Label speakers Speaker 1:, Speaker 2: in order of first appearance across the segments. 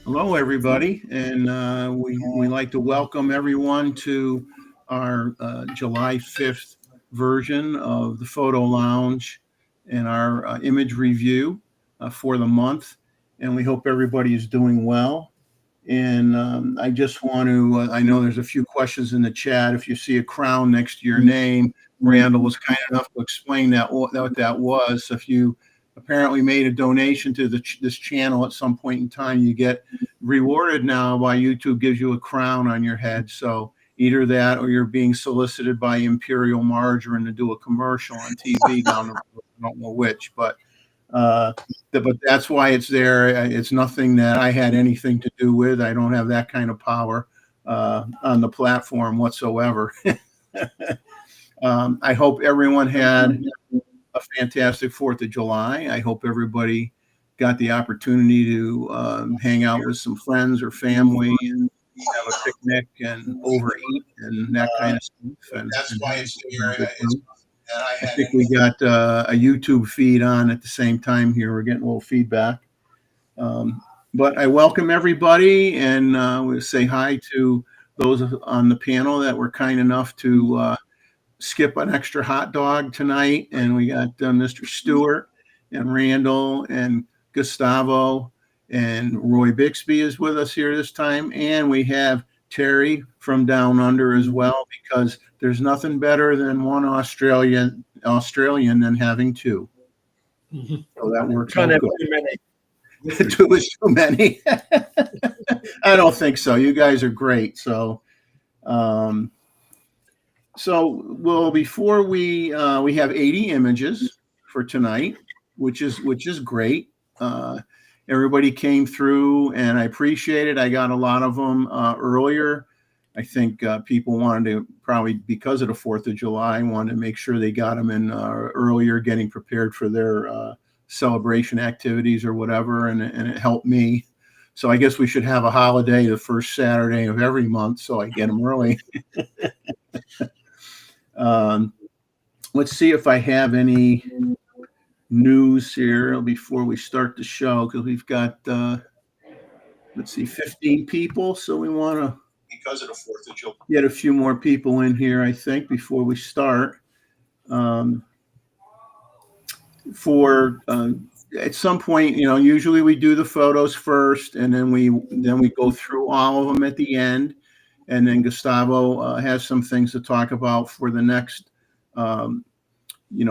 Speaker 1: Hello, everybody, and we like to welcome everyone to our July 5th version of the Photo Lounge and our image review for the month. And we hope everybody is doing well. And I just want to, I know there's a few questions in the chat. If you see a crown next to your name, Randall was kind enough to explain what that was. So if you apparently made a donation to this channel at some point in time, you get rewarded now by YouTube gives you a crown on your head. So either that or you're being solicited by Imperial Margarine to do a commercial on TV down the road. I don't know which, but that's why it's there. It's nothing that I had anything to do with. I don't have that kind of power on the platform whatsoever. I hope everyone had a fantastic 4th of July. I hope everybody got the opportunity to hang out with some friends or family and have a picnic and overeat and that kind of stuff. And that's why it's here. I think we got a YouTube feed on at the same time here. We're getting a little feedback. But I welcome everybody, and we'll say hi to those on the panel that were kind enough to skip an extra hot dog tonight. And we got Mr. Stewart and Randall and Gustavo, and Roy Bixby is with us here this time. And we have Terry from Down Under as well, because there's nothing better than one Australian than having two. Mm-hmm. So that works out good. Two is too many. I don't think so. You guys are great. So, before we have 80 images for tonight, which is great. Everybody came through, and I appreciate it. I got a lot of them earlier. I think people wanted to, probably because of the 4th of July, wanted to make sure they got them in earlier, getting prepared for their celebration activities or whatever, and it helped me. So I guess we should have a holiday the first Saturday of every month, so I get them early. Let's see if I have any news here before we start the show, because we've got, let's see, 15 people, so we want to, because of the 4th of July, get a few more people in here, I think, before we start. At some point, usually we do the photos first, and then we go through all of them at the end, and then Gustavo has some things to talk about for the next,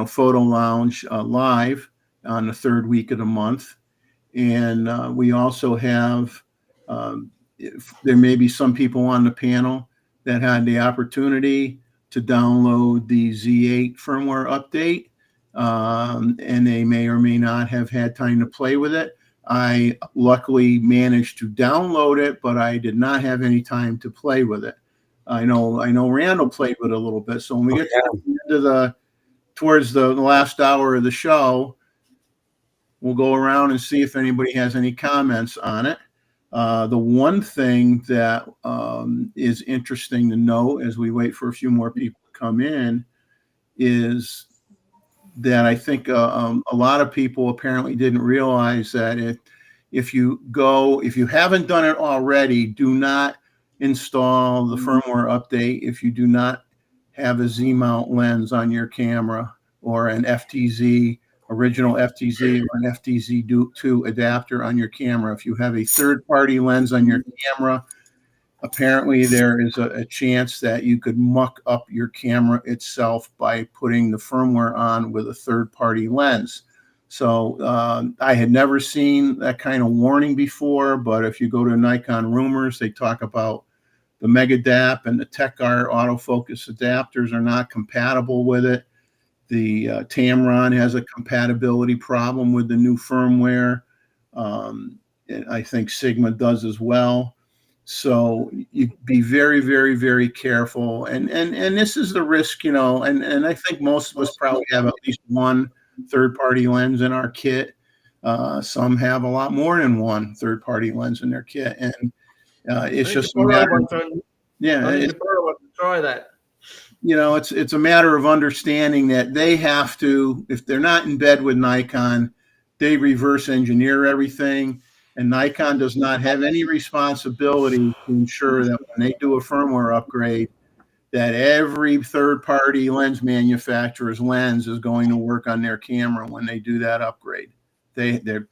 Speaker 1: Photo Lounge live on the 3rd week of the month. And we also have, there may be some people on the panel that had the opportunity to download the Z8 firmware update, and they may or may not have had time to play with it. I luckily managed to download it, but I did not have any time to play with it. I know Randall played with it a little bit. So when we get to the end of towards the last hour of the show, we'll go around and see if anybody has any comments on it. The one thing that is interesting to note as we wait for a few more people to come in is that I think a lot of people apparently didn't realize that if you haven't done it already, do not install the firmware update if you do not have a Z-mount lens on your camera, or an original FTZ or an FTZ2 adapter on your camera. If you have a third-party lens on your camera, apparently there is a chance that you could muck up your camera itself by putting the firmware on with a third-party lens. So I had never seen that kind of warning before, but if you go to Nikon Rumors, they talk about the Megadap and the TechArt autofocus adapters are not compatible with it. The Tamron has a compatibility problem with the new firmware. I think Sigma does as well. So you be very, very, very careful. And this is the risk, and I think most of us probably have at least one third-party lens in our kit. Some have a lot more than one third-party lens in their kit, and it's just a matter. Yeah,
Speaker 2: try that.
Speaker 1: It's a matter of understanding that they have to, if they're not in bed with Nikon, they reverse engineer everything, and Nikon does not have any responsibility to ensure that when they do a firmware upgrade, that every third-party lens manufacturer's lens is going to work on their camera when they do that upgrade. They're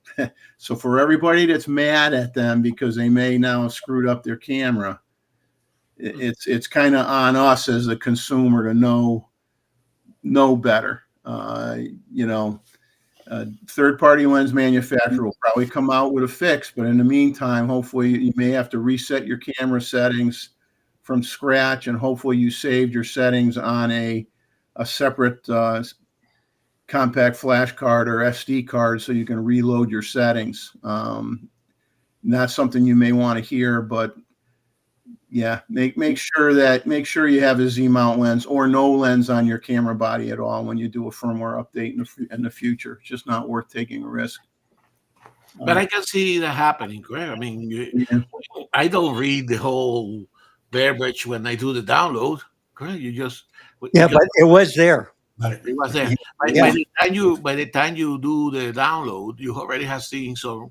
Speaker 1: so for everybody that's mad at them because they may now have screwed up their camera, it's kind of on us as a consumer to know better. Third-party lens manufacturer will probably come out with a fix, but in the meantime, hopefully you may have to reset your camera settings from scratch, and hopefully you saved your settings on a separate compact flash card or SD card so you can reload your settings. Not something you may want to hear, but yeah, make sure you have a Z-mount lens or no lens on your camera body at all when you do a firmware update in the future. It's just not worth taking a risk.
Speaker 2: But I can see that happening, correct? I mean, I don't read the whole verbiage when I do the download, correct?
Speaker 3: But it was there.
Speaker 2: It was there. By the time you do the download, you already have seen some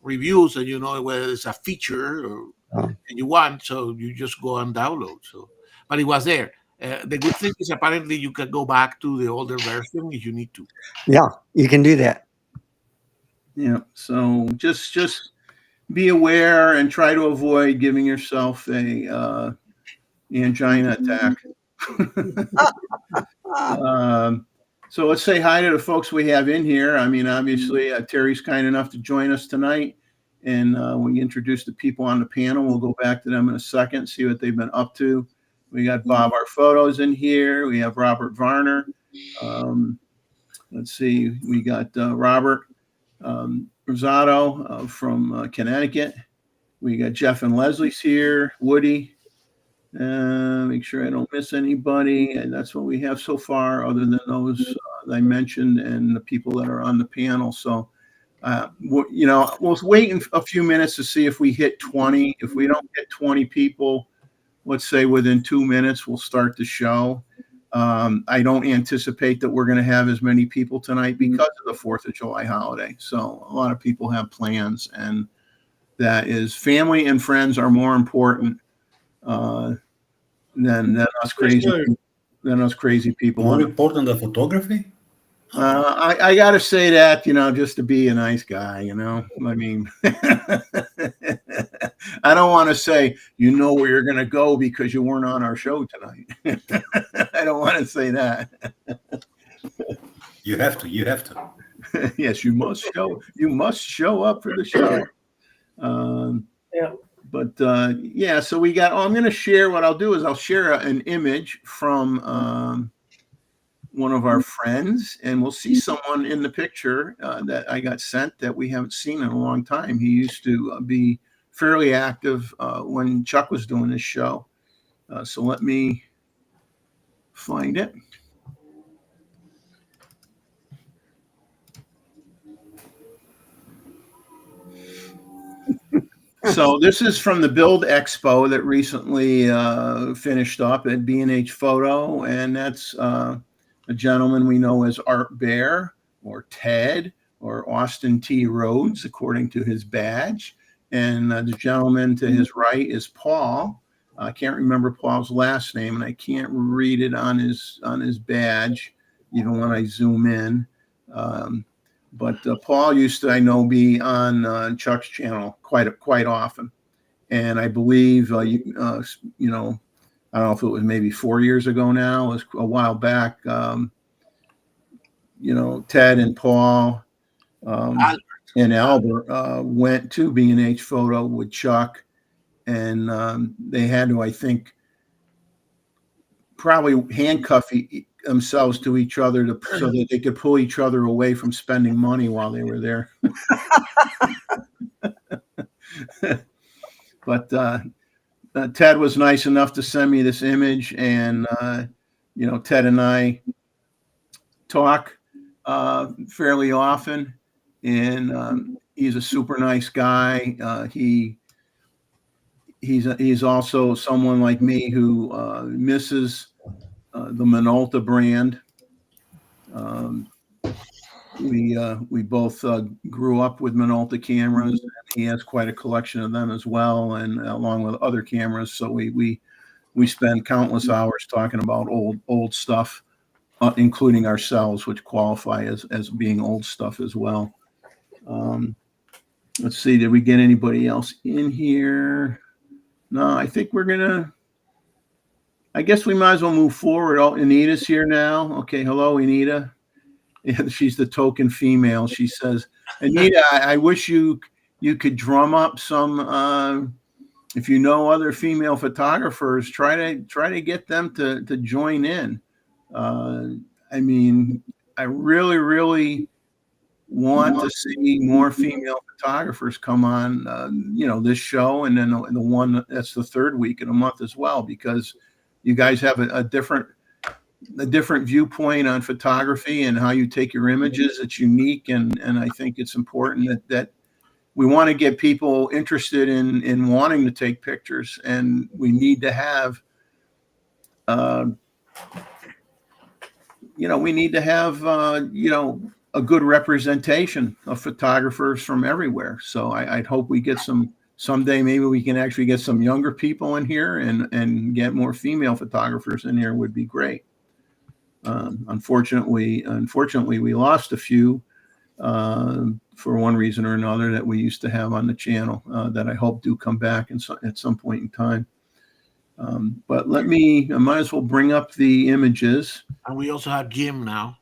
Speaker 2: reviews, and you know whether it's a feature or and you want, so you just go and download. So, but it was there. The good thing is apparently you can go back to the older version if you need to.
Speaker 3: Yeah, you can do that.
Speaker 1: Yeah. So just be aware and try to avoid giving yourself a angina attack. So let's say hi to the folks we have in here. I mean, obviously, Terry's kind enough to join us tonight. And when you introduce the people on the panel, we'll go back to them in a second, see what they've been up to. We got Bob Our Photos in here. We have Robert Varner. Let's see. We got Robert Rosado from Connecticut. We got Jeff and Leslie's here. Woody. Make sure I don't miss anybody. And that's what we have so far, other than those I mentioned and the people that are on the panel. So, we'll wait a few minutes to see if we hit 20. If we don't get 20 people, let's say within 2 minutes, we'll start the show. I don't anticipate that we're going to have as many people tonight because of the 4th of July holiday. So a lot of people have plans, and that is family and friends are more important than us crazy people.
Speaker 4: More important than photography?
Speaker 1: I got to say that, just to be a nice guy, I mean, I don't want to say, where you're going to go because you weren't on our show tonight. I don't want to say that.
Speaker 4: You have to.
Speaker 1: Yes, you must show up for the show. But so we got, I'm going to share, what I'll do is I'll share an image from one of our friends, and we'll see someone in the picture that I got sent that we haven't seen in a long time. He used to be fairly active when Chuck was doing this show. So let me find it. So this is from the Build Expo that recently finished up at B&H Photo, and that's a gentleman we know as Art Bear or Ted or Austin T. Rhodes, according to his badge. And the gentleman to his right is Paul. I can't remember Paul's last name, and I can't read it on his badge, even when I zoom in. But Paul used to, I know, be on Chuck's channel quite often. And I believe, I don't know if it was maybe 4 years ago now, it was a while back, Ted and Paul and Albert went to B&H Photo with Chuck, and they had to, I think, probably handcuff themselves to each other so that they could pull each other away from spending money while they were there. But Ted was nice enough to send me this image, and Ted and I talk fairly often, and he's a super nice guy. He's also someone like me who misses the Minolta brand. We both grew up with Minolta cameras. And he has quite a collection of them as well, and along with other cameras. So we spend countless hours talking about old stuff, including ourselves, which qualify as being old stuff as well. Let's see, did we get anybody else in here? No, I think I guess we might as well move forward. Oh, Anita's here now. Okay, hello, Anita. And she's the token female. She says, Anita, I wish you could drum up some, if you know other female photographers, try to get them to join in. I mean, I really, really want to see more female photographers come on, this show, and then the one that's the third week of the month as well, because you guys have a different viewpoint on photography and how you take your images. It's unique, and I think it's important that we want to get people interested in wanting to take pictures, and we need to have a good representation of photographers from everywhere. So I'd hope we get someday, maybe we can actually get some younger people in here and get more female photographers in here would be great. Unfortunately, we lost a few for one reason or another that we used to have on the channel that I hope do come back at some point in time. But I might as well bring up the images.
Speaker 2: And we also have Jim now,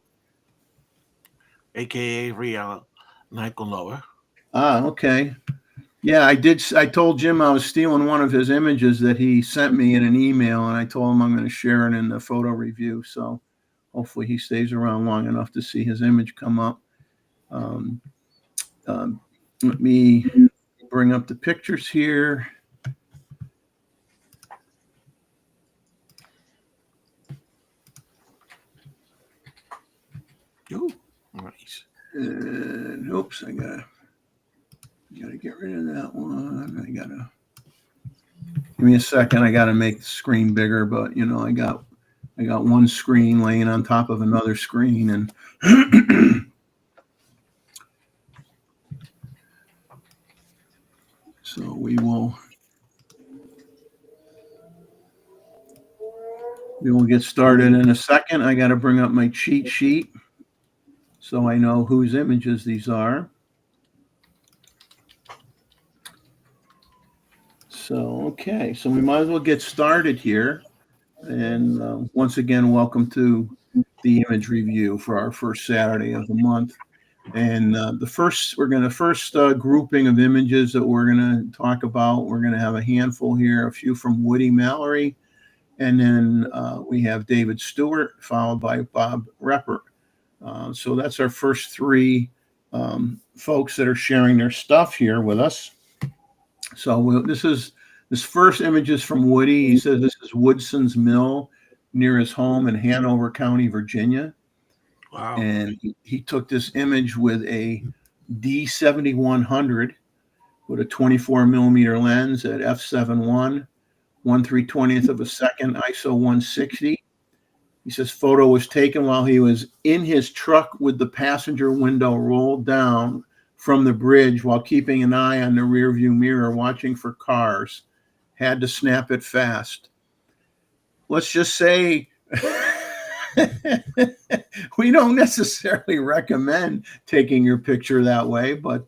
Speaker 2: aka Real Nikon Lover.
Speaker 1: Okay. Yeah, I told Jim I was stealing one of his images that he sent me in an email, and I told him I'm going to share it in the photo review. So hopefully he stays around long enough to see his image come up. Let me bring up the pictures here.
Speaker 2: Ooh, nice.
Speaker 1: Oops, I gotta get rid of that one. Give me a second. I gotta make the screen bigger, but I got one screen laying on top of another screen, and so we will get started in a second. I got to bring up my cheat sheet so I know whose images these are. So, okay, so we might as well get started here. And once again, welcome to the image review for our first Saturday of the month. And the first grouping of images that we're going to talk about, we're going to have a handful here, a few from Woody Mallory, and then we have David Stewart, followed by Bob Repper. So that's our first three folks that are sharing their stuff here with us. So this first image is from Woody. He says this is Woodson's Mill near his home in Hanover County, Virginia.
Speaker 2: Wow.
Speaker 1: And he took this image with a D7100 with a 24 millimeter lens at f7.1, 1/320th of a second, ISO 160. He says photo was taken while he was in his truck with the passenger window rolled down from the bridge while keeping an eye on the rear view mirror, watching for cars. Had to snap it fast. Let's just say we don't necessarily recommend taking your picture that way, but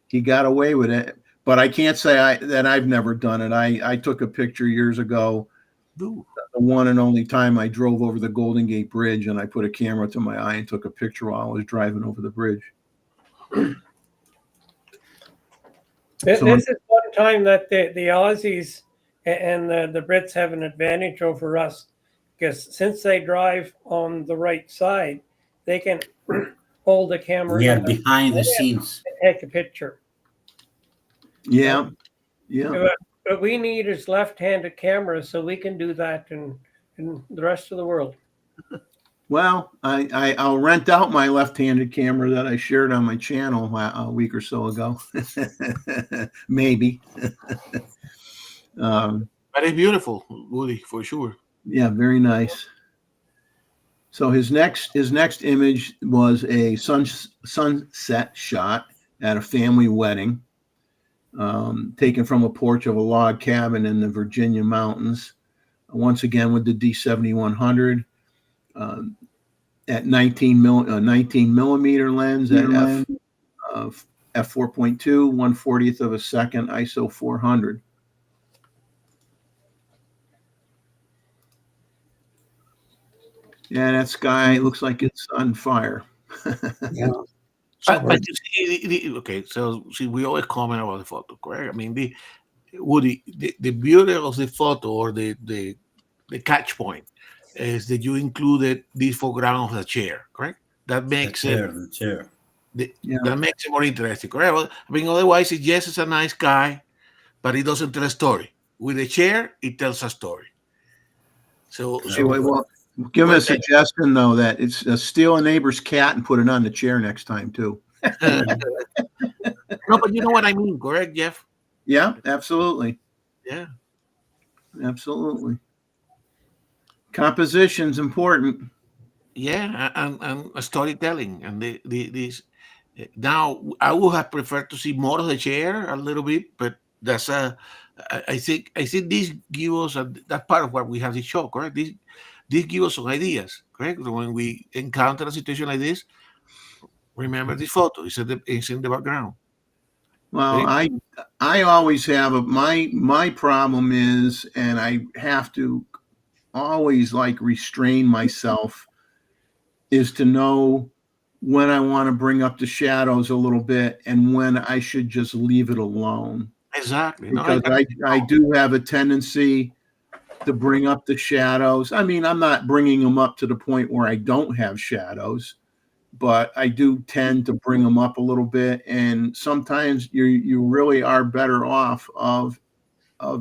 Speaker 1: he got away with it. But I can't say that I've never done it. I took a picture years ago, the one and only time I drove over the Golden Gate Bridge, and I put a camera to my eye and took a picture while I was driving over the bridge.
Speaker 5: This is one time that the Aussies and the Brits have an advantage over us, because since they drive on the right side, they can hold the camera
Speaker 4: Yeah, behind the scenes.
Speaker 5: and take a picture.
Speaker 1: Yeah. Yeah.
Speaker 5: But we need is left-handed cameras so we can do that in the rest of the world.
Speaker 1: Well, I'll rent out my left-handed camera that I shared on my channel a week or so ago. Maybe.
Speaker 2: But it's beautiful, Woody, for sure.
Speaker 1: Yeah, very nice. So his next image was a sunset shot at a family wedding, taken from a porch of a log cabin in the Virginia mountains. Once again with the D7100 at 19 millimeter lens at f4.2, 1/40th of a second, ISO 400. Yeah, that sky looks like it's on fire.
Speaker 3: Yeah.
Speaker 2: But you see, okay, so see, we always comment about the photo, correct? I mean, Woody, the beauty of the photo or the catch point is that you included this foreground of the chair, correct? That makes
Speaker 4: The chair.
Speaker 2: That makes it more interesting, correct? Well, I mean, otherwise, it's a nice guy, but it doesn't tell a story. With the chair, it tells a story. So,
Speaker 1: Well, give him a suggestion though that it's steal a neighbor's cat and put it on the chair next time too.
Speaker 2: no, but you know what I mean, correct, Jeff?
Speaker 1: Yeah, absolutely.
Speaker 2: Yeah.
Speaker 1: Absolutely. Composition's important.
Speaker 2: Yeah, and storytelling, and these. Now, I would have preferred to see more of the chair a little bit, but that's I think this gives us that part of what we have to show, correct? This gives us some ideas, correct? When we encounter a situation like this, remember this photo. It's in the background.
Speaker 1: Well, I always have my problem is, and I have to always like restrain myself, is to know when I want to bring up the shadows a little bit and when I should just leave it alone.
Speaker 2: Exactly.
Speaker 1: Because I do have a tendency to bring up the shadows. I mean, I'm not bringing them up to the point where I don't have shadows, but I do tend to bring them up a little bit. And sometimes you really are better off of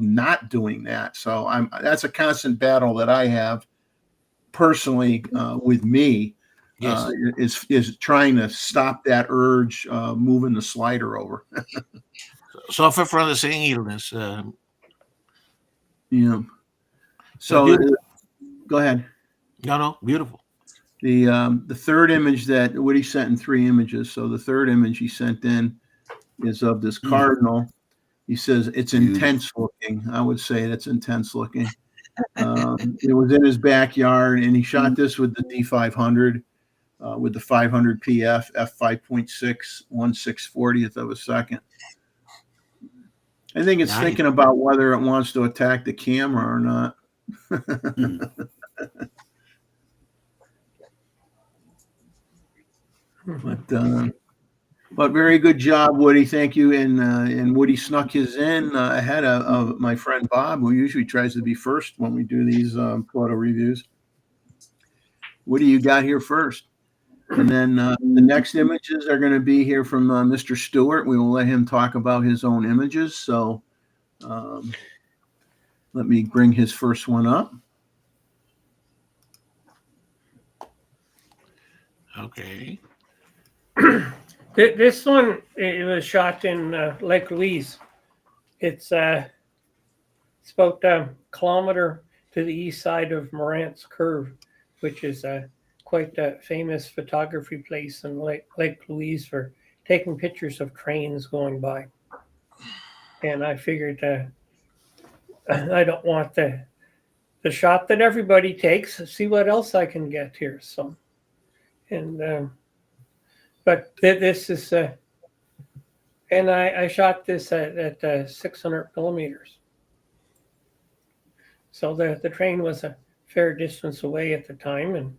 Speaker 1: not doing that. So that's a constant battle that I have personally with me.
Speaker 2: Yes.
Speaker 1: Is trying to stop that urge, moving the slider over.
Speaker 2: Suffer from the same illness.
Speaker 1: Yeah. So go ahead.
Speaker 2: No, beautiful.
Speaker 1: The third image that Woody sent in 3 images. So the third image he sent in is of this cardinal. He says it's intense looking. I would say that's intense looking. It was in his backyard, and he shot this with the D500. With the 500 PF, f5.6, 1/640th of a second. I think it's thinking about whether it wants to attack the camera or not. But very good job, Woody. Thank you. And Woody snuck his in ahead of my friend Bob, who usually tries to be first when we do these photo reviews. Woody, you got here first. And then the next images are going to be here from Mr. Stewart. We will let him talk about his own images. So let me bring his first one up.
Speaker 2: Okay.
Speaker 5: This one, it was shot in Lake Louise. It's about a kilometer to the east side of Morant's Curve, which is quite a famous photography place in Lake Louise for taking pictures of trains going by. And I figured I don't want the shot that everybody takes. See what else I can get here. So, and but this is and I shot this at 600 millimeters. So the train was a fair distance away at the time,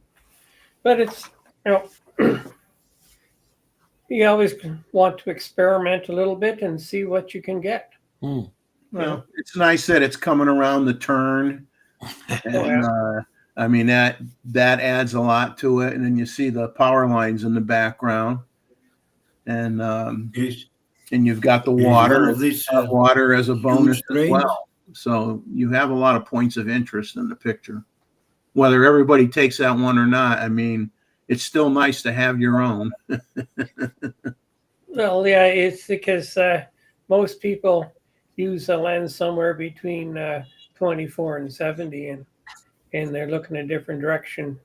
Speaker 5: but it's, you always want to experiment a little bit and see what you can get.
Speaker 1: It's nice that it's coming around the turn. And, I mean, that adds a lot to it. And then you see the power lines in the background. And and you've got the
Speaker 4: Is
Speaker 1: water,
Speaker 4: one of these
Speaker 1: water as a bonus
Speaker 4: huge
Speaker 1: as
Speaker 4: trains?
Speaker 1: well. So you have a lot of points of interest in the picture. Whether everybody takes that one or not, I mean, it's still nice to have your own.
Speaker 5: Well, yeah, it's because most people use a lens somewhere between 24 and 70, and they're looking a different direction.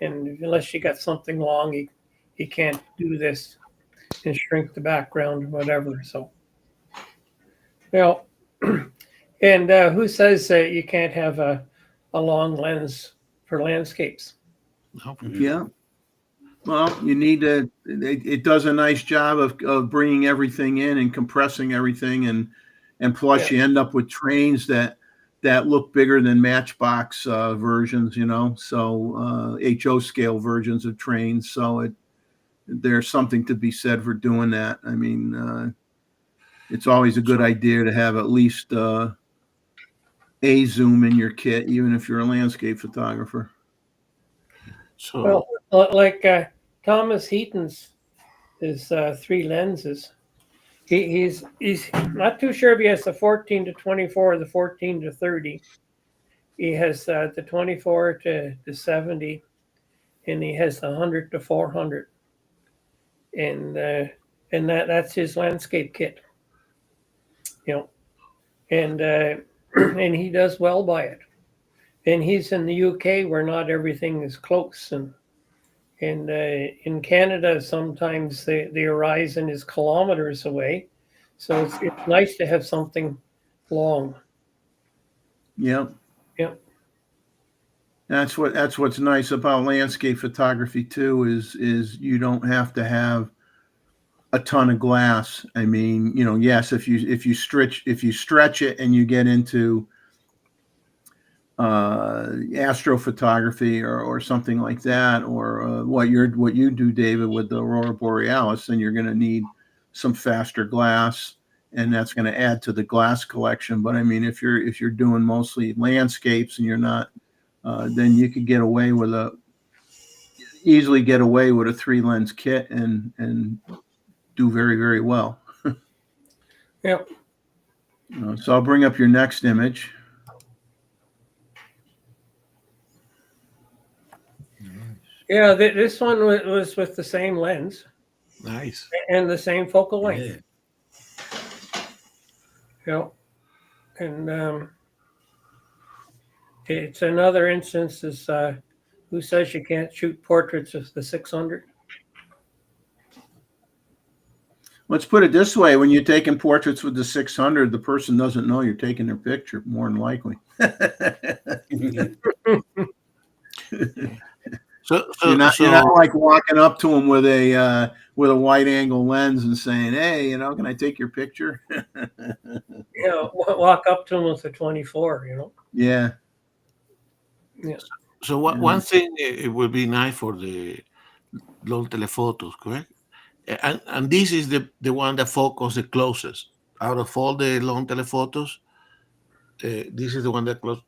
Speaker 5: And unless you got something long, you can't do this and shrink the background or whatever. So, well, and who says that you can't have a long lens for landscapes?
Speaker 2: No.
Speaker 1: Yeah. Well, you need to, it does a nice job of bringing everything in and compressing everything. And plus
Speaker 5: Yeah.
Speaker 1: you end up with trains that look bigger than Matchbox versions, you know, so HO scale versions of trains. So there's something to be said for doing that. I mean, it's always a good idea to have at least a zoom in your kit, even if you're a landscape photographer.
Speaker 2: So
Speaker 5: Well, like Thomas Heaton's is 3 lenses. He's not too sure if he has the 14 to 24 or the 14 to 30. He has the 24 to 70, and he has the 100 to 400, and that's his landscape kit. You know, and and he does well by it. And he's in the UK where not everything is close, and in Canada sometimes the horizon is kilometers away, so it's nice to have something long.
Speaker 1: Yep.
Speaker 5: Yep.
Speaker 1: That's what's nice about landscape photography too, is you don't have to have a ton of glass. I mean, you know, yes, if you stretch it and you get into astrophotography or something like that, or what you do, David, with the Aurora Borealis, then you're going to need some faster glass, and that's going to add to the glass collection. But I mean, if you're doing mostly landscapes and you're not, then you could easily get away with a 3 lens kit and do very, very well.
Speaker 5: Yep.
Speaker 1: So I'll bring up your next image.
Speaker 5: Yeah, this one was with the same lens
Speaker 2: nice.
Speaker 5: and the same focal length.
Speaker 4: Yeah.
Speaker 5: Yep. And it's another instance is who says you can't shoot portraits with the 600?
Speaker 1: Let's put it this way: when you're taking portraits with the 600, the person doesn't know you're taking their picture, more than likely.
Speaker 2: So
Speaker 1: you're not like walking up to them with a wide angle lens and saying, "Hey, you know, can I take your picture?"
Speaker 5: You know, walk up to them with a 24. You know.
Speaker 1: Yeah.
Speaker 5: Yeah.
Speaker 2: So one thing, it would be nice for the long telephotos, correct? And this is the one that focuses the closest out of all the long telephotos. This is the one that close.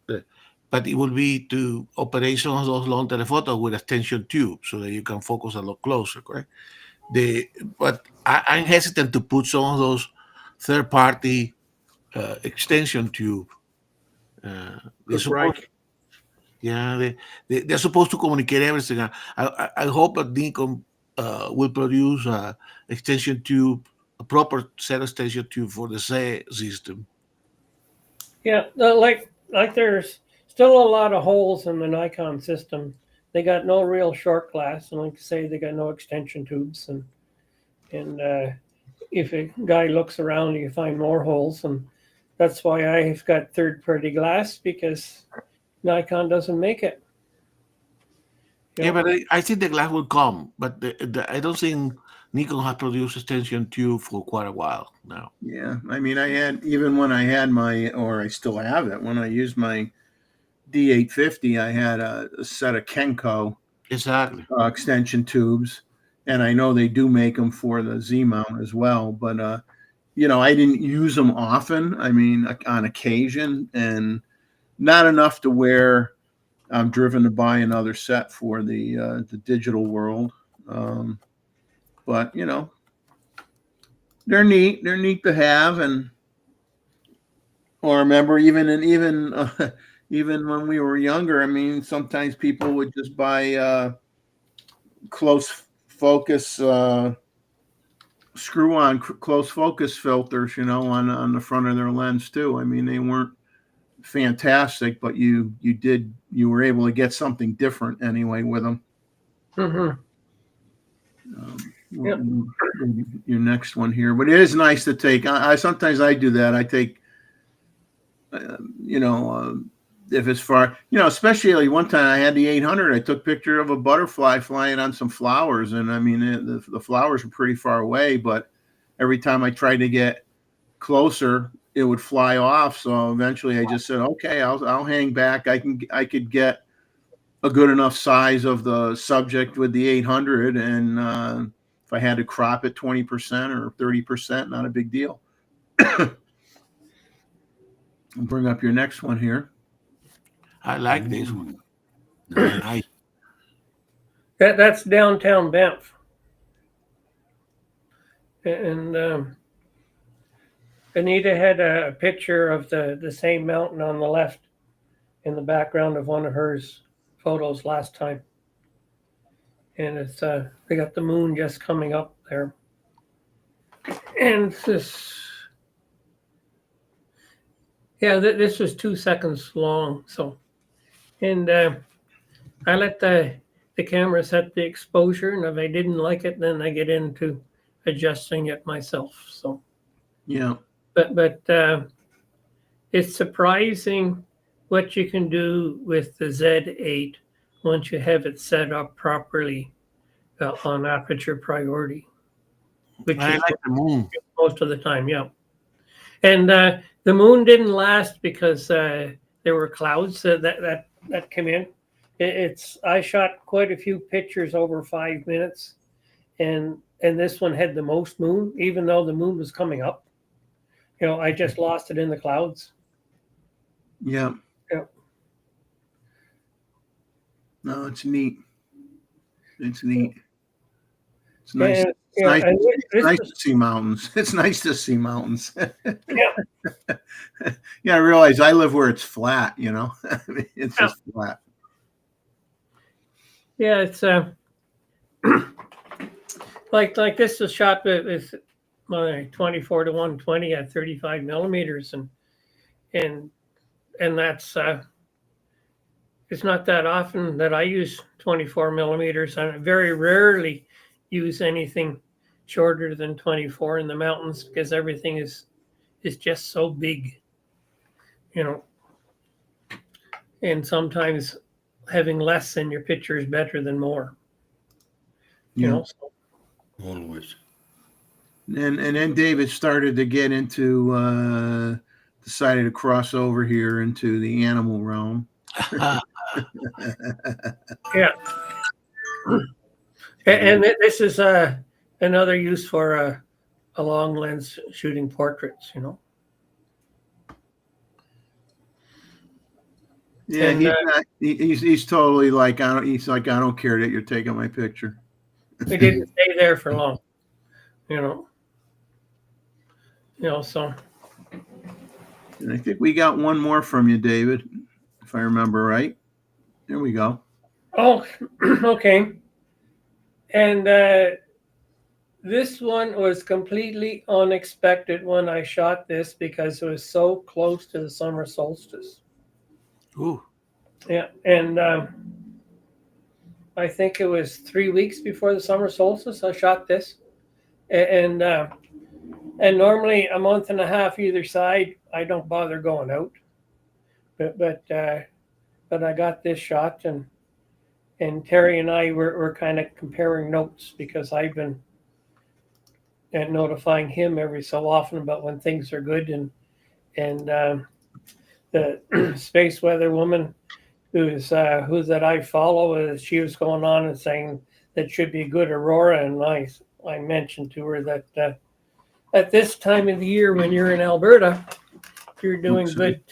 Speaker 2: But it will be to operation of those long telephotos with extension tube, so that you can focus a lot closer, correct? But I'm hesitant to put some of those third-party extension tube. They're supposed to communicate everything. I hope that Nikon will produce a extension tube, a proper set of extension tube for the Z system.
Speaker 5: Yeah, like there's still a lot of holes in the Nikon system. They got no real short glass, and like I say, they got no extension tubes, and if a guy looks around, you find more holes, and that's why I've got third-party glass, because Nikon doesn't make it.
Speaker 2: Yeah, but I think the glass will come, but I don't think Nikon has produced extension tube for quite a while now.
Speaker 1: Yeah, I mean, even when I had or I still have it, when I used my D850, I had a set of Kenko
Speaker 2: Exactly
Speaker 1: extension tubes, and I know they do make them for the Z mount as well. But you know, I didn't use them often. I mean, on occasion, and not enough to where I'm driven to buy another set for the digital world. But you know, they're neat. They're neat to have, and or remember even when we were younger. I mean, sometimes people would just buy close focus screw-on close focus filters, on the front of their lens too. I mean, they weren't fantastic, but you were able to get something different anyway with them.
Speaker 5: Mm-hmm. Yep.
Speaker 1: Your next one here, but it is nice to take. I sometimes I do that. I take, if it's far, especially one time I had the 800. I took a picture of a butterfly flying on some flowers, and I mean the flowers were pretty far away, but every time I tried to get closer, it would fly off. So eventually, I just said, "Okay, I'll hang back. I could get a good enough size of the subject with the 800, and if I had to crop it 20% or 30%, not a big deal." I'll bring up your next one here.
Speaker 2: I like this one.
Speaker 4: Nice.
Speaker 5: That's downtown Banff. And Anita had a picture of the same mountain on the left in the background of one of hers photos last time. And it's they got the moon just coming up there. And this, yeah, this was 2 seconds long. So, and I let the camera set the exposure, and if I didn't like it, then I get into adjusting it myself. So,
Speaker 1: Yeah.
Speaker 5: but it's surprising what you can do with the Z8 once you have it set up properly on aperture priority, which
Speaker 2: I
Speaker 5: is
Speaker 2: like the moon.
Speaker 5: most of the time. Yeah, and the moon didn't last because there were clouds that came in. I shot quite a few pictures over 5 minutes, and this one had the most moon, even though the moon was coming up. I just lost it in the clouds.
Speaker 1: Yeah.
Speaker 5: Yeah.
Speaker 1: No, it's neat. It's neat. It's nice.
Speaker 5: And,
Speaker 1: It's nice to see mountains. It's nice to see mountains.
Speaker 5: Yeah.
Speaker 1: Yeah, I realize I live where it's flat, I mean, it's just flat.
Speaker 5: Yeah, it's like this was shot with my 24 to 120 at 35 millimeters, and that's it's not that often that I use 24 millimeters. I very rarely use anything shorter than 24 in the mountains because everything is just so big, and sometimes having less in your picture is better than more.
Speaker 1: Yeah.
Speaker 5: So.
Speaker 4: Always.
Speaker 1: And then David started to get into decided to cross over here into the animal realm.
Speaker 5: Yeah. And this is another use for a long lens shooting portraits,
Speaker 1: Yeah,
Speaker 5: And,
Speaker 1: he's totally like I don't care that you're taking my picture.
Speaker 5: we didn't stay there for long, so.
Speaker 1: And I think we got one more from you, David, if I remember right. There we go.
Speaker 5: Oh, okay. And this one was completely unexpected when I shot this because it was so close to the summer solstice.
Speaker 2: Ooh.
Speaker 5: Yeah, and I think it was 3 weeks before the summer solstice I shot this, and normally a month and a half either side I don't bother going out, but I got this shot, and Terry and I were kind of comparing notes because I've been notifying him every so often about when things are good, and the space weather woman who that I follow, she was going on and saying that should be a good aurora, and I mentioned to her that at this time of the year when you're in Alberta, you're doing good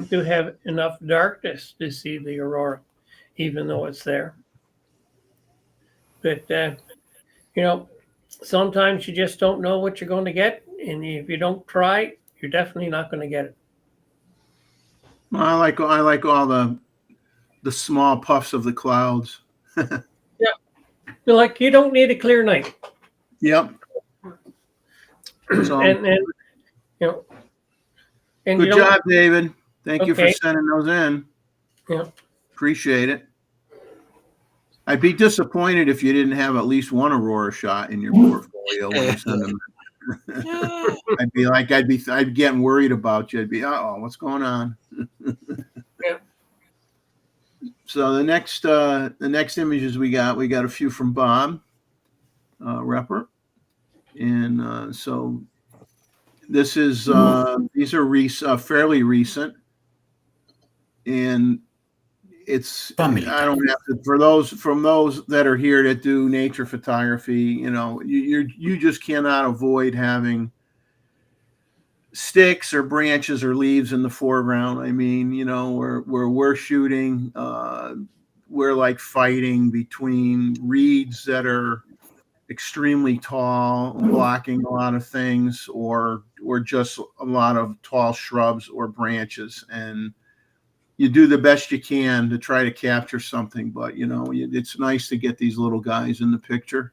Speaker 5: to have enough darkness to see the aurora, even though it's there. But sometimes you just don't know what you're going to get, and if you don't try, you're definitely not going to get it.
Speaker 1: Well, I like all the small puffs of the clouds.
Speaker 5: You're like, you don't need a clear night.
Speaker 1: Yep. So
Speaker 5: And you know, and
Speaker 1: good
Speaker 5: you don't,
Speaker 1: job, David. Thank you for
Speaker 5: Okay.
Speaker 1: sending those in.
Speaker 5: Yeah.
Speaker 1: Appreciate it. I'd be disappointed if you didn't have at least one Aurora shot in your portfolio when you send them. I'd be getting worried about you. I'd be, what's going on?
Speaker 5: Yeah.
Speaker 1: So the next images we got a few from Bob Repper, and so this is these are fairly recent, and it's
Speaker 4: Family
Speaker 1: I don't have to for those that are here that do nature photography. You just cannot avoid having sticks or branches or leaves in the foreground. I mean, where we're shooting, we're like fighting between reeds that are extremely tall, blocking a lot of things, or just a lot of tall shrubs or branches, and you do the best you can to try to capture something. But it's nice to get these little guys in the picture,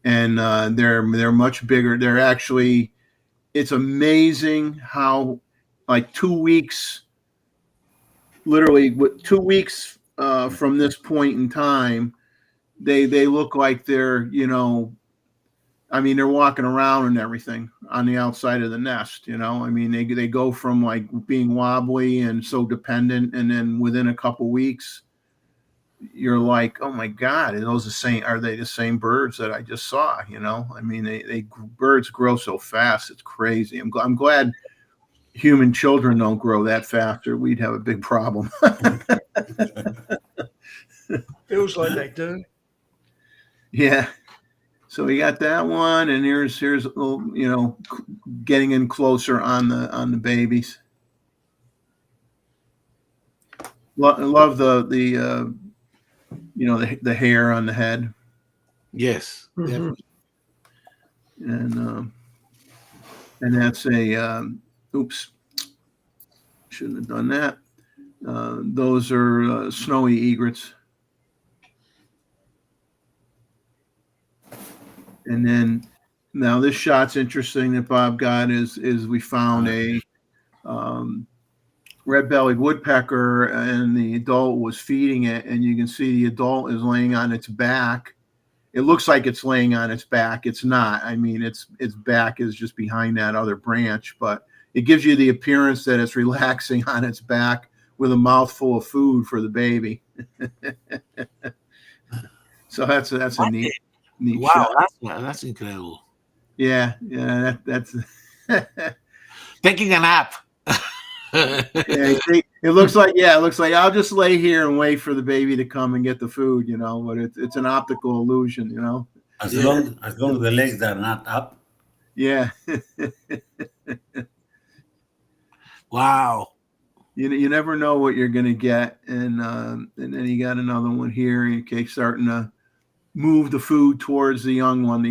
Speaker 1: and they're much bigger. They're actually. It's amazing how, like 2 weeks, literally 2 weeks from this point in time, they look like they're, I mean, they're walking around and everything on the outside of the nest. I mean, they go from like being wobbly and so dependent, and then within a couple weeks, you're like, oh my God, are they the same birds that I just saw? I mean, birds grow so fast. It's crazy. I'm glad human children don't grow that fast, or we'd have a big problem.
Speaker 6: Feels like they do.
Speaker 1: Yeah. So we got that one, and here's a little, getting in closer on the babies. Love the the hair on the head.
Speaker 2: Yes.
Speaker 5: Mhm.
Speaker 2: Definitely.
Speaker 1: And that's oops, shouldn't have done that. Those are snowy egrets. And then now this shot's interesting that Bob got is we found a red-bellied woodpecker, and the adult was feeding it, and you can see the adult is laying on its back. It looks like it's laying on its back. It's not. I mean, its back is just behind that other branch, but it gives you the appearance that it's relaxing on its back with a mouthful of food for the baby. So that's a neat
Speaker 2: Wow,
Speaker 1: shot.
Speaker 2: that's incredible.
Speaker 1: Yeah, that's
Speaker 2: Taking a nap.
Speaker 1: yeah, it looks like I'll just lay here and wait for the baby to come and get the food, but it's an optical illusion,
Speaker 4: As long as the legs are not up.
Speaker 1: Yeah.
Speaker 2: Wow.
Speaker 1: You never know what you're gonna get, and then you got another one here. Okay, starting to move the food towards the young one.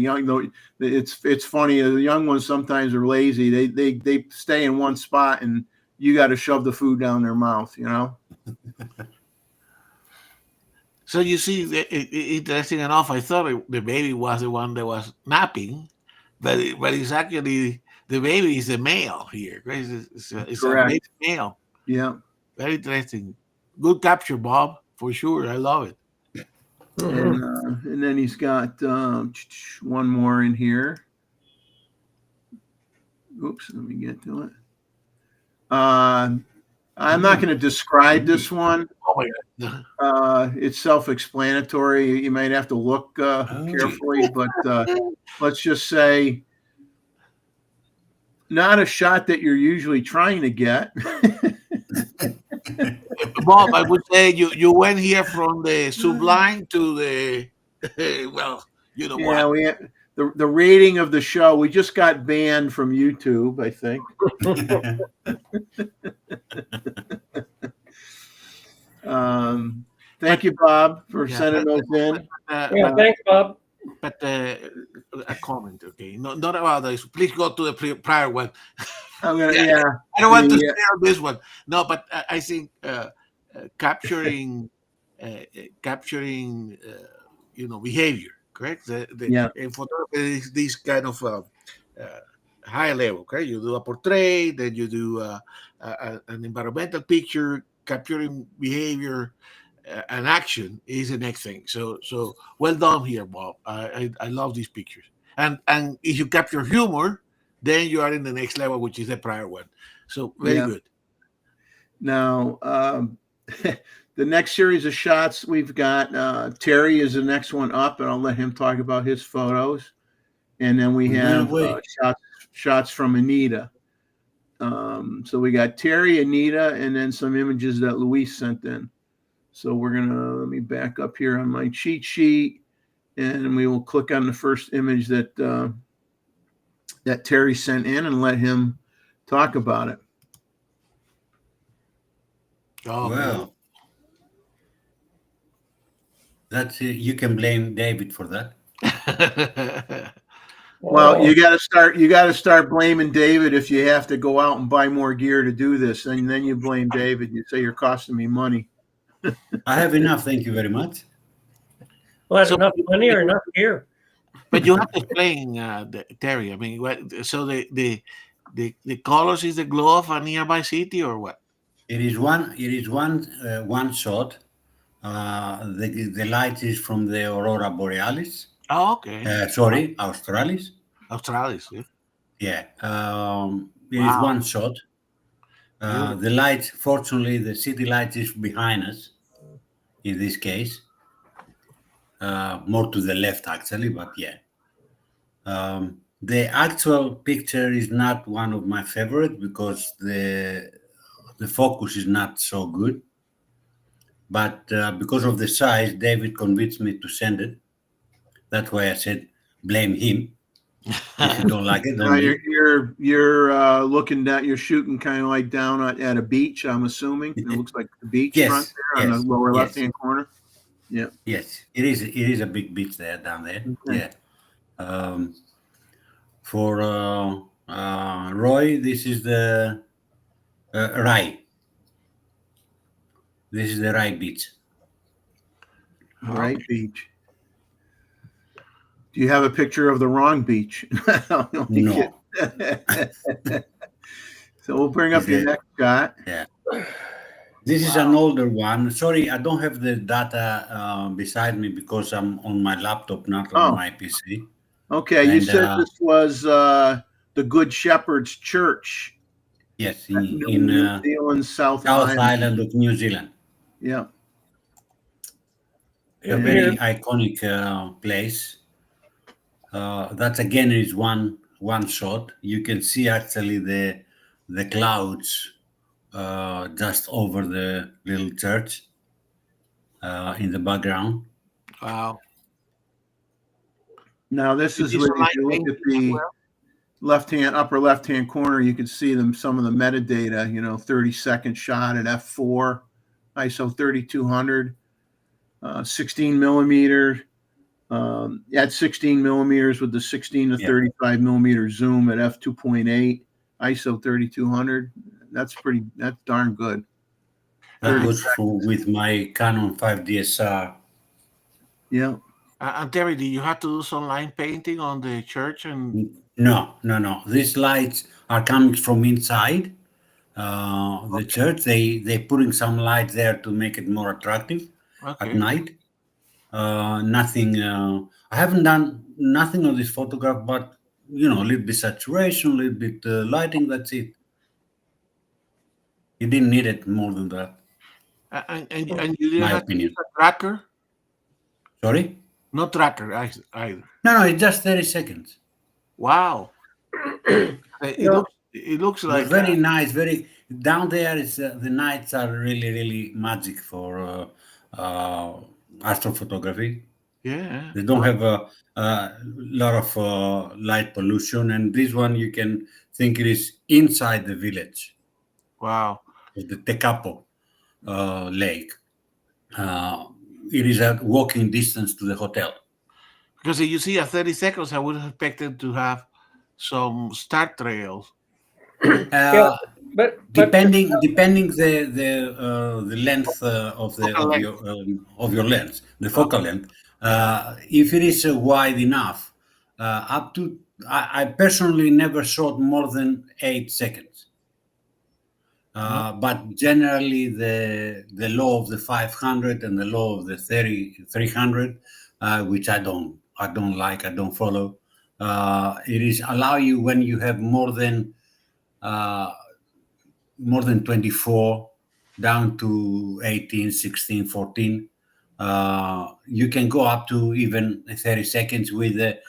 Speaker 1: It's funny. The young ones sometimes are lazy. They stay in one spot, and you got to shove the food down their mouth.
Speaker 2: So you see, interesting enough, I thought the baby was the one that was napping, but it's actually the baby is the male here. It's a baby male.
Speaker 1: Yeah.
Speaker 2: Very interesting. Good capture, Bob, for sure. I love it.
Speaker 1: And then he's got one more in here. Oops, let me get to it. I'm not going to describe this one.
Speaker 2: Oh my God.
Speaker 1: It's self-explanatory. You might have to look carefully, but let's just say not a shot that you're usually trying to get.
Speaker 2: Bob, I would say you went here from the sublime to the well, you know
Speaker 1: Yeah,
Speaker 2: what?
Speaker 1: we had, the rating of the show. We just got banned from YouTube, I think. Thank you, Bob, for sending those in.
Speaker 5: Yeah, thanks, Bob.
Speaker 2: But comment. Okay, not about this. Please go to the prior one.
Speaker 1: I'm gonna, yeah.
Speaker 2: I don't want to
Speaker 1: The,
Speaker 2: stay on this one. No, but I think capturing behavior, correct?
Speaker 1: Yeah.
Speaker 2: In photography is this kind of high level, correct? You do a portrait, then you do an environmental picture, capturing behavior. An action is the next thing. So well done here, Bob. I love these pictures. And if you capture humor, then you are in the next level, which is the prior one. So very
Speaker 1: Yeah.
Speaker 2: good.
Speaker 1: Now, the next series of shots we've got, Terry is the next one up, and I'll let him talk about his photos. And then we have shots from Anita. So we got Terry, Anita, and then some images that Luis sent in. So let me back up here on my cheat sheet, and we will click on the first image that Terry sent in and let him talk about it.
Speaker 2: Oh,
Speaker 4: Well, that's you can blame David for that.
Speaker 1: Well, you got to start blaming David if you have to go out and buy more gear to do this, and then you blame David. You say you're costing me money.
Speaker 4: I have enough, thank you very much.
Speaker 5: Well,
Speaker 2: So-
Speaker 5: enough money or enough gear?
Speaker 2: But you have to explain, Terry. I mean, so the colors is the glow of a nearby city, or what?
Speaker 4: It is one shot. The light is from the Aurora Borealis.
Speaker 2: Oh, okay.
Speaker 4: Sorry, Australis.
Speaker 2: Australis. Yeah.
Speaker 4: Yeah. It is
Speaker 2: Wow.
Speaker 4: one shot. The light, fortunately, the city light is behind us. In this case, more to the left actually, but yeah. The actual picture is not one of my favorite because the focus is not so good. But because of the size, David convinced me to send it. That's why I said blame him. If you don't like it, don't me.
Speaker 1: You're looking down. You're shooting kind of like down at a beach. I'm assuming it looks like the beach
Speaker 4: Yes,
Speaker 1: front there on
Speaker 4: yes,
Speaker 1: the lower
Speaker 4: yes.
Speaker 1: left-hand corner. Yeah.
Speaker 4: Yes, it is. It is a big beach there down there.
Speaker 1: Okay.
Speaker 4: Yeah. For Roy, this is the Rai. This is the Rai beach.
Speaker 1: Right beach. Do you have a picture of the wrong beach?
Speaker 4: No.
Speaker 1: So we'll bring up your next shot.
Speaker 4: Yeah. This is an older one. Sorry, I don't have the data beside me because I'm on my laptop, not on my PC.
Speaker 1: Okay, you
Speaker 4: And,
Speaker 1: said this was the Good Shepherd's Church.
Speaker 4: Yes,
Speaker 1: in
Speaker 4: in
Speaker 1: New Zealand, South
Speaker 4: Island of New Zealand.
Speaker 1: Yeah.
Speaker 4: A very iconic place. That again is one shot. You can see actually the clouds just over the little church in the background.
Speaker 2: Wow.
Speaker 1: Now this is
Speaker 2: Is
Speaker 1: where
Speaker 2: this
Speaker 1: if you look
Speaker 2: online
Speaker 1: at the upper left-hand corner, you can see some of the metadata, 30-second shot at f4, ISO 3200, 16 millimeter, at 16 millimeters with the 16 to 35 millimeter zoom at f2.8, ISO 3200. That's darn good.
Speaker 4: That was with my Canon 5DSR.
Speaker 1: Yeah.
Speaker 2: And Terry, did you have to do some line painting on the church? And
Speaker 4: No. These lights are coming from inside the church. They putting some lights there to make it more attractive at night. Nothing. I haven't done nothing on this photograph, but a little bit saturation, a little bit lighting. That's it. You didn't need it more than that.
Speaker 2: and you didn't
Speaker 4: My
Speaker 2: have
Speaker 4: opinion.
Speaker 2: to use a tracker?
Speaker 4: Sorry?
Speaker 2: No tracker either.
Speaker 4: No, it's just 30 seconds.
Speaker 2: Wow. It looks like
Speaker 4: very nice. Very down there. Is the nights are really, really magic for astrophotography.
Speaker 2: Yeah.
Speaker 4: They don't have a lot of light pollution, and this one you can think it is inside the village.
Speaker 2: Wow.
Speaker 4: The Tekapo lake. It is a walking distance to the hotel.
Speaker 2: Because if you see at 30 seconds, I would have expected to have some start trails.
Speaker 5: Yeah, but
Speaker 4: Depending the length of your lens, the focal length. If it is wide enough, up to I personally never shot more than 8 seconds. But generally, the law of the 500 and the law of the 300, which I don't like, I don't follow. It is allow you when you have more than 24 down to 18, 16, 14. You can go up to even 30 seconds with the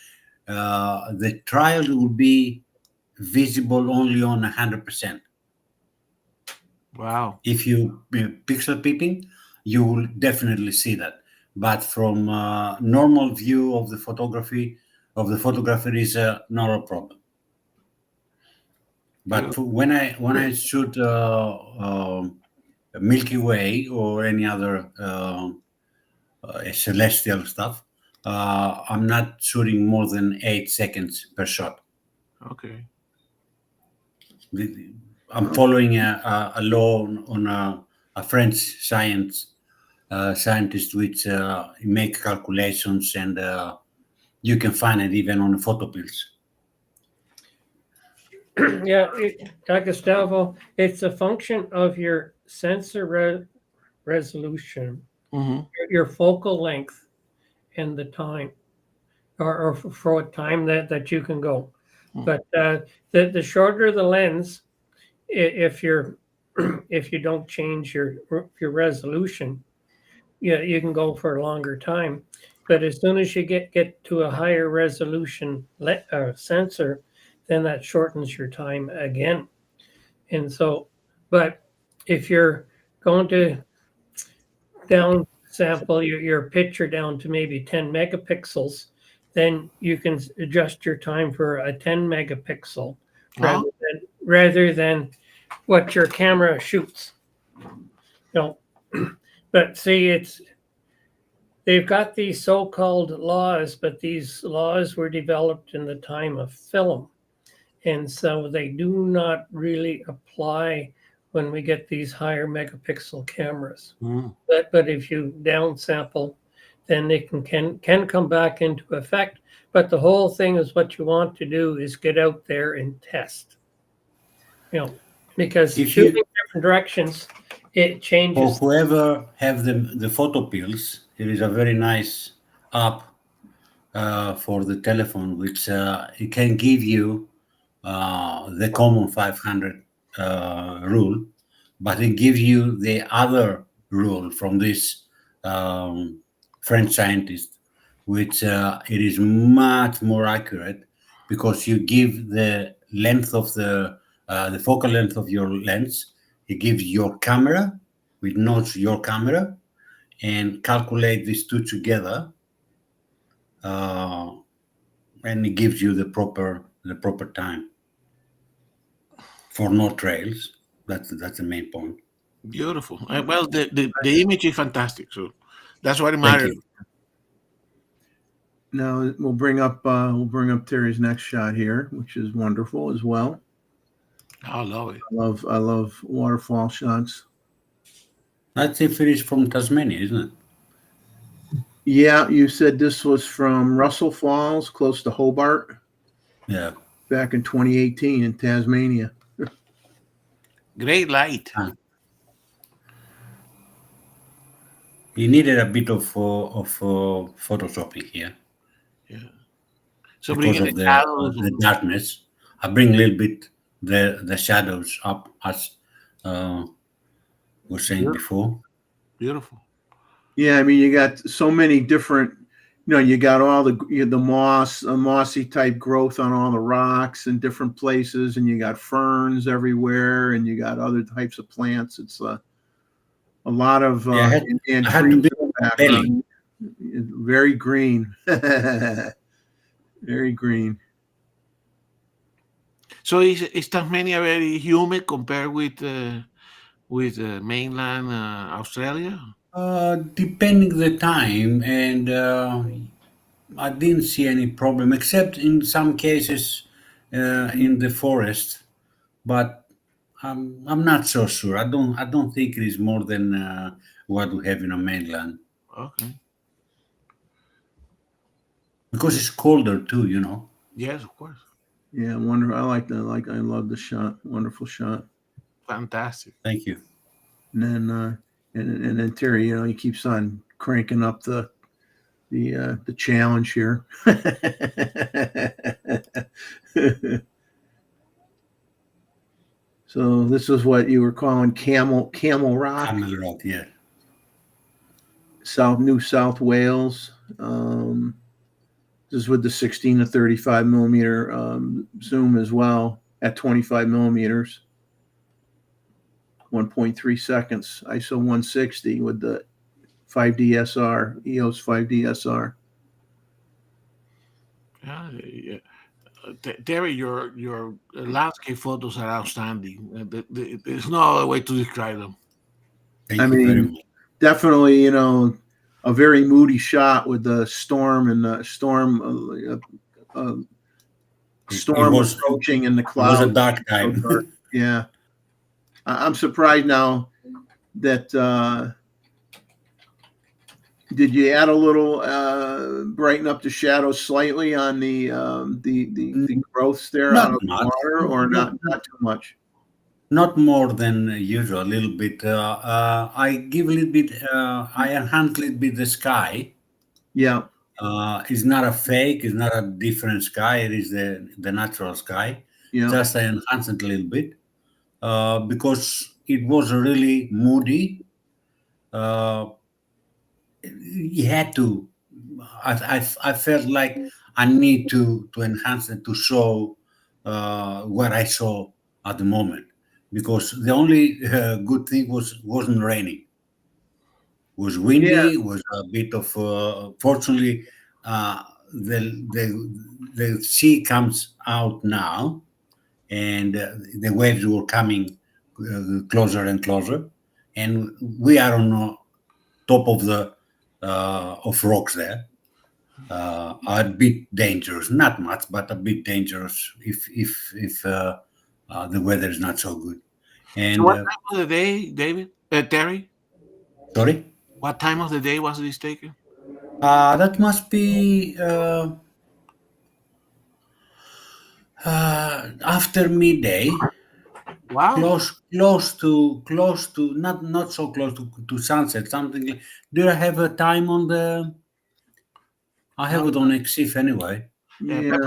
Speaker 4: trial will be visible only on 100%.
Speaker 2: Wow.
Speaker 4: If you pixel peeping, you will definitely see that. But from normal view of the photography of the photographer is not a problem. But when I shoot Milky Way or any other celestial stuff, I'm not shooting more than 8 seconds per shot.
Speaker 2: Okay.
Speaker 4: I'm following a law on a French scientist which make calculations, and you can find it even on the photo pills.
Speaker 5: yeah, Gustavo, it's a function of your sensor resolution, your focal length, and the time, or for what time that you can go. But the shorter the lens, if you don't change your resolution, you can go for a longer time. But as soon as you get to a higher resolution sensor, then that shortens your time again. And so, but if you're going to down sample your picture down to maybe 10 megapixels, then you can adjust your time for a 10 megapixel rather than what your camera shoots. But see, they've got these so-called laws, but these laws were developed in the time of film. And so they do not really apply when we get these higher megapixel cameras. But if you downsample, then they can come back into effect. But the whole thing is what you want to do is get out there and test. Because if shooting different directions, it changes.
Speaker 4: For whoever have the photo pills, it is a very nice app for the telephone, which it can give you the common 500 rule, but it gives you the other rule from this French scientist, which it is much more accurate because you give the length of the focal length of your lens. It gives your camera, which knows your camera, and calculate these two together, and it gives you the proper time for no trails. That's the main point.
Speaker 2: Beautiful. Well, the image is fantastic, so that's what it matters.
Speaker 1: Now we'll bring up Terry's next shot here, which is wonderful as well.
Speaker 2: I love it.
Speaker 1: I love waterfall shots.
Speaker 4: That's if it is from Tasmania, isn't it?
Speaker 1: Yeah, you said this was from Russell Falls, close to Hobart.
Speaker 4: Yeah.
Speaker 1: Back in 2018 in Tasmania.
Speaker 2: Great light.
Speaker 4: You needed a bit of photoshopping here.
Speaker 2: Yeah. So
Speaker 4: because of the darkness, I bring a little bit the shadows up, as was saying before.
Speaker 2: Beautiful.
Speaker 1: Yeah, I mean, you got so many different. You got all the mossy type growth on all the rocks in different places, and you got ferns everywhere, and you got other types of plants. It's a lot of and trees in the background. Very green. Very green.
Speaker 2: So is Tasmania very humid compared with mainland Australia?
Speaker 4: Depending the time, and I didn't see any problem, except in some cases in the forest. But I'm not so sure. I don't think it is more than what we have in the mainland,
Speaker 2: Okay.
Speaker 4: because it's colder too. You know.
Speaker 2: Yes, of course.
Speaker 1: Yeah, wonder. I like the I love the shot. Wonderful shot.
Speaker 2: Fantastic.
Speaker 4: Thank you.
Speaker 1: And then and then Terry, he keeps on cranking up the challenge here. So this is what you were calling Camel Rock,
Speaker 4: Camel Rock, yeah.
Speaker 1: New South Wales. This is with the 16 to 35 millimeter zoom as well at 25 millimeters. 1.3 seconds, ISO 160 with the 5D SR, EOS 5D SR.
Speaker 2: Yeah. Terry, your landscape photos are outstanding. There's no other way to describe them.
Speaker 4: Thank you very much.
Speaker 1: Definitely, a very moody shot with the storm and the storm approaching and the clouds.
Speaker 4: It was a dark time.
Speaker 1: Yeah. I'm surprised now that did you add a little brighten up the shadows slightly on the growths there
Speaker 4: Not
Speaker 1: out of the
Speaker 4: much.
Speaker 1: water, or not too much?
Speaker 4: Not more than usual, a little bit. I give a little bit, I enhance a little bit the sky.
Speaker 1: Yeah.
Speaker 4: It's not a fake, it's not a different sky, it is the natural sky.
Speaker 1: Yeah.
Speaker 4: Just I enhance it a little bit because it was really moody. You had to, I felt like I need to enhance it to show what I saw at the moment. Because the only good thing wasn't raining. It was windy. It was a bit of. Fortunately, the sea comes out now, and the waves were coming closer and closer, and we are on top of the of rocks there. A bit dangerous, not much, but a bit dangerous if the weather is not so good. And
Speaker 2: So what time of the day, David? Terry?
Speaker 4: Sorry?
Speaker 2: What time of the day was this taken?
Speaker 4: That must be after midday.
Speaker 2: Wow.
Speaker 4: Close to not so close to sunset. Something. Do you have a time on the? I have it on EXIF anyway.
Speaker 1: Yeah.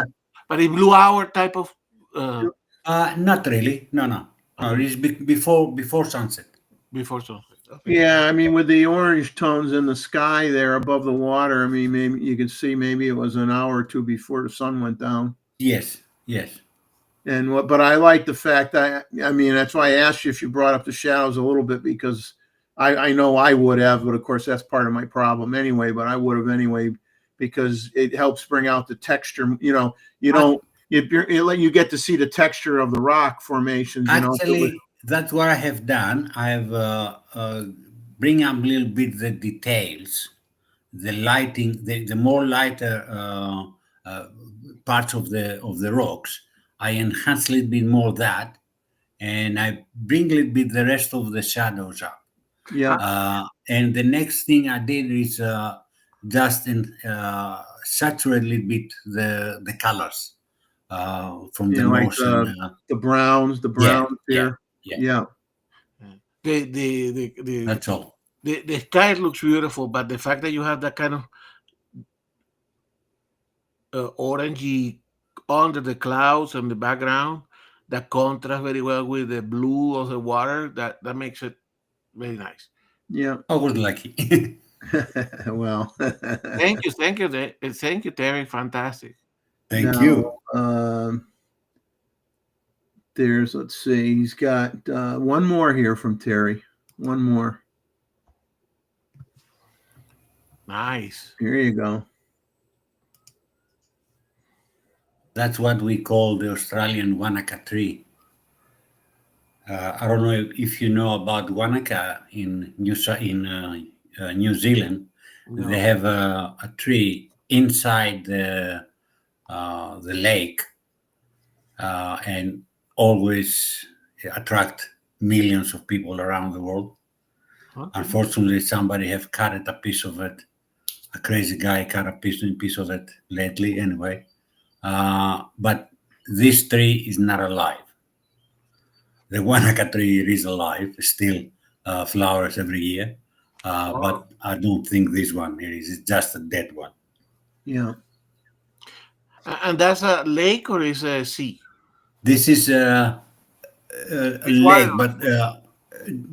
Speaker 2: But a blue hour type of.
Speaker 4: Not really. No. It's before sunset.
Speaker 2: Before sunset. Okay.
Speaker 1: Yeah, I mean, with the orange tones in the sky there above the water, I mean, maybe you could see maybe it was an hour or two before the sun went down.
Speaker 4: Yes.
Speaker 1: But I like the fact that, I mean, that's why I asked you if you brought up the shadows a little bit, because I know I would have, but of course that's part of my problem anyway, but I would have anyway, because it helps bring out the texture. You get to see the texture of the rock formations.
Speaker 4: Actually, that's what I have done. I have bring up a little bit the details, the lighting, the more lighter parts of the rocks. I enhance a little bit more that, and I bring a little bit the rest of the shadows up.
Speaker 1: Yeah.
Speaker 4: And the next thing I did is just saturate a little bit the colors from the
Speaker 1: like
Speaker 4: motion.
Speaker 1: The browns here. Yeah.
Speaker 4: That's all.
Speaker 2: The sky looks beautiful, but the fact that you have that kind of orangey under the clouds and the background, that contrasts very well with the blue of the water, that makes it very nice.
Speaker 1: Yeah.
Speaker 4: I was lucky.
Speaker 1: Well,
Speaker 2: thank you, Terry. Fantastic.
Speaker 4: Thank you.
Speaker 1: Let's see, he's got one more here from Terry. One more.
Speaker 2: Nice.
Speaker 1: Here you go.
Speaker 4: That's what we call the Australian Wanaka tree. I don't know if you know about Wanaka in New Zealand. No. They have a tree inside the lake and always attract millions of people around the world.
Speaker 2: Okay.
Speaker 4: Unfortunately, somebody have cut a piece of it. A crazy guy cut a piece of it lately, anyway. But this tree is not alive. The Wanaka tree is alive, still flowers every year. But I don't think this one here is just a dead one.
Speaker 1: Yeah.
Speaker 2: And that's a lake or is a sea?
Speaker 4: This is a
Speaker 2: It's water.
Speaker 4: lake, but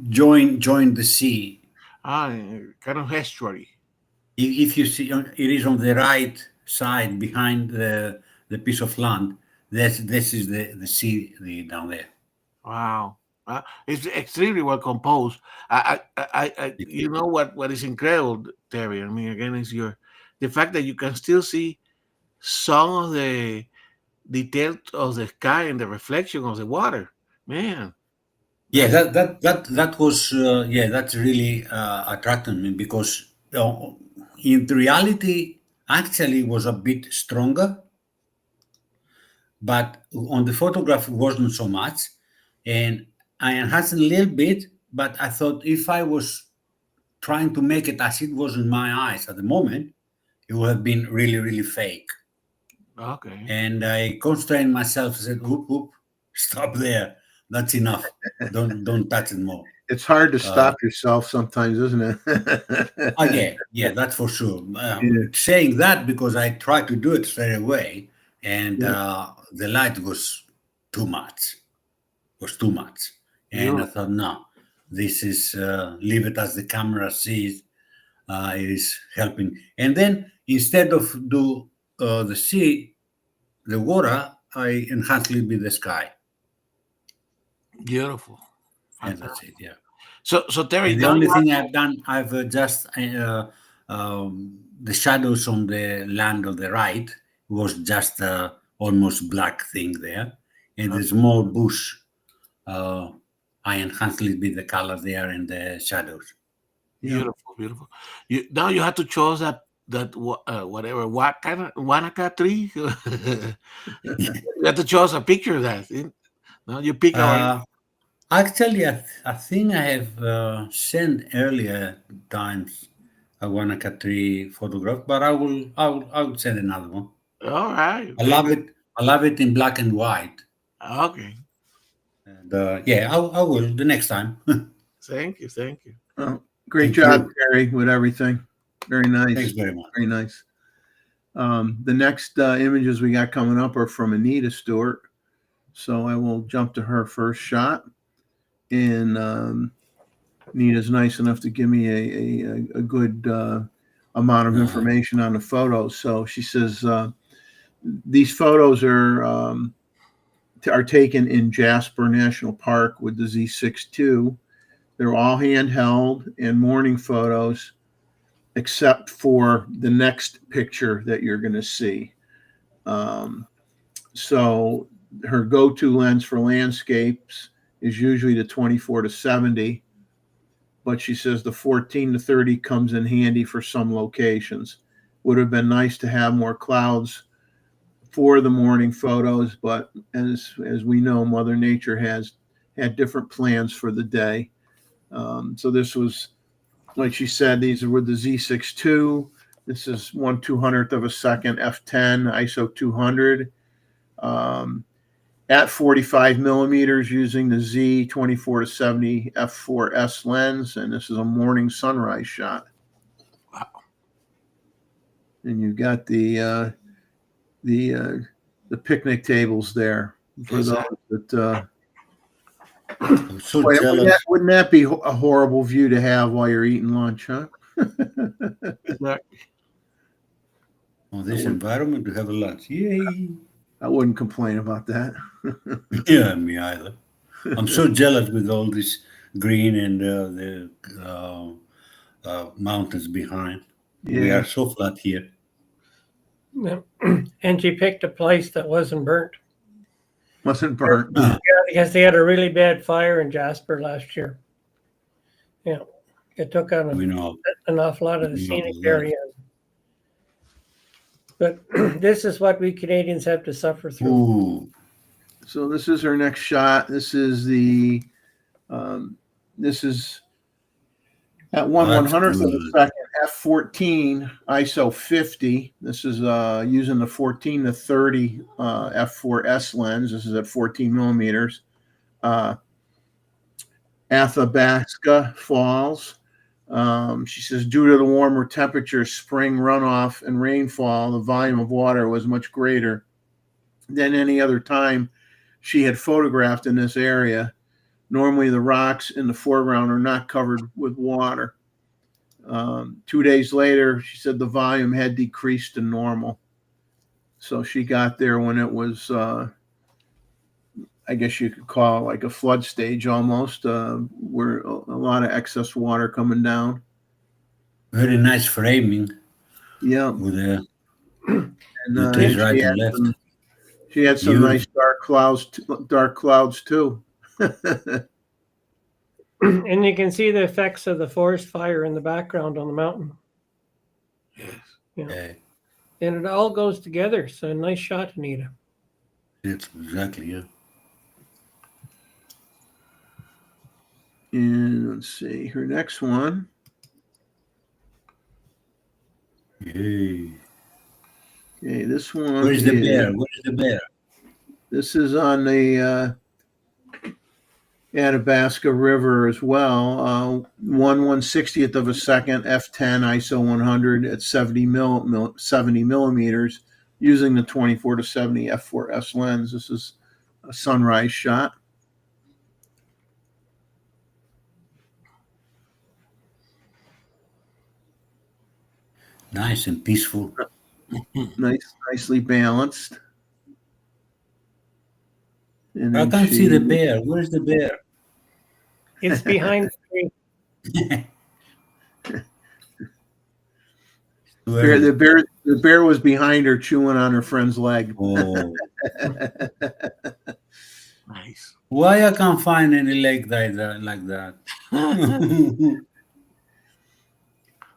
Speaker 4: join the sea.
Speaker 2: Kind of estuary.
Speaker 4: If you see, it is on the right side behind the piece of land. This is the sea down there.
Speaker 2: Wow. It's extremely well composed. You know what is incredible, Terry? I mean, again, is the fact that you can still see some of the detail of the sky and the reflection of the water. Man.
Speaker 4: Yeah, that was that's really attracted me because in reality, actually, it was a bit stronger, but on the photograph it wasn't so much, and I enhanced it a little bit. But I thought if I was trying to make it as it was in my eyes at the moment, it would have been really, really fake.
Speaker 2: Okay.
Speaker 4: And I constrained myself and said, "Oop, stop there. That's enough. Don't touch it more."
Speaker 1: It's hard to stop yourself sometimes, isn't it?
Speaker 4: Yeah, that's for sure. Saying that because I tried to do it straight away, and the light was too much. And I thought, no, this is leave it as the camera sees. It is helping. And then instead of do the sea, the water, I enhanced a little bit the sky.
Speaker 2: Beautiful.
Speaker 4: And that's it, yeah.
Speaker 2: So Terry,
Speaker 4: and the only thing I've done, I've just the shadows on the land on the right was just almost black thing there, and the small bush. I enhanced a little bit the color there and the shadows.
Speaker 2: Beautiful. Now you have to choose that whatever what kind of Wanaka tree. You have to choose a picture of that. No, you pick
Speaker 4: Actually, I think I have sent earlier times a Wanaka tree photograph, but I will send another one.
Speaker 2: All right.
Speaker 4: I love it in black and white.
Speaker 2: Okay.
Speaker 4: And I will the next time.
Speaker 2: Thank you.
Speaker 1: Oh, great job, Terry, with everything. Very nice.
Speaker 4: Thanks very much.
Speaker 1: Very nice. The next images we got coming up are from Anita Stewart. So I will jump to her first shot. And Anita's nice enough to give me a good amount of information on the photos. So she says these photos are taken in Jasper National Park with the Z6 II. They're all handheld and morning photos, except for the next picture that you're going to see. So her go-to lens for landscapes is usually the 24-70, but she says the 14-30 comes in handy for some locations. Would have been nice to have more clouds for the morning photos, but as we know, Mother Nature has had different plans for the day. So this was, like she said, these were the Z6 II. This is 1/200th of a second f10 ISO 200 at 45 millimeters using the Z 24-70 f4S lens, and this is a morning sunrise shot.
Speaker 2: Wow! And
Speaker 1: you've got the picnic tables there for those that.
Speaker 4: I'm so jealous.
Speaker 1: Wouldn't that be a horrible view to have while you're eating lunch, huh?
Speaker 4: On this environment to have a lunch, yay!
Speaker 1: I wouldn't complain about that.
Speaker 4: Yeah, me either. I'm so jealous with all this green and the mountains behind. Yeah. We are so flat here.
Speaker 5: And she picked a place that wasn't burnt.
Speaker 1: Wasn't burnt.
Speaker 5: Yeah, because they had a really bad fire in Jasper last year. Yeah, it took out an awful lot of the scenic areas. But this is what we Canadians have to suffer through.
Speaker 4: Ooh,
Speaker 1: So this is her next shot. This is the this is at one
Speaker 4: that's
Speaker 1: 100th of a
Speaker 4: good.
Speaker 1: second, f14 ISO 50. This is using the 14 to 30 f4s lens. This is at 14 millimeters. Athabasca Falls. She says, due to the warmer temperatures, spring runoff, and rainfall, the volume of water was much greater than any other time she had photographed in this area. Normally, the rocks in the foreground are not covered with water. 2 days later, she said the volume had decreased to normal. So she got there when it was, I guess you could call it like a flood stage almost, where a lot of excess water coming down.
Speaker 4: Very nice framing
Speaker 1: Yeah.
Speaker 4: with the
Speaker 1: And
Speaker 4: trees right and left.
Speaker 1: She had some
Speaker 4: Beautiful.
Speaker 1: nice dark clouds too.
Speaker 5: And you can see the effects of the forest fire in the background on the mountain.
Speaker 2: Yes.
Speaker 4: Yeah,
Speaker 5: And it all goes together. So nice shot, Anita.
Speaker 4: it's exactly, yeah.
Speaker 1: And let's see, her next one.
Speaker 4: Yay.
Speaker 1: Okay, this one
Speaker 4: Where's the
Speaker 1: is,
Speaker 4: bear? Where's the bear?
Speaker 1: this is on the Athabasca River as well. 1/160th of a second, f10 ISO 100 at 70 millimeters using the 24 to 70 f4s lens. This is a sunrise shot.
Speaker 4: Nice and peaceful.
Speaker 1: Nicely balanced. And
Speaker 4: I
Speaker 1: then
Speaker 4: can't see the bear. Where's the bear?
Speaker 5: It's behind the tree.
Speaker 1: the bear was behind her chewing on her friend's leg.
Speaker 4: Oh,
Speaker 2: Nice.
Speaker 4: why I can't find any lake like that?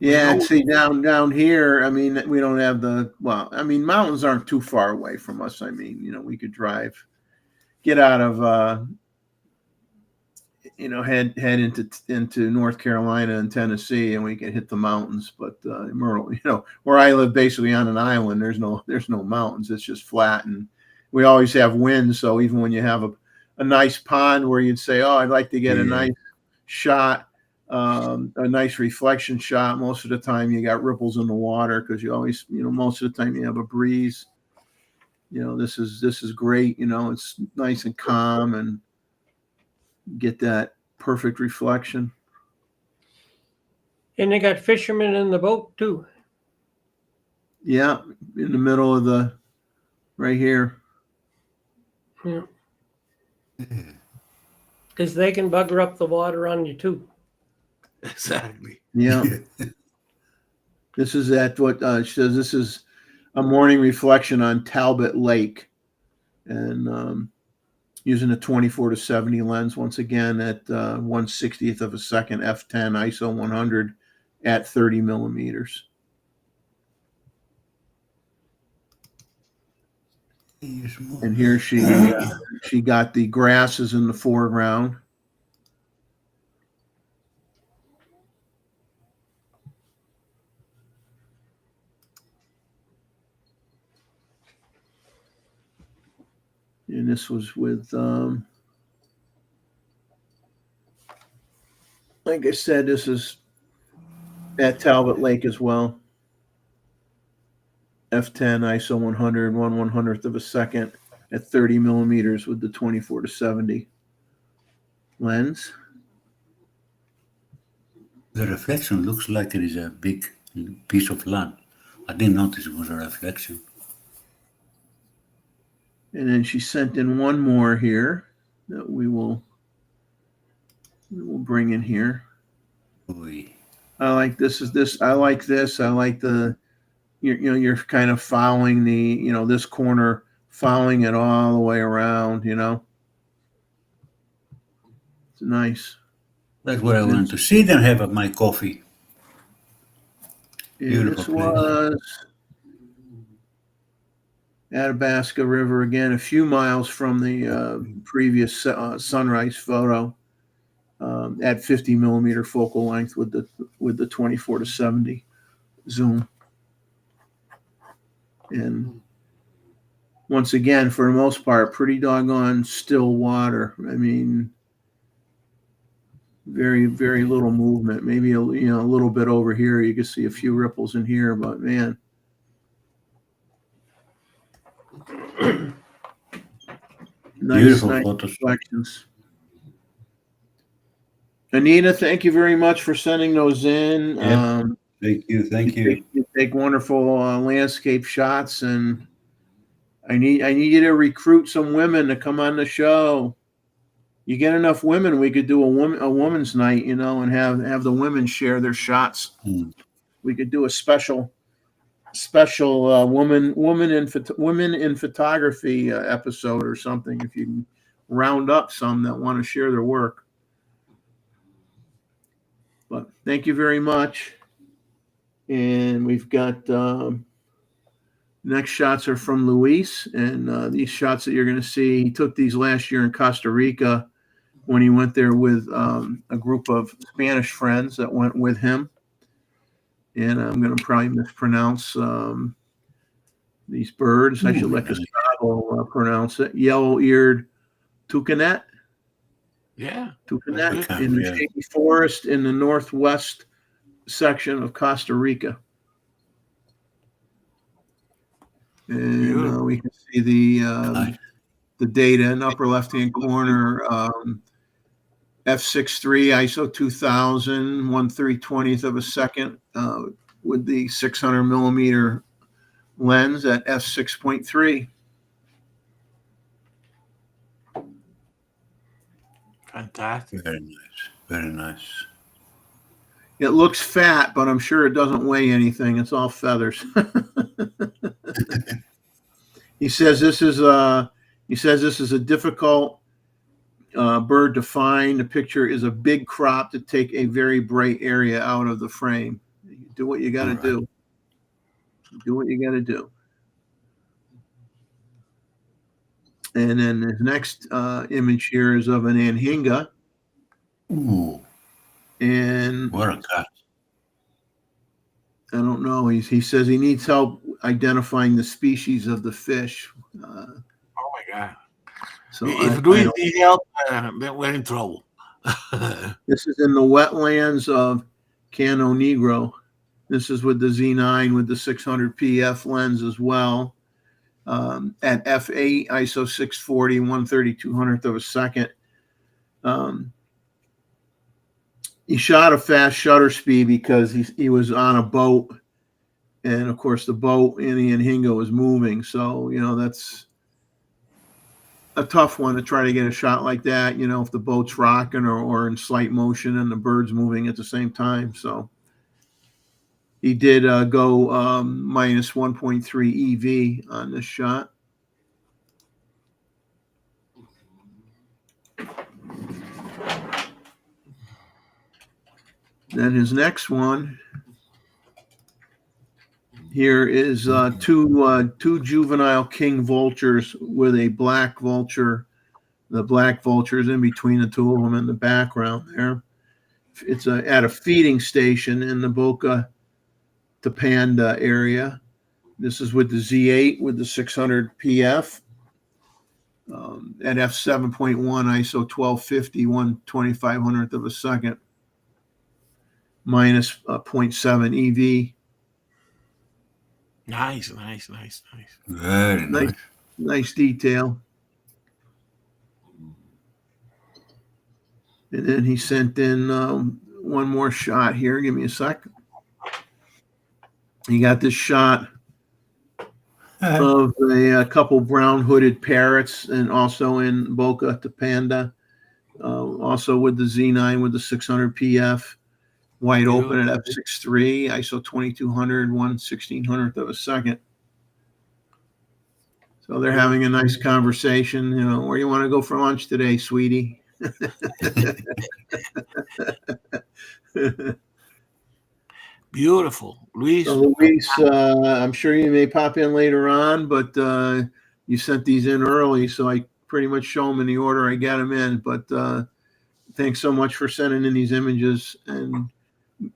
Speaker 1: Yeah,
Speaker 2: know-
Speaker 1: see down here, I mean, we don't have mountains aren't too far away from us. I mean, we could get out of head into North Carolina and Tennessee, and we can hit the mountains. But Myrtle, where I live, basically on an island, there's no mountains. It's just flat, and we always have wind. So even when you have a nice pond where you'd say, "Oh, I'd like to get a nice shot, a nice reflection shot," most of the time you got ripples in the water because you always, most of the time you have a breeze. This is great. It's nice and calm and get that perfect reflection.
Speaker 5: And they got fishermen in the boat too.
Speaker 1: Yeah, in the middle of right here.
Speaker 5: Yeah. Because they can bugger up the water on you too.
Speaker 2: Exactly.
Speaker 1: Yeah. This is what she says. This is a morning reflection on Talbot Lake, and using a 24 to 70 lens once again at 1/60th of a second, f10 ISO 100 at 30 millimeters. And here she got the grasses in the foreground. And this was with, like I said, this is at Talbot Lake as well. F10 ISO 100, 1/100th of a second at 30 millimeters with the 24 to 70 lens.
Speaker 4: The reflection looks like it is a big piece of land. I didn't notice it was a reflection.
Speaker 1: And then she sent in one more here that we will bring in here.
Speaker 4: Oy.
Speaker 1: I like this. I like this. I like you're kind of following this corner, following it all the way around. It's nice.
Speaker 4: That's what I wanted to sit and have my coffee.
Speaker 1: And
Speaker 4: Beautiful
Speaker 1: this
Speaker 4: place.
Speaker 1: was Athabasca River again, a few miles from the previous sunrise photo, at 50 millimeter focal length with the 24 to 70 zoom. And once again, for the most part, pretty doggone still water. I mean, very, very little movement. Maybe a little bit over here. You can see a few ripples in here, but man.
Speaker 4: Beautiful
Speaker 1: Nice
Speaker 4: photos.
Speaker 1: reflections. Anita, thank you very much for sending those in.
Speaker 4: Yeah. Thank you.
Speaker 1: You take wonderful landscape shots, and I need you to recruit some women to come on the show. You get enough women, we could do a woman's night, and have the women share their shots. We could do a special women in photography episode or something, if you can round up some that want to share their work. But thank you very much. And we've got next shots are from Luis, and these shots that you're going to see, he took these last year in Costa Rica when he went there with a group of Spanish friends that went with him. And I'm going to probably mispronounce these birds. I should let Gustavo pronounce it. Yellow-eared toucanet.
Speaker 2: Yeah.
Speaker 1: Toucanet in the shady forest in the northwest section of Costa Rica. And we can see the data in the upper left-hand corner. F6.3 ISO 2000, 1/320th of a second with the 600 millimeter lens at f6.3.
Speaker 2: Fantastic.
Speaker 4: Very nice.
Speaker 1: It looks fat, but I'm sure it doesn't weigh anything. It's all feathers. He says this is a difficult bird to find. The picture is a big crop to take a very bright area out of the frame. Do what you got to do. Do what you got to do. And then the next image here is of an anhinga.
Speaker 4: Ooh.
Speaker 1: And
Speaker 4: what a cat.
Speaker 1: I don't know. He says he needs help identifying the species of the fish.
Speaker 2: Oh my God.
Speaker 1: So
Speaker 2: if we need help, then we're in trouble.
Speaker 1: This is in the wetlands of Cano Negro. This is with the Z9 with the 600 PF lens as well. At f8 ISO 640, 1/3200th of a second. He shot a fast shutter speed because he was on a boat, and of course the boat in the anhinga was moving. So that's a tough one to try to get a shot like that. If the boat's rocking or in slight motion and the bird's moving at the same time. So he did go minus 1.3 EV on this shot. Then his next one here is two juvenile king vultures with a black vulture. The black vulture is in between the two of them in the background there. It's at a feeding station in the Boca Tapanda area. This is with the Z8 with the 600 PF at f7.1 ISO 1250, 1/2500th of a second. Minus 0.7 EV.
Speaker 2: Nice.
Speaker 4: Very nice.
Speaker 1: Nice detail. And then he sent in one more shot here. Give me a sec. He got this shot of a couple brown hooded parrots, and also in Boca Tapanda, also with the Z9 with the 600 PF. Wide open at f6.3, ISO 2200, 1/1600th of a second. So they're having a nice conversation. Where you want to go for lunch today, sweetie?
Speaker 2: Beautiful, Luis.
Speaker 1: So Luis, I'm sure you may pop in later on, but you sent these in early, so I pretty much show them in the order I got them in. But thanks so much for sending in these images and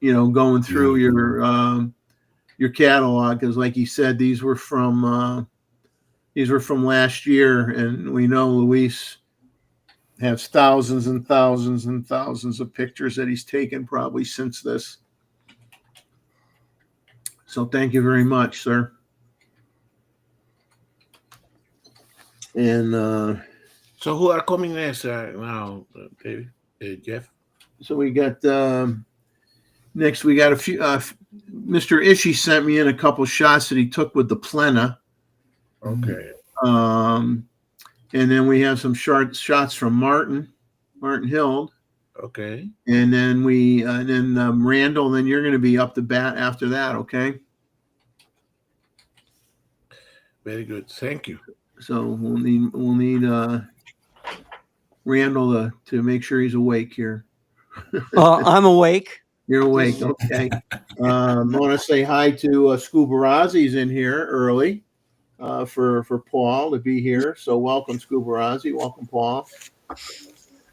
Speaker 1: going through your catalog, because like you said, these were from last year, and we know Luis has thousands and thousands and thousands of pictures that he's taken probably since this. So thank you very much, sir. And
Speaker 2: so who are coming next now, David? Jeff?
Speaker 1: So we got next. We got a few. Mr. Ishii sent me in a couple shots that he took with the Plena.
Speaker 2: Okay.
Speaker 1: And then we have some shots from Martin Hild.
Speaker 2: Okay.
Speaker 1: And then Randall. Then you're going to be up the bat after that. Okay.
Speaker 2: Very good. Thank you.
Speaker 1: So we'll need Randall to make sure he's awake here.
Speaker 3: I'm awake.
Speaker 1: You're awake. Okay. I want to say hi to Scubarazzi's in here early for Paul to be here. So welcome, Scubarazzi. Welcome, Paul.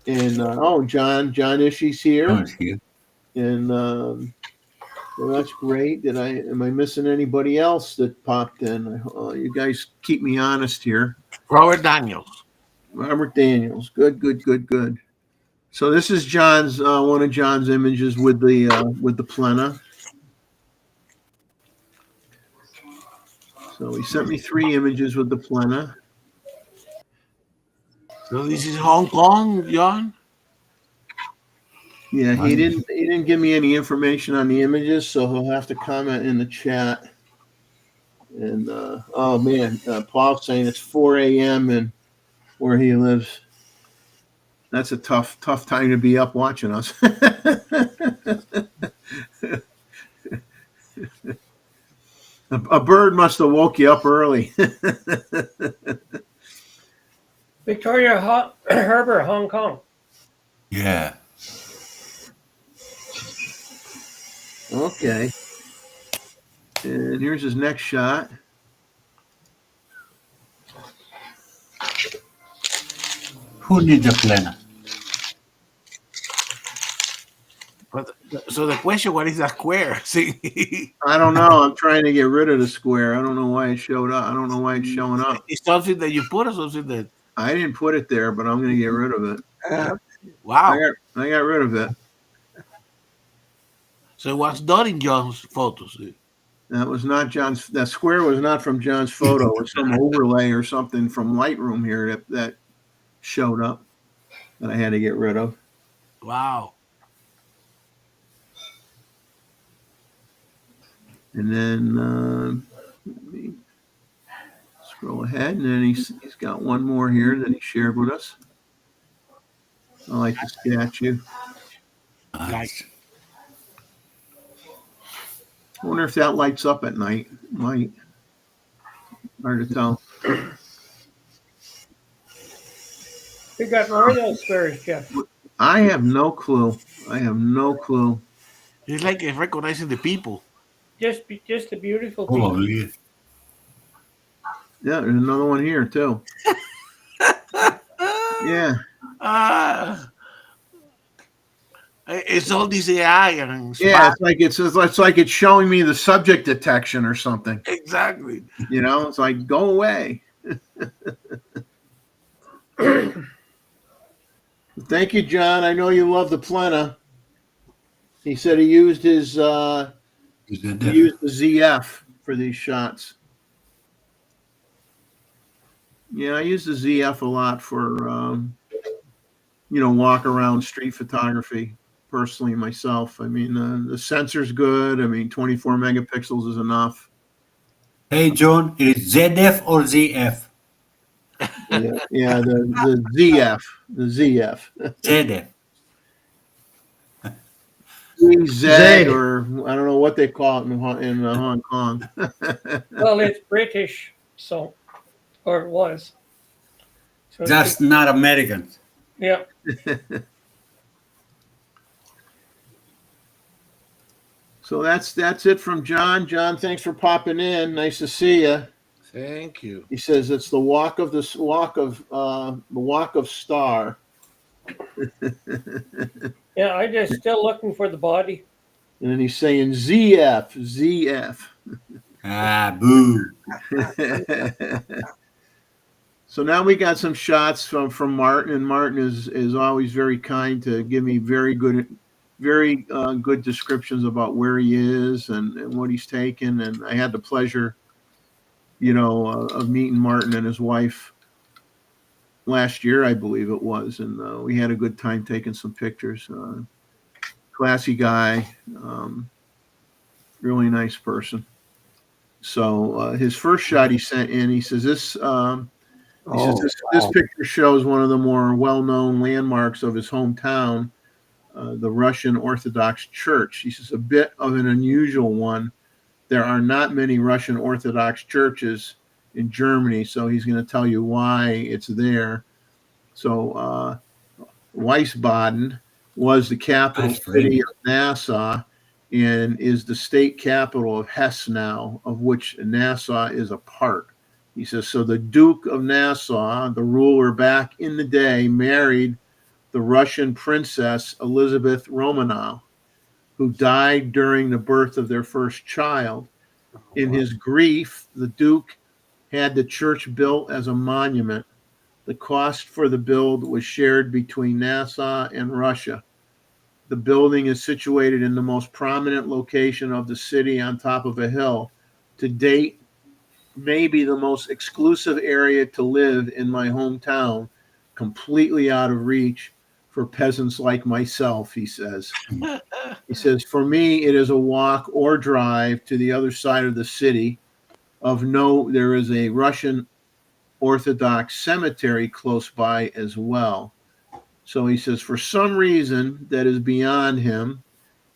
Speaker 1: And John Ishii's here.
Speaker 4: Oh, here.
Speaker 1: And well, that's great. Am I missing anybody else that popped in? You guys keep me honest here.
Speaker 2: Robert Daniels.
Speaker 1: Good. So this is John's one of John's images with the Plena. So he sent me 3 images with the Plena.
Speaker 2: So this is Hong Kong, John?
Speaker 1: Yeah, he didn't give me any information on the images, so he'll have to comment in the chat. And oh man, Paul's saying it's 4 a.m. and where he lives. That's a tough time to be up watching us. A bird must have woke you up early.
Speaker 5: Victoria Harbour, Hong Kong.
Speaker 4: Yeah.
Speaker 1: Okay. And here's his next shot.
Speaker 4: Who needs a planner?
Speaker 2: But so the question, what is a square? See,
Speaker 1: I don't know. I'm trying to get rid of the square. I don't know why it showed up. I don't know why it's showing up.
Speaker 2: it's something that you put or something that.
Speaker 1: I didn't put it there, but I'm going to get rid of it.
Speaker 2: Wow.
Speaker 1: I got rid of it.
Speaker 2: So it was not in John's photos.
Speaker 1: That was not John's. That square was not from John's photo. It was some overlay or something from Lightroom here that showed up that I had to get rid of.
Speaker 2: Wow.
Speaker 1: And then let me scroll ahead, and then he's got one more here that he shared with us. I like the statue.
Speaker 4: Nice.
Speaker 1: I wonder if that lights up at night. It might. Hard to tell.
Speaker 5: You got more of those squares, Jeff.
Speaker 1: I have no clue.
Speaker 2: It's like recognizing the people.
Speaker 5: Just the beautiful people.
Speaker 4: Probably.
Speaker 1: Yeah, there's another one here too. Yeah.
Speaker 2: It's all this AI and
Speaker 1: Yeah, it's like it's showing me the subject detection or something.
Speaker 2: Exactly.
Speaker 1: It's like, go away. Thank you, John. I know you love the Plena. He said he used the ZF for these shots. Yeah, I use the ZF a lot for walk around street photography. Personally, myself, I mean, the sensor's good. I mean, 24 megapixels is enough.
Speaker 4: Hey, John, is it ZF or ZF?
Speaker 1: Yeah, the ZF,
Speaker 4: ZF.
Speaker 1: Z, or I don't know what they call it in Hong Kong.
Speaker 5: Well, it's British, or it was. So
Speaker 4: Just not American.
Speaker 1: So that's it from John. John, thanks for popping in. Nice to see you.
Speaker 2: Thank you.
Speaker 1: He says it's the walk of Star.
Speaker 5: Yeah, I just still looking for the body.
Speaker 1: And then he's saying ZF.
Speaker 4: Ah, boo.
Speaker 1: So now we got some shots from Martin, and Martin is always very kind to give me very good descriptions about where he is and what he's taken. And I had the pleasure, of meeting Martin and his wife last year, I believe it was, and we had a good time taking some pictures. Classy guy, really nice person. So his first shot he sent in, he says this picture shows one of the more well-known landmarks of his hometown, the Russian Orthodox Church. He says a bit of an unusual one. There are not many Russian Orthodox churches in Germany, so he's going to tell you why it's there. So Wiesbaden was the capital city of Nassau and is the state capital of Hesse now, of which Nassau is a part. He says, so the Duke of Nassau, the ruler back in the day, married the Russian princess Elizabeth Romanov, who died during the birth of their first child. In his grief, the Duke had the church built as a monument. The cost for the build was shared between Nassau and Russia. The building is situated in the most prominent location of the city on top of a hill. To date, maybe the most exclusive area to live in my hometown, completely out of reach for peasants like myself, he says. He says, for me, it is a walk or drive to the other side of the city. Of note, there is a Russian Orthodox cemetery close by as well. So he says, for some reason that is beyond him,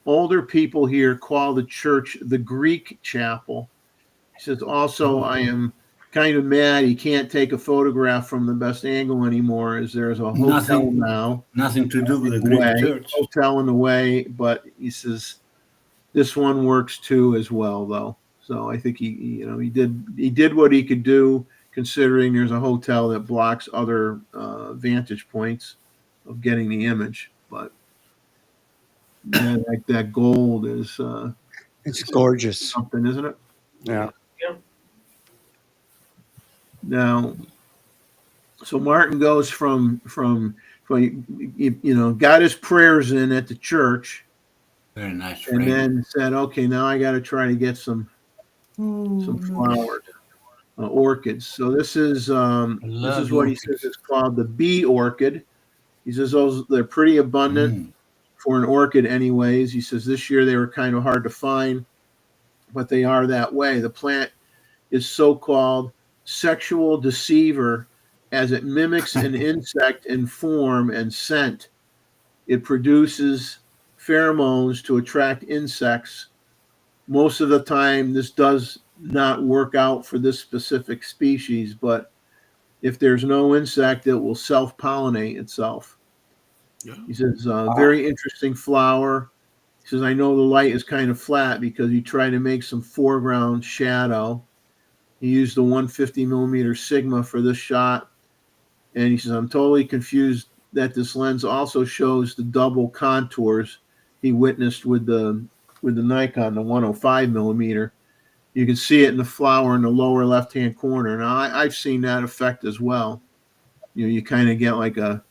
Speaker 1: older people here call the church the Greek chapel. He says, also, I am kind of mad he can't take a photograph from the best angle anymore, as there's a hotel now.
Speaker 4: Nothing to do with the Greek church.
Speaker 1: Hotel in the way, but he says this one works too as well, though. So I think he did what he could do, considering there's a hotel that blocks other vantage points of getting the image. But like that gold is
Speaker 3: it's gorgeous,
Speaker 1: something, isn't it?
Speaker 3: Yeah.
Speaker 1: Now, so Martin goes from got his prayers in at the church.
Speaker 4: Very nice.
Speaker 1: And then said, okay, now I got to try to get some flowers, orchids. So this is what he says is called the bee orchid. He says they're pretty abundant for an orchid anyways. He says this year they were kind of hard to find, but they are that way. The plant is so-called sexual deceiver as it mimics an insect in form and scent. It produces pheromones to attract insects. Most of the time, this does not work out for this specific species, but if there's no insect, it will self-pollinate itself. Yeah. He says, very interesting flower. He says, I know the light is kind of flat because you try to make some foreground shadow. He used the 150 millimeter Sigma for this shot. And he says, I'm totally confused that this lens also shows the double contours he witnessed with the Nikon, the 105 millimeter. You can see it in the flower in the lower left-hand corner. Now, I've seen that effect as well. You kind of get like a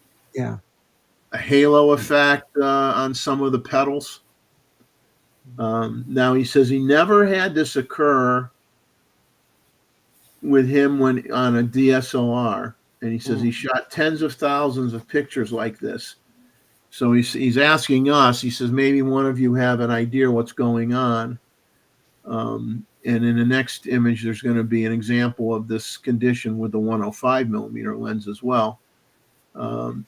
Speaker 1: halo effect on some of the petals. Now, he says he never had this occur with him when on a DSLR. And he says he shot tens of thousands of pictures like this. So he's asking us, he says, maybe one of you have an idea what's going on. And in the next image, there's going to be an example of this condition with the 105 millimeter lens as well. I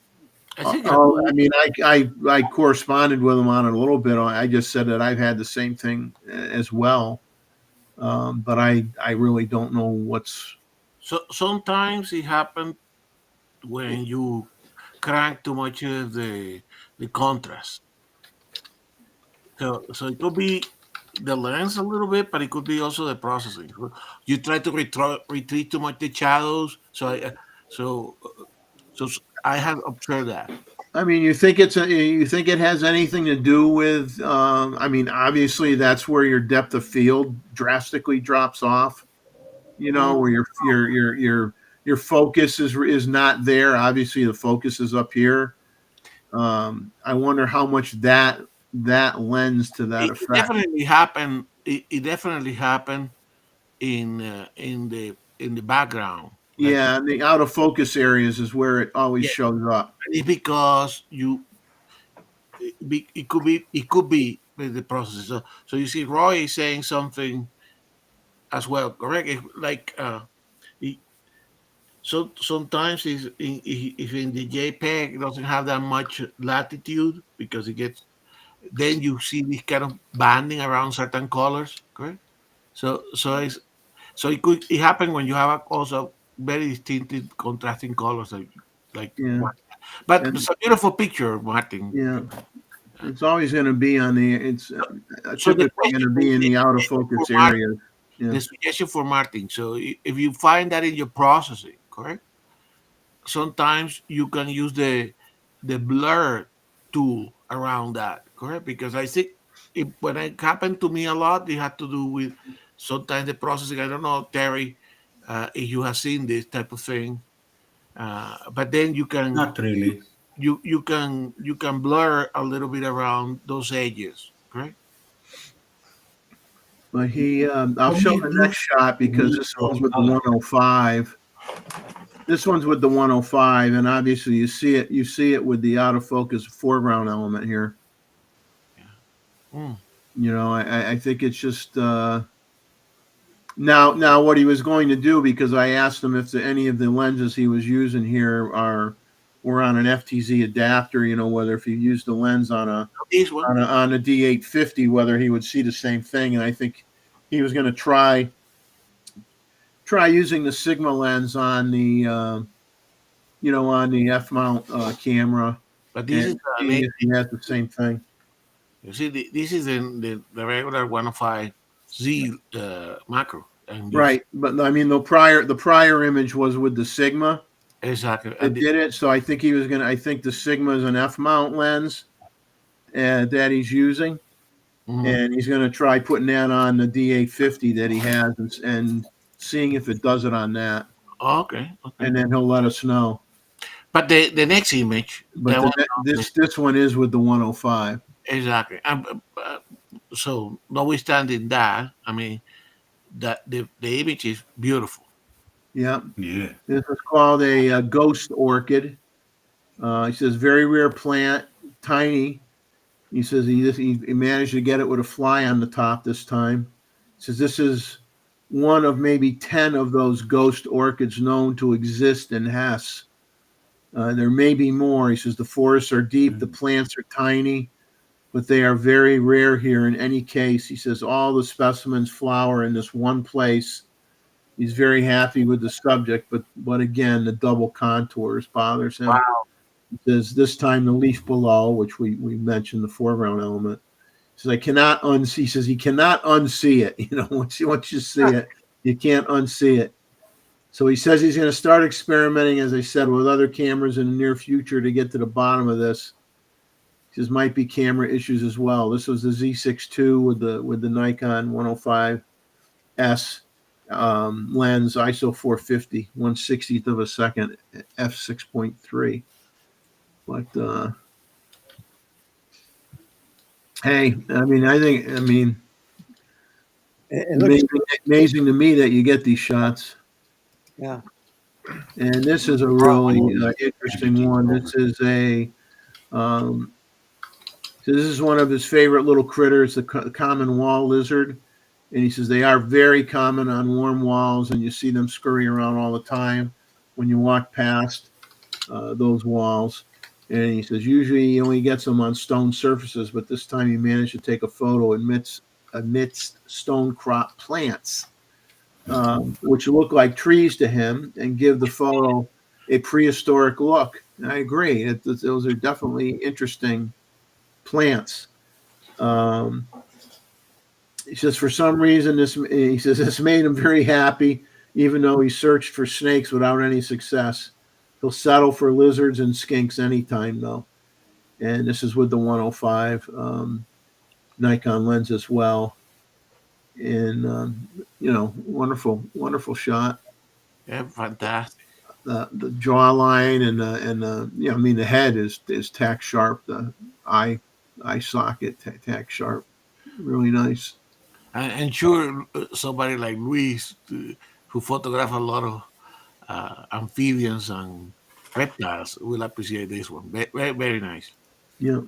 Speaker 1: corresponded with him on it a little bit. I just said that I've had the same thing as well. But I really don't know what's.
Speaker 2: So sometimes it happens when you crank too much of the contrast. So it could be the lens a little bit, but it could be also the processing. You try to retreat too much the shadows, so so I have observed that.
Speaker 1: I mean, you think you think it has anything to do with? I mean, obviously that's where your depth of field drastically drops off. You know, where your focus is not there. Obviously, the focus is up here. I wonder how much that lends to that
Speaker 2: It
Speaker 1: effect.
Speaker 2: definitely happened. It definitely happened in the background. Like,
Speaker 1: Yeah, and the out of focus areas is where it always
Speaker 2: yeah,
Speaker 1: shows up.
Speaker 2: it's because it could be the process. So you see, Roy is saying something as well, correct? Like he, so sometimes if in the JPEG it doesn't have that much latitude because it gets, then you see this kind of banding around certain colors, correct? So it could it happen when you have also very distinctive contrasting colors like
Speaker 1: Yeah,
Speaker 2: but
Speaker 1: and
Speaker 2: it's a beautiful picture, Martin.
Speaker 1: yeah, it's always going to be on the. It's
Speaker 2: So the
Speaker 1: typically going
Speaker 2: question
Speaker 1: to be in the out of
Speaker 2: for
Speaker 1: focus
Speaker 2: Martin,
Speaker 1: areas. Yeah,
Speaker 2: the suggestion for Martin. So if you find that in your processing, correct? Sometimes you can use the blur tool around that, correct? Because I think when it happened to me a lot, it had to do with sometimes the processing. I don't know, Terry, if you have seen this type of thing, but then
Speaker 4: Not really.
Speaker 2: you can blur a little bit around those edges, correct?
Speaker 1: but he. I'll
Speaker 4: For
Speaker 1: show
Speaker 4: me,
Speaker 1: the next
Speaker 4: this
Speaker 1: shot
Speaker 4: for
Speaker 1: because
Speaker 4: me
Speaker 1: this one's
Speaker 4: from
Speaker 1: with the
Speaker 4: color.
Speaker 1: 105. This one's with the 105, and obviously you see it. You see it with the out of focus foreground element here.
Speaker 2: Mm.
Speaker 1: You know, I think it's just now what he was going to do, because I asked him if any of the lenses he was using here were on an FTZ adapter. You know, whether if he used the lens on
Speaker 2: This one,
Speaker 1: a D850, whether he would see the same thing. And I think he was going to try using the Sigma lens on the on the F mount camera
Speaker 2: but this
Speaker 1: and
Speaker 2: is
Speaker 1: see if he has the same thing.
Speaker 2: you see this is the regular 105 Z macro, and you
Speaker 1: Right, but I mean the prior image was with the Sigma.
Speaker 2: exactly
Speaker 1: It did it, so I think he was gonna. I think the Sigma is an F mount lens that he's using,
Speaker 2: mhm.
Speaker 1: and he's gonna try putting that on the D850 that he has, and seeing if it does it on that,
Speaker 2: Okay, okay.
Speaker 1: and then he'll let us know.
Speaker 2: But the next image,
Speaker 1: But this one is with the 105.
Speaker 2: exactly. So notwithstanding that, I mean that the image is beautiful.
Speaker 1: Yeah,
Speaker 4: Yeah.
Speaker 1: this is called a ghost orchid. He says very rare plant, tiny. He says he managed to get it with a fly on the top this time. He says this is one of maybe 10 of those ghost orchids known to exist in Hesse. There may be more. He says the forests are deep, the plants are tiny, but they are very rare here in any case. He says all the specimens flower in this one place. He's very happy with the subject, but again, the double contours bothers him.
Speaker 2: Wow.
Speaker 1: He says this time the leaf below, which we mentioned the foreground element. He says I cannot unsee. He says he cannot unsee it. You know, once you see it, you can't unsee it. So he says he's going to start experimenting, as I said, with other cameras in the near future to get to the bottom of this. He says might be camera issues as well. This was the Z6 II with the Nikon 105S lens, ISO 450, 1/60th of a second, f6.3. But hey, I mean,
Speaker 3: It looks,
Speaker 1: amazing to me that you get these shots.
Speaker 3: yeah.
Speaker 1: And this is a really interesting one. This is this is one of his favorite little critters, the common wall lizard. And he says they are very common on warm walls, and you see them scurrying around all the time when you walk past those walls. And he says usually he only gets them on stone surfaces, but this time he managed to take a photo amidst stone crop plants, which look like trees to him, and give the photo a prehistoric look. And I agree. Those are definitely interesting plants. He says for some reason he says this made him very happy, even though he searched for snakes without any success. He'll settle for lizards and skinks anytime though. And this is with the 105 Nikon lens as well. And wonderful shot.
Speaker 2: Yeah, fantastic.
Speaker 1: The jawline and the head is tack sharp. The eye socket tack sharp. Really nice.
Speaker 2: And sure, somebody like Luis, who photograph a lot of amphibians and reptiles, will appreciate this one. Very, very nice.
Speaker 1: Yeah.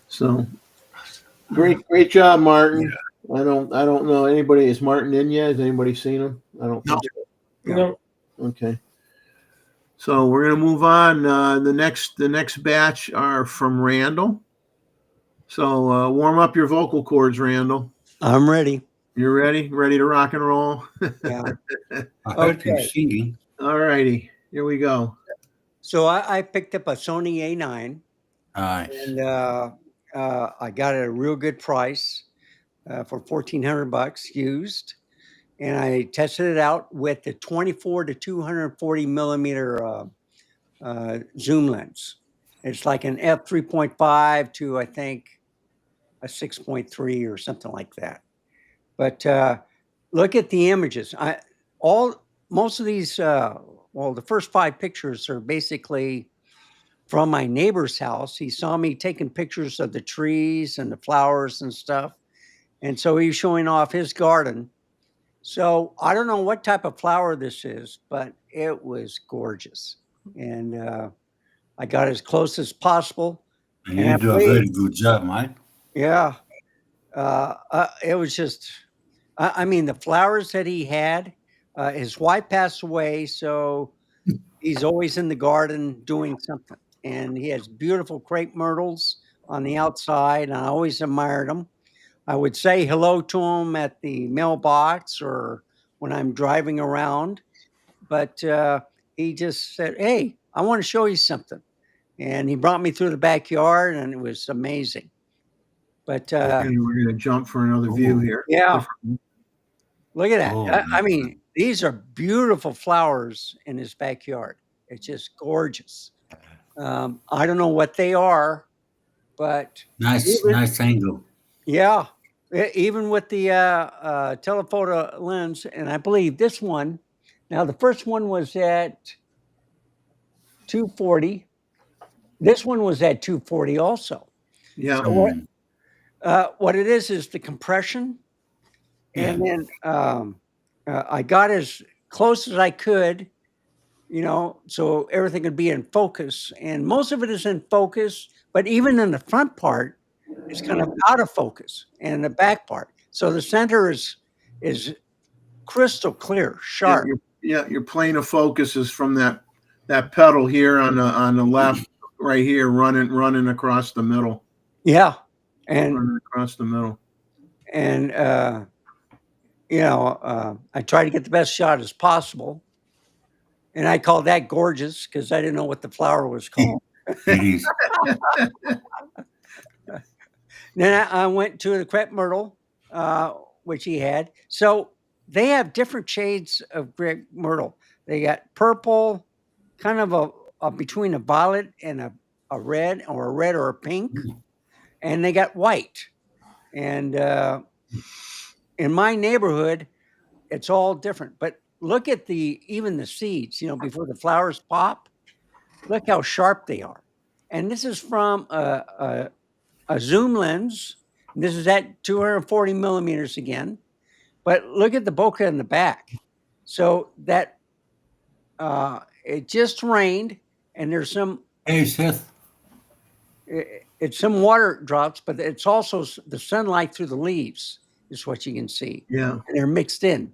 Speaker 1: So great job, Martin. Yeah. I don't know anybody. Is Martin in yet? Has anybody seen him? I don't think so.
Speaker 5: No.
Speaker 1: Okay. So we're gonna move on. The next batch are from Randall. So warm up your vocal cords, Randall.
Speaker 3: I'm ready.
Speaker 1: You're ready? Ready to rock and roll?
Speaker 3: Yeah.
Speaker 4: I heard him singing.
Speaker 1: All righty. Here we go.
Speaker 3: So I picked up a Sony A9.
Speaker 4: Nice.
Speaker 3: And I got it at a real good price for $1,400 used. And I tested it out with the 24 to 240 millimeter zoom lens. It's like an f3.5 to, I think, a 6.3 or something like that. But look at the images. Most of these, the first 5 pictures are basically from my neighbor's house. He saw me taking pictures of the trees and the flowers and stuff. And so he was showing off his garden. So I don't know what type of flower this is, but it was gorgeous. And I got as close as possible.
Speaker 4: And you do a very good job, Mike.
Speaker 3: Yeah. It was just, the flowers that he had, his wife passed away. So he's always in the garden doing something. And he has beautiful crepe myrtles on the outside. And I always admired them. I would say hello to him at the mailbox or when I'm driving around. But he just said, "Hey, I want to show you something." And he brought me through the backyard, and it was amazing. But
Speaker 1: okay, we're going to jump for another view here.
Speaker 3: Yeah. Look at that.
Speaker 4: Oh,
Speaker 3: these are beautiful flowers in his backyard. It's just gorgeous. I don't know what they are, but
Speaker 4: nice angle.
Speaker 3: Yeah, even with the telephoto lens, and I believe this one. Now, the first one was at 240. This one was at 240 also.
Speaker 1: Yeah.
Speaker 3: So what it is the compression, and then I got as close as I could, so everything could be in focus. And most of it is in focus, but even in the front part, it's kind of out of focus, and the back part. So the center is crystal clear, sharp.
Speaker 1: Your plane of focus is from that pedal here on the left, right here, running across the middle.
Speaker 3: Yeah, and
Speaker 1: running across the middle.
Speaker 3: And I try to get the best shot as possible, and I call that gorgeous because I didn't know what the flower was called.
Speaker 4: It is.
Speaker 3: Then I went to the crepe myrtle, which he had. So they have different shades of crepe myrtle. They got purple, kind of a between a violet and a red or a pink, and they got white. And in my neighborhood, it's all different. But look at even the seeds. Before the flowers pop, look how sharp they are. And this is from a zoom lens. This is at 240 millimeters again, but look at the bokeh in the back. So that it just rained, and there's some.
Speaker 4: Hey, Seth.
Speaker 3: It's some water drops, but it's also the sunlight through the leaves is what you can see.
Speaker 1: Yeah,
Speaker 3: and they're mixed in,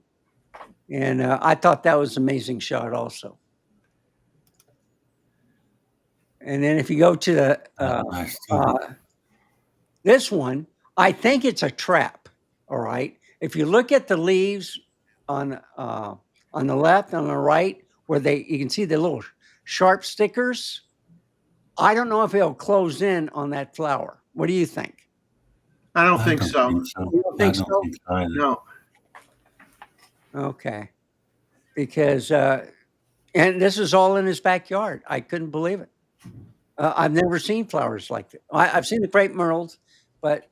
Speaker 3: and I thought that was an amazing shot also. And then if you go to the this one, I think it's a trap. All right. If you look at the leaves on the left, on the right, where you can see the little sharp stickers. I don't know if it'll close in on that flower. What do you think?
Speaker 1: I don't
Speaker 4: I
Speaker 1: think
Speaker 4: don't
Speaker 1: so.
Speaker 4: think so.
Speaker 3: You don't think
Speaker 4: I don't
Speaker 3: so?
Speaker 4: think so either.
Speaker 1: No.
Speaker 3: Okay. Because, and this is all in his backyard. I couldn't believe it. I've never seen flowers like that. I've seen the crepe myrtles, but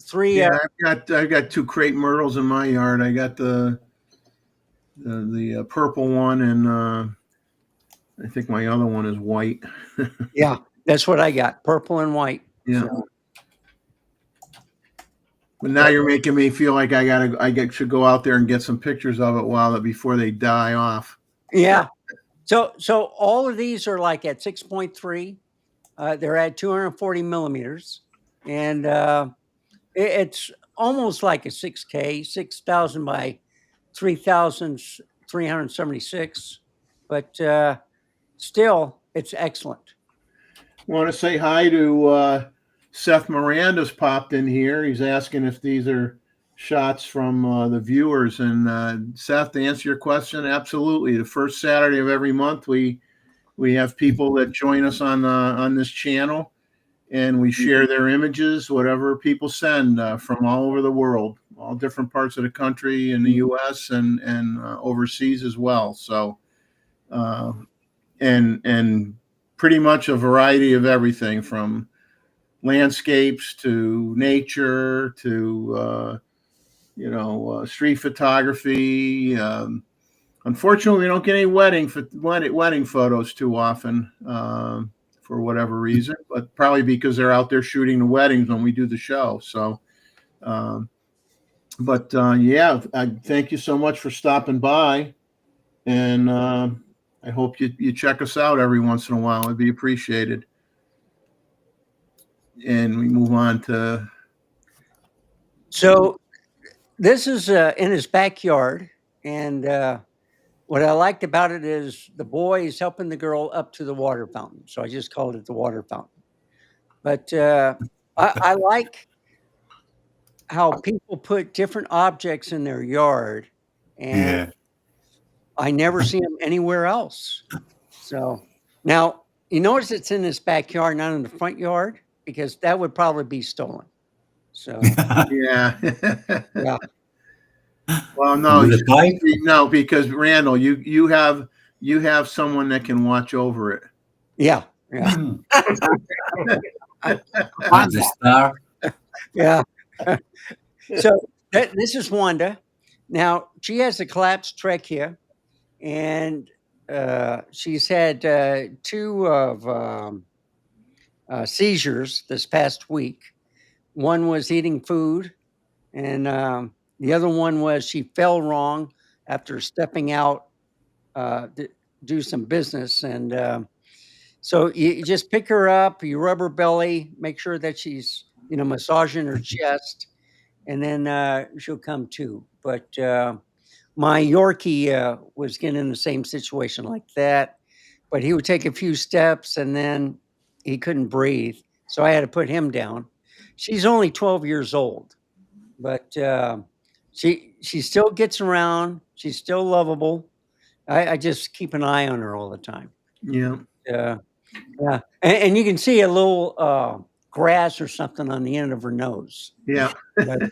Speaker 3: three.
Speaker 1: Yeah, I've got 2 crepe myrtles in my yard. I got the purple one, and I think my other one is white.
Speaker 3: Yeah, that's what I got. Purple and white.
Speaker 1: Yeah.
Speaker 3: So,
Speaker 1: But now you're making me feel like should go out there and get some pictures of it before they die off.
Speaker 3: yeah. So all of these are like at 6.3. They're at 240 millimeters, and it's almost like a 6K, 6,000 by 3,376. But still, it's excellent.
Speaker 1: Want to say hi to Seth Miranda's popped in here. He's asking if these are shots from the viewers. And Seth, to answer your question, absolutely. The first Saturday of every month, we have people that join us on this channel, and we share their images, whatever people send from all over the world, all different parts of the country in the U.S. and overseas as well. So, and pretty much a variety of everything from landscapes to nature to street photography. Unfortunately, we don't get any wedding photos too often for whatever reason, but probably because they're out there shooting the weddings when we do the show. So, yeah, thank you so much for stopping by, and I hope you check us out every once in a while. It'd be appreciated. And we move on to.
Speaker 3: So this is in his backyard, and what I liked about it is the boy is helping the girl up to the water fountain. So I just called it the water fountain. But I like how people put different objects in their yard, and I never see them anywhere else. So now you notice it's in his backyard, not in the front yard, because that would probably be stolen. So
Speaker 1: Yeah.
Speaker 3: yeah.
Speaker 1: Well, no,
Speaker 4: With the pipe?
Speaker 1: no, because Randall, you have someone that can watch over it.
Speaker 3: Yeah. Yeah.
Speaker 4: The star.
Speaker 3: Yeah. So this is Wanda. Now she has a collapsed trachea, and she's had 2 of seizures this past week. One was eating food, and the other one was she fell wrong after stepping out to do some business. And so you just pick her up, you rub her belly, make sure that she's massaging her chest, and then she'll come to. But my Yorkie was getting in the same situation like that, but he would take a few steps and then he couldn't breathe, so I had to put him down. She's only 12 years old, but she still gets around. She's still lovable. I just keep an eye on her all the time.
Speaker 1: Yeah.
Speaker 3: Yeah, and you can see a little grass or something on the end of her nose.
Speaker 1: Yeah.
Speaker 3: But,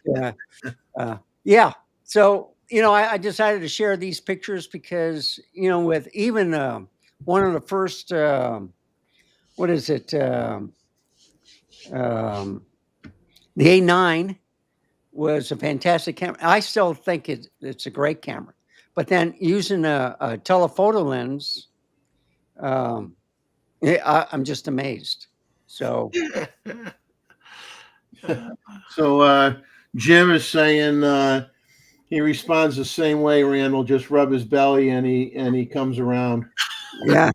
Speaker 3: yeah. So I decided to share these pictures because with even one of the first what is it the A9 was a fantastic camera. I still think it's a great camera, but then using a telephoto lens, I'm just amazed. So
Speaker 1: So Jim is saying he responds the same way, Randall. Just rub his belly and he comes around.
Speaker 3: yeah.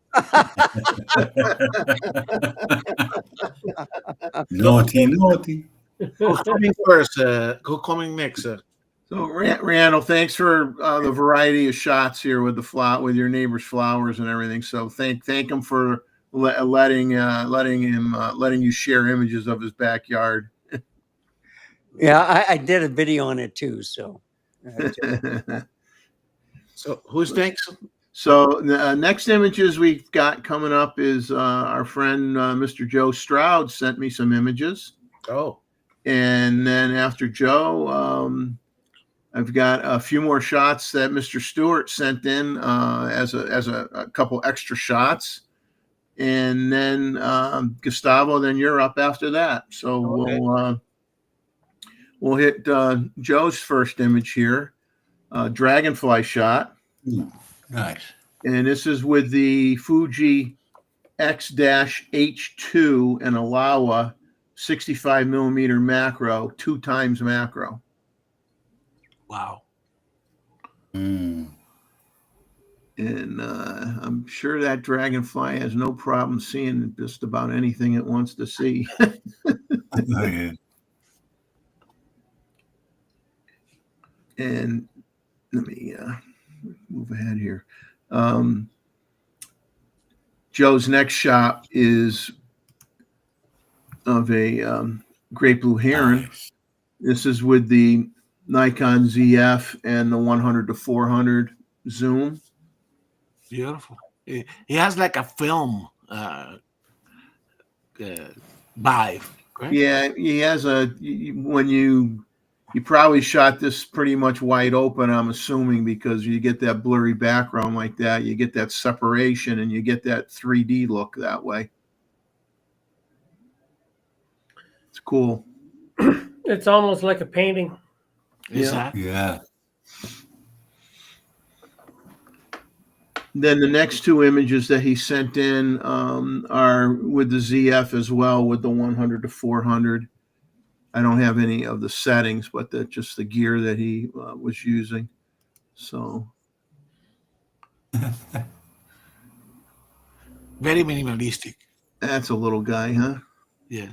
Speaker 4: Naughty.
Speaker 2: Who's coming first? Who's coming next?
Speaker 1: So Randall, thanks for the variety of shots here with your neighbor's flowers and everything. So thank him for letting you share images of his backyard.
Speaker 3: Yeah, I did a video on it too. So
Speaker 2: So who's next?
Speaker 1: So the next images we've got coming up is our friend Mr. Joe Stroud sent me some images.
Speaker 2: Oh,
Speaker 1: And then after Joe, I've got a few more shots that Mr. Stewart sent in as a couple extra shots. And then Gustavo, then you're up after that. So
Speaker 2: Okay.
Speaker 1: we'll hit Joe's first image here, dragonfly shot.
Speaker 4: Nice.
Speaker 1: And this is with the Fuji X-H2 and a Laowa 65 millimeter macro, 2x macro.
Speaker 2: Wow.
Speaker 4: Mm.
Speaker 1: And I'm sure that dragonfly has no problem seeing just about anything it wants to see.
Speaker 4: Yeah.
Speaker 1: And let me move ahead here. Joe's next shot is of a great blue heron.
Speaker 4: Nice.
Speaker 1: This is with the Nikon ZF and the 100 to 400 zoom.
Speaker 2: Beautiful. He has like a film vibe, right?
Speaker 1: Yeah, he has when you probably shot this pretty much wide open, I'm assuming, because you get that blurry background like that, you get that separation, and you get that 3D look that way. It's cool.
Speaker 5: It's almost like a painting.
Speaker 2: Exactly.
Speaker 4: Yeah.
Speaker 1: Then the next two images that he sent in are with the ZF as well, with the 100 to 400. I don't have any of the settings, but just the gear that he was using. So
Speaker 2: Very minimalistic.
Speaker 1: that's a little guy, huh?
Speaker 2: Yeah.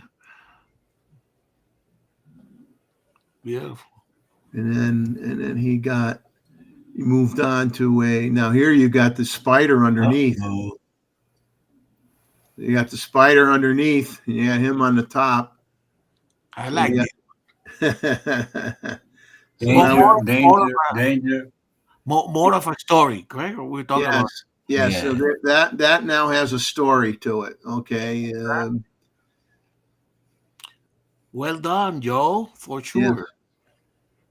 Speaker 2: Beautiful.
Speaker 1: And then he moved on to now here you got the spider underneath.
Speaker 4: Uh-oh.
Speaker 1: You got the spider underneath, and you got him on the top.
Speaker 2: I like it.
Speaker 4: Danger.
Speaker 2: More of a story, correct? We're talking about.
Speaker 1: Yes.
Speaker 4: Yeah.
Speaker 1: So that now has a story to it. Okay.
Speaker 2: Well done, Joe, for sure.
Speaker 1: Yeah.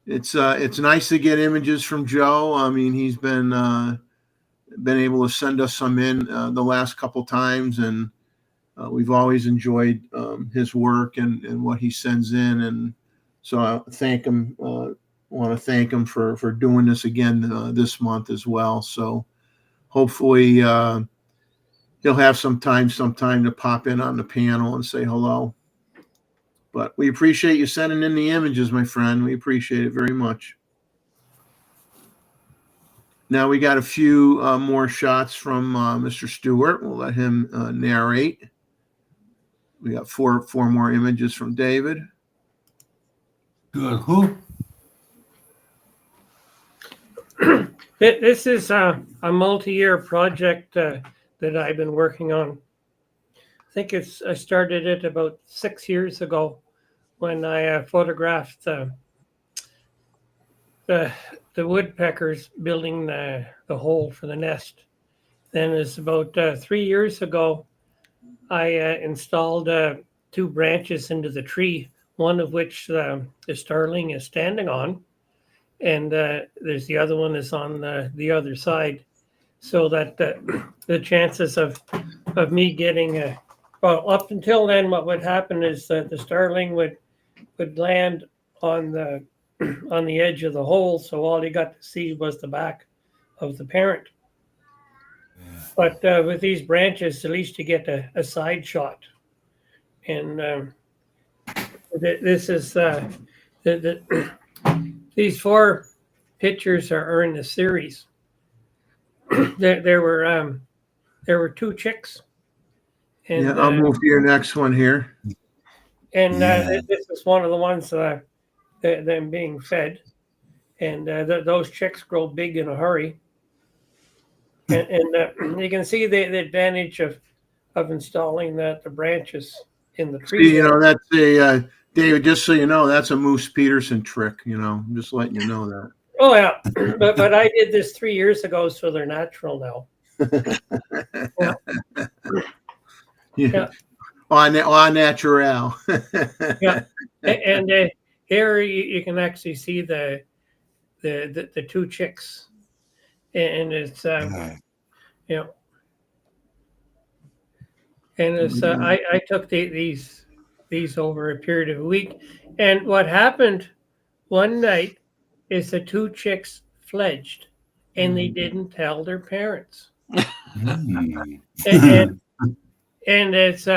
Speaker 1: It's nice to get images from Joe. I mean, he's been able to send us some in the last couple times, and we've always enjoyed his work and what he sends in. And so I thank him. Want to thank him for doing this again this month as well. So hopefully he'll have some time sometime to pop in on the panel and say hello. But we appreciate you sending in the images, my friend. We appreciate it very much. Now we got a few more shots from Mr. Stewart. We'll let him narrate. We got four more images from David.
Speaker 4: Good. Who?
Speaker 5: This is a multi-year project that I've been working on. I think I started it about 6 years ago when I photographed the woodpeckers building the hole for the nest. Then it's about 3 years ago, I installed 2 branches into the tree, one of which the starling is standing on, and there's the other one is on the other side, so that the chances of me getting well, up until then, what would happen is that the starling would land on the edge of the hole, so all you got to see was the back of the parent. Yeah. But with these branches, at least you get a side shot. And this is these 4 pictures are in the series. There were 2 chicks. And,
Speaker 1: I'll move to your next one here.
Speaker 5: And this is one of the ones that them being fed, and those chicks grow big in a hurry. And you can see the advantage of installing the branches in the tree.
Speaker 1: See, that's a David. Just so you know, that's a Moose Peterson trick. I'm just letting you know that.
Speaker 5: Oh yeah, but I did this 3 years ago, so they're natural now.
Speaker 1: Yeah. On natural.
Speaker 5: Yeah. And here you can actually see the two chicks, and it's you know, and it's I took these over a period of a week, and what happened one night is the two chicks fledged, and they didn't tell their parents, and it's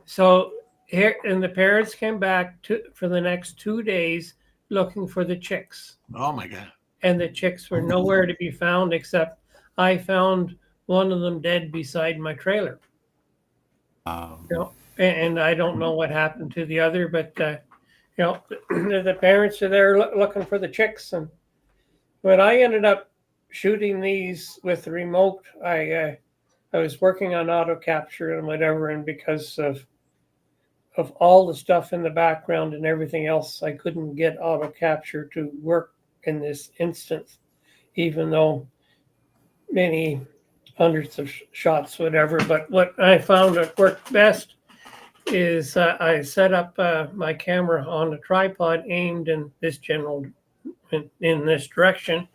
Speaker 5: so here, and the parents came back for the next 2 days looking for the chicks.
Speaker 2: Oh my God.
Speaker 5: And the chicks were nowhere to be found, except I found one of them dead beside my trailer. And I don't know what happened to the other, but the parents are there looking for the chicks. And when I ended up shooting these with the remote, I was working on auto capture and whatever, and because of all the stuff in the background and everything else, I couldn't get auto capture to work in this instance, even though many hundreds of shots, whatever. But what I found that worked best is I set up my camera on a tripod aimed in this in this direction,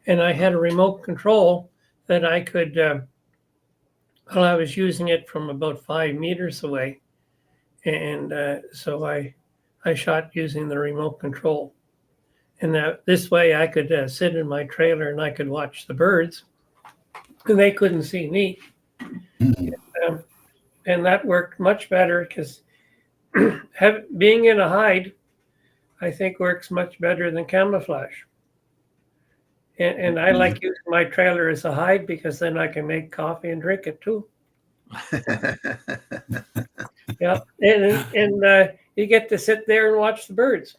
Speaker 5: and I had a remote control that I could. Well, I was using it from about 5 meters away, and so I shot using the remote control. And this way I could sit in my trailer and I could watch the birds, and they couldn't see me. And that worked much better because being in a hide, I think, works much better than camouflage. And I like using my trailer as a hide because then I can make coffee and drink it too. Yeah, and you get to sit there and watch the birds,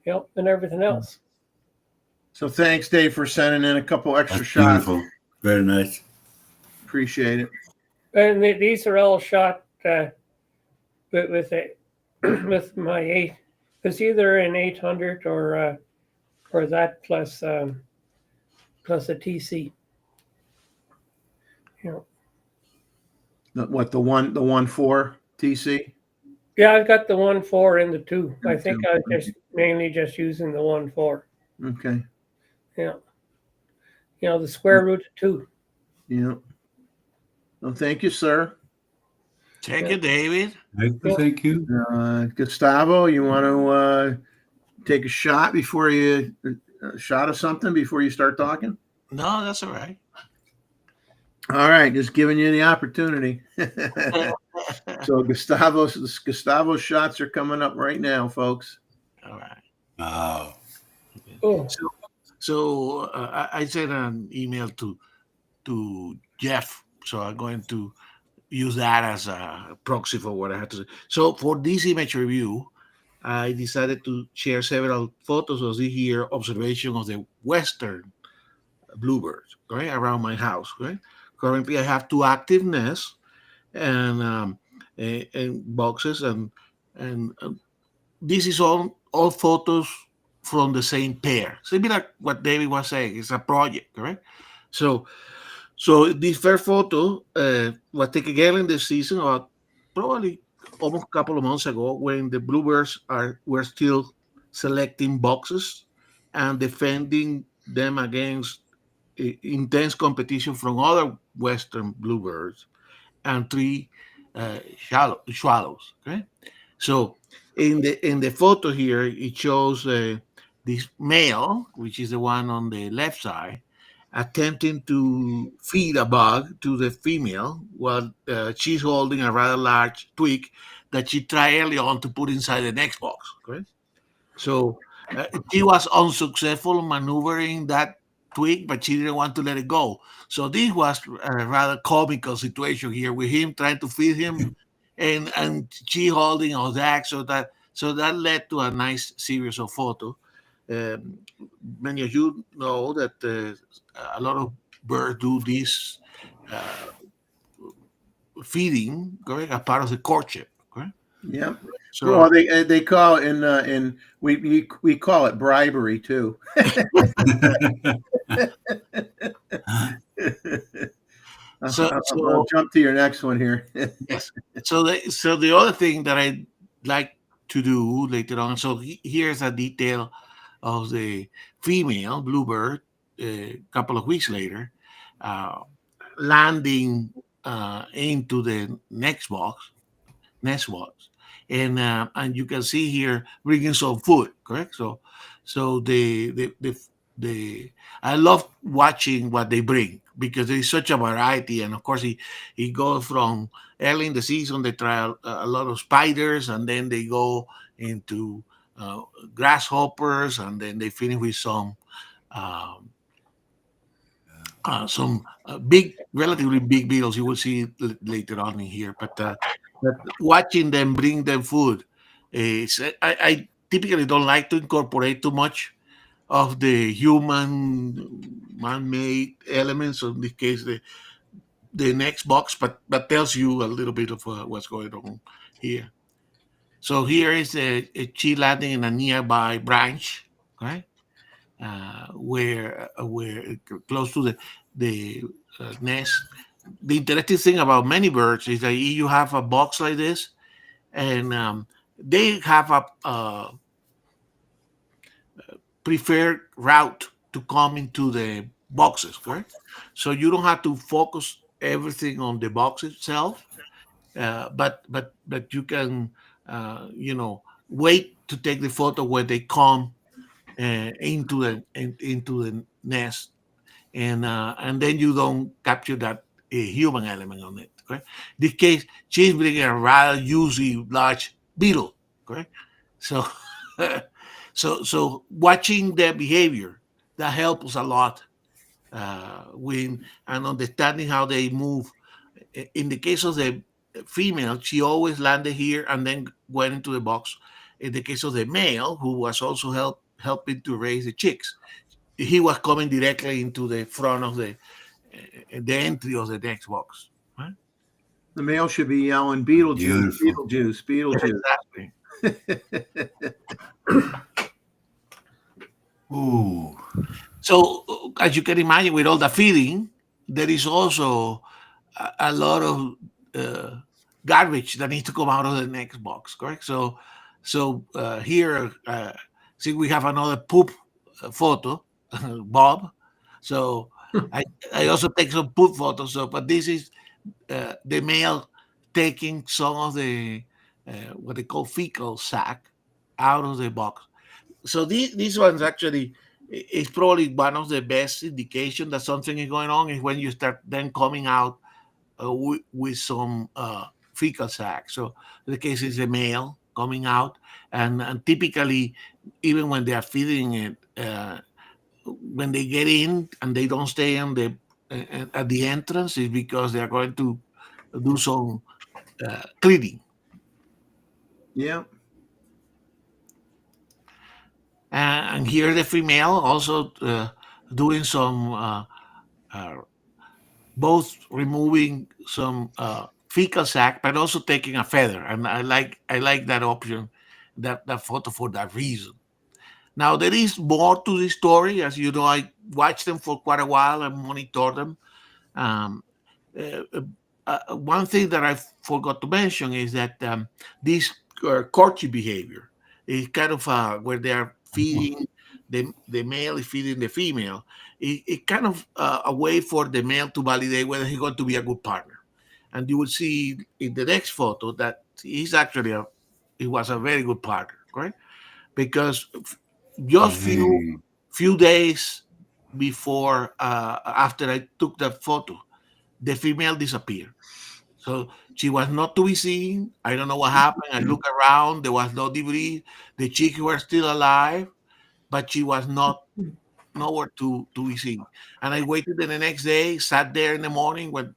Speaker 5: and everything else.
Speaker 1: So thanks, Dave, for sending in a couple extra shots.
Speaker 4: Beautiful. Very nice.
Speaker 1: Appreciate it.
Speaker 5: And these are all shot with my 8. It's either an 800 or that plus a TC.
Speaker 1: What, the 1.4 TC?
Speaker 5: Yeah, I've got the 1.4 and the 2. I think I was mainly just using the 1.4.
Speaker 1: Okay.
Speaker 5: Yeah. The square root of 2.
Speaker 1: Yeah. Well, thank you, sir.
Speaker 2: Thank you, David.
Speaker 4: Thank you.
Speaker 1: Gustavo, you want to take a shot before you shot of something before you start talking?
Speaker 2: No, that's all right.
Speaker 1: All right, just giving you the opportunity. So Gustavo's shots are coming up right now, folks.
Speaker 2: All right.
Speaker 4: Wow.
Speaker 5: Oh.
Speaker 2: So I sent an email to Jeff, so I'm going to use that as a proxy for what I had to say. So for this image review, I decided to share several photos of the here observation of the western bluebirds, right, around my house. Right. Currently, I have 2 active nests and boxes, and this is all photos from the same pair. So it'd be like what David was saying. It's a project, correct? So this first photo was taken again in the season, about probably almost a couple of months ago, when the bluebirds were still selecting boxes and defending them against intense competition from other western bluebirds and 3 swallows. Okay, so in the photo here, it shows this male, which is the one on the left side, attempting to feed a bug to the female while she's holding a rather large twig that she tried early on to put inside the next box. Okay, so she was unsuccessful maneuvering that twig, but she didn't want to let it go. So this was a rather comical situation here with him trying to feed him and she holding on that. So that led to a nice series of photos. Many of you know that a lot of birds do this feeding, correct, as part of the courtship, correct?
Speaker 1: Yeah.
Speaker 2: So
Speaker 1: Well, they call it in we call it bribery too. I'll jump to your next one here.
Speaker 2: yes. So the other thing that I like to do later on. So here's a detail of the female bluebird a couple of weeks later, landing into the nest box, and you can see here bringing some food. Correct. So the I love watching what they bring because there's such a variety, and of course he goes from early in the season they try a lot of spiders, and then they go into uh, grasshoppers, and then they finish with um, some big, relatively big beetles. You will see later on in here. But watching them bring them food, is, I typically don't like to incorporate too much of the human man-made elements. In this case, the next box, but tells you a little bit of what's going on here. So here is a tree landing in a nearby branch, right? Where close to the nest. The interesting thing about many birds is that you have a box like this, and they have a preferred route to come into the boxes, correct? So you don't have to focus everything on the box itself, but you can, wait to take the photo when they come into the nest, and then you don't capture that human element on it. Correct. In this case, she's bringing a rather juicy large beetle. Correct. So, so watching their behavior that helps a lot when and understanding how they move. In the case of the female, she always landed here and then went into the box. In the case of the male, who was also helping to raise the chicks, he was coming directly into the front of the entry of the next box. Right?
Speaker 1: The male should be yelling Beetlejuice,
Speaker 4: Beautiful.
Speaker 1: Beetlejuice, Beetlejuice.
Speaker 2: Exactly.
Speaker 4: Ooh.
Speaker 2: So, as you can imagine, with all the feeding, there is also a lot of uh, garbage that needs to come out of the next box. Correct. So here, see, we have another poop photo, Bob. So I I also take some poop photos. So, but this is the male taking some of the what they call fecal sac out of the box. So these ones actually is probably one of the best indication that something is going on is when you start then coming out with some fecal sac. So the case is a male coming out, and typically even when they are feeding it, when they get in and they don't stay on the at the entrance, is because they are going to do some cleaning.
Speaker 1: Yeah.
Speaker 2: And here the female also doing some uh, both removing some fecal sac, but also taking a feather. And I like that option, that photo for that reason. Now there is more to this story, as you know. I watched them for quite a while and monitor them. Um, uh, One thing that I forgot to mention is that this courtship behavior is kind of where they are feeding the male is feeding the female. It kind of a way for the male to validate whether he's going to be a good partner. And you will see in the next photo that he's actually he was a very good partner, correct? Because just
Speaker 4: Mhm.
Speaker 2: few days before after I took that photo, the female disappeared. So she was not to be seen. I don't know what happened. I looked around. There was no debris. The chicks were still alive, but she was not nowhere to be seen. And I waited the next day, sat there in the morning when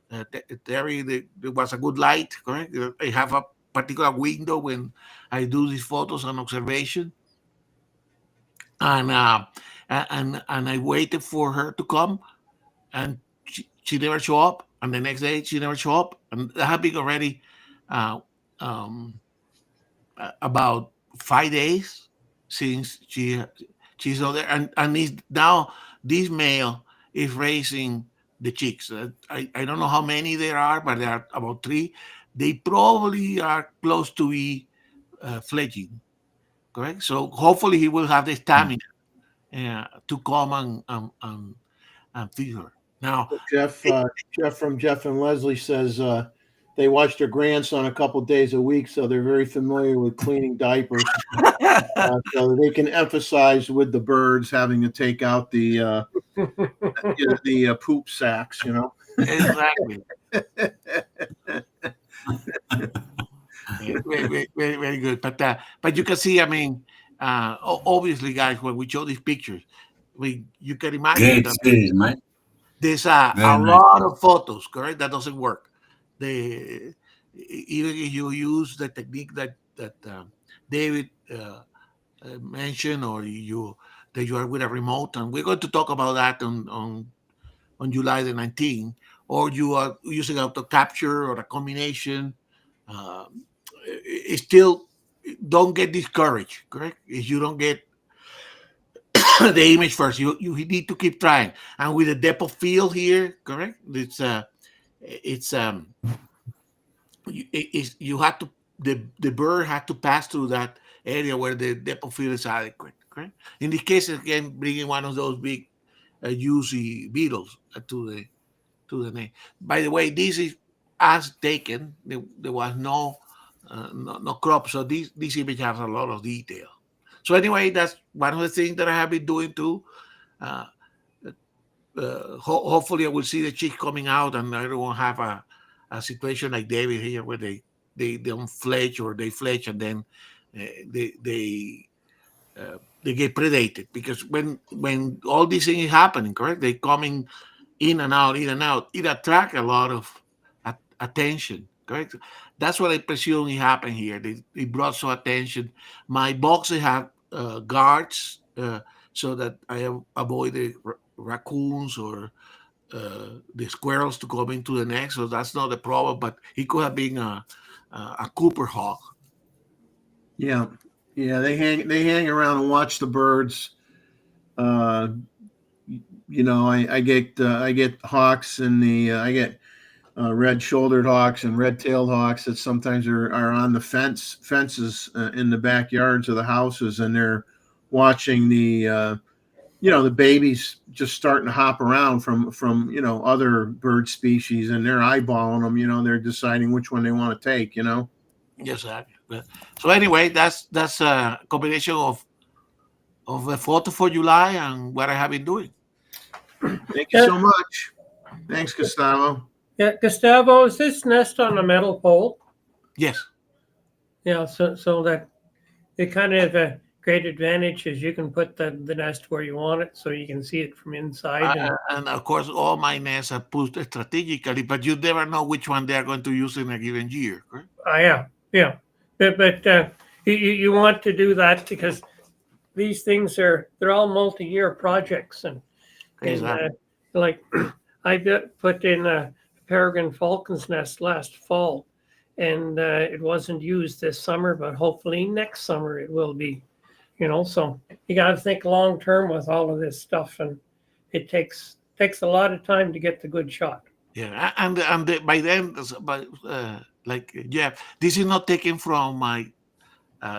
Speaker 2: there was a good light. Correct. I have a particular window when I do these photos and observation, and and I waited for her to come, and she never show up. And the next day she never show up, and that had been already uh, um, about 5 days since she's not there, and now this male is raising the chicks. I don't know how many there are, but there are about three. They probably are close to be fledging, correct? So hopefully he will have the stamina to come and feed her. Now,
Speaker 1: Jeff from Jeff and Leslie says they watch their grandson a couple days a week, so they're very familiar with cleaning diapers. So they can emphasize with the birds having to take out the poop sacks,
Speaker 2: exactly. Very, very, very good. But you can see, I mean, obviously, guys, when we show these pictures, you can imagine
Speaker 4: Great series, man.
Speaker 2: there's a lot of photos, correct? That doesn't work. Even if you use the technique that David mentioned, or that you are with a remote, and we're going to talk about that on July the 19th, or you are using auto capture or a combination. It still don't get discouraged, correct? If you don't get the image first, you need to keep trying. And with the depth of field here, correct? You have to the bird had to pass through that area where the depth of field is adequate, correct? In this case, again, bringing one of those big UC beetles to the neck. By the way, this is as taken. There was no crop, so this image has a lot of detail. So anyway, that's one of the things that I have been doing too. Hopefully, I will see the chicks coming out, and I don't have a situation like David here where they don't fledge, or they fledge and then they get predated, because when all these things is happening, correct, they coming in and out, it attract a lot of attention, correct? That's what I presume it happened here. They brought some attention. My boxes have guards so that I avoid the raccoons or the squirrels to come into the nest. So that's not a problem, but it could have been a Cooper hawk.
Speaker 1: Yeah, they hang around and watch the birds. I get hawks and I get red-shouldered hawks and red-tailed hawks that sometimes are on the fences in the backyards of the houses, and they're watching the babies just starting to hop around from other bird species, and they're eyeballing them. They're deciding which one they want to take.
Speaker 2: Yes, exactly. So anyway, that's a combination of a photo for July and what I have been doing.
Speaker 1: Thank you so much. Thanks, Gustavo.
Speaker 5: Yeah, Gustavo, is this nest on a metal pole?
Speaker 2: Yes.
Speaker 5: Yeah, so that it kind of a great advantage is you can put the nest where you want it, so you can see it from inside.
Speaker 2: And of course, all my nests are put strategically, but you never know which one they are going to use in a given year, correct?
Speaker 5: Yeah. But you want to do that because these things they're all multi-year projects, and
Speaker 2: Exactly.
Speaker 5: Like I put in a peregrine falcon's nest last fall, and it wasn't used this summer, but hopefully next summer it will be. So you got to think long term with all of this stuff, and it takes a lot of time to get the good shot.
Speaker 2: Yeah, and by then, this is not taken from my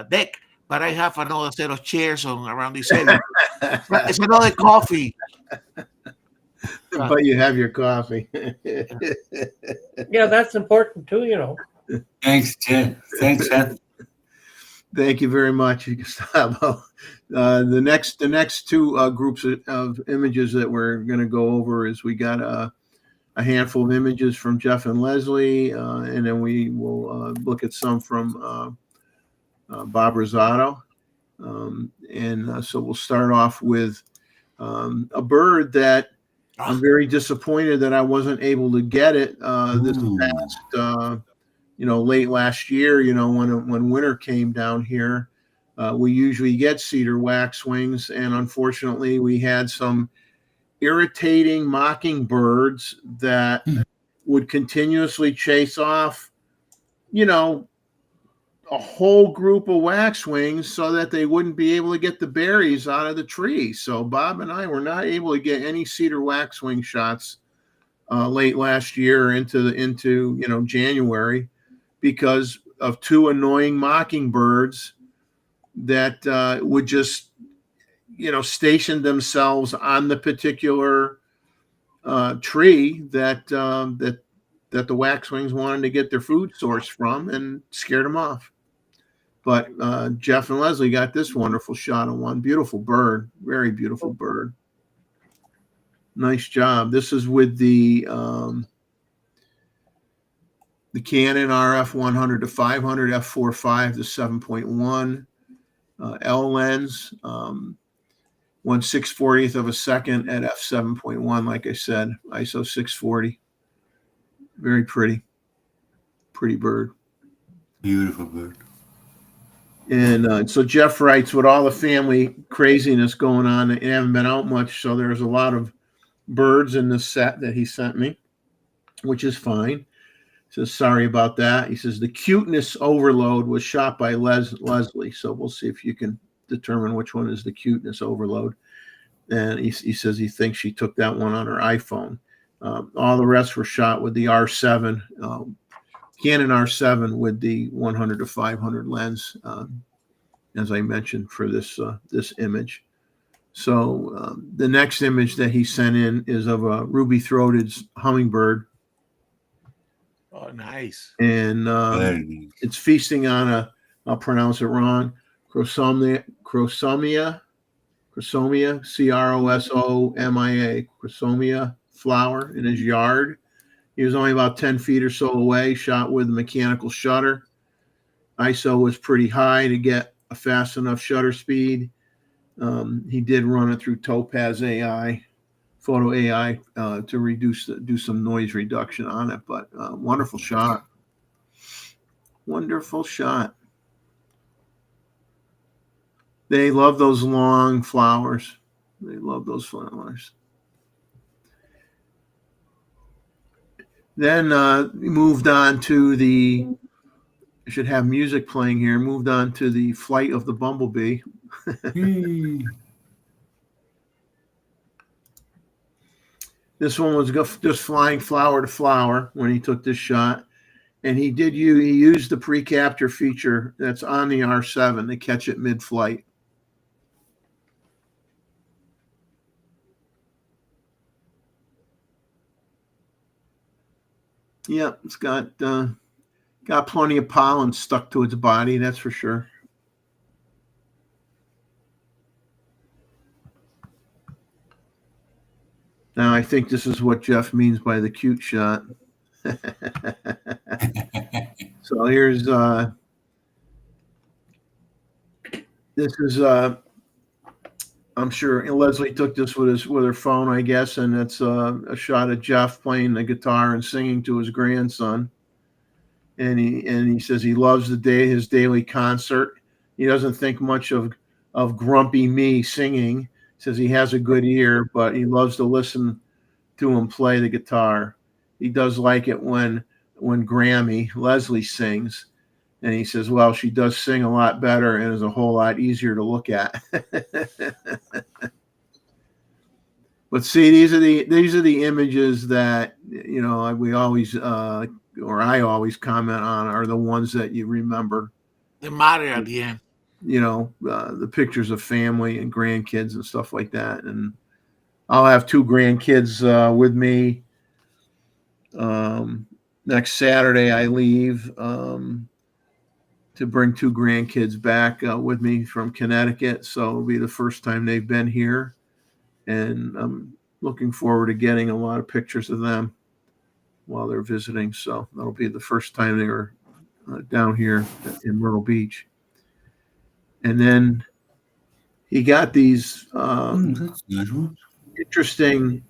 Speaker 2: deck, but I have another set of chairs around this area. It's another coffee.
Speaker 1: But you have your coffee.
Speaker 5: Yeah, that's important too.
Speaker 4: Thanks, Ted. Thanks, Ted.
Speaker 1: Thank you very much, Gustavo. The next two groups of images that we're going to go over is we got a handful of images from Jeff and Leslie, and then we will look at some from Bob Rosado. So we'll start off with a bird that I'm very disappointed that I wasn't able to get it this past late last year, when winter came down here. We usually get cedar waxwings, and unfortunately we had some irritating mockingbirds that would continuously chase off, a whole group of waxwings so that they wouldn't be able to get the berries out of the tree. So Bob and I were not able to get any cedar waxwing shots late last year into January, because of two annoying mockingbirds that would just, station themselves on the particular tree that the waxwings wanted to get their food source from, and scared them off. But Jeff and Leslie got this wonderful shot of one. Beautiful bird, very beautiful bird. Nice job. This is with the Canon RF 100 to 500 f4.5 to 7.1 L lens, 1/640th of a second at f7.1. Like I said, ISO 640. Very pretty bird.
Speaker 4: Beautiful bird.
Speaker 1: And so Jeff writes, with all the family craziness going on, they haven't been out much, so there's a lot of birds in the set that he sent me, which is fine. He says, sorry about that. He says, the cuteness overload was shot by Leslie, so we'll see if you can determine which one is the cuteness overload. And he says he thinks she took that one on her iPhone. All the rest were shot with the R7, Canon R7 with the 100 to 500 lens, as I mentioned, for this image. So the next image that he sent in is of a ruby-throated hummingbird.
Speaker 2: Oh, nice.
Speaker 1: And it's feasting on I'll pronounce it wrong, Crosomia, Crosomia, Crosomia flower in his yard. He was only about 10 feet or so away, shot with a mechanical shutter. ISO was pretty high to get a fast enough shutter speed. He did run it through Topaz AI, Photo AI, to do some noise reduction on it, but wonderful shot. Wonderful shot. They love those long flowers. They love those flowers. Then moved on to I should have music playing here. Moved on to the flight of the bumblebee. This one was just flying flower to flower when he took this shot. And he used the pre-capture feature that's on the R7 to catch it mid-flight. Yeah, it's got plenty of pollen stuck to its body, that's for sure. Now, I think this is what Jeff means by the cute shot. So here's this is I'm sure Leslie took this with her phone, I guess, and it's a shot of Jeff playing the guitar and singing to his grandson. And he says he loves his daily concert. He doesn't think much of grumpy me singing. He says he has a good ear, but he loves to listen to him play the guitar. He does like it when Grammy, Leslie, sings. And he says, well, she does sing a lot better and is a whole lot easier to look at. But see, these are the images that, we always or I always comment on, are the ones that you remember.
Speaker 2: They matter at the end.
Speaker 1: The pictures of family and grandkids and stuff like that. And I'll have two grandkids with me. Next Saturday, I leave to bring two grandkids back with me from Connecticut. So it'll be the first time they've been here. And I'm looking forward to getting a lot of pictures of them while they're visiting. So that'll be the first time they were down here in Myrtle Beach. And then he got these interesting.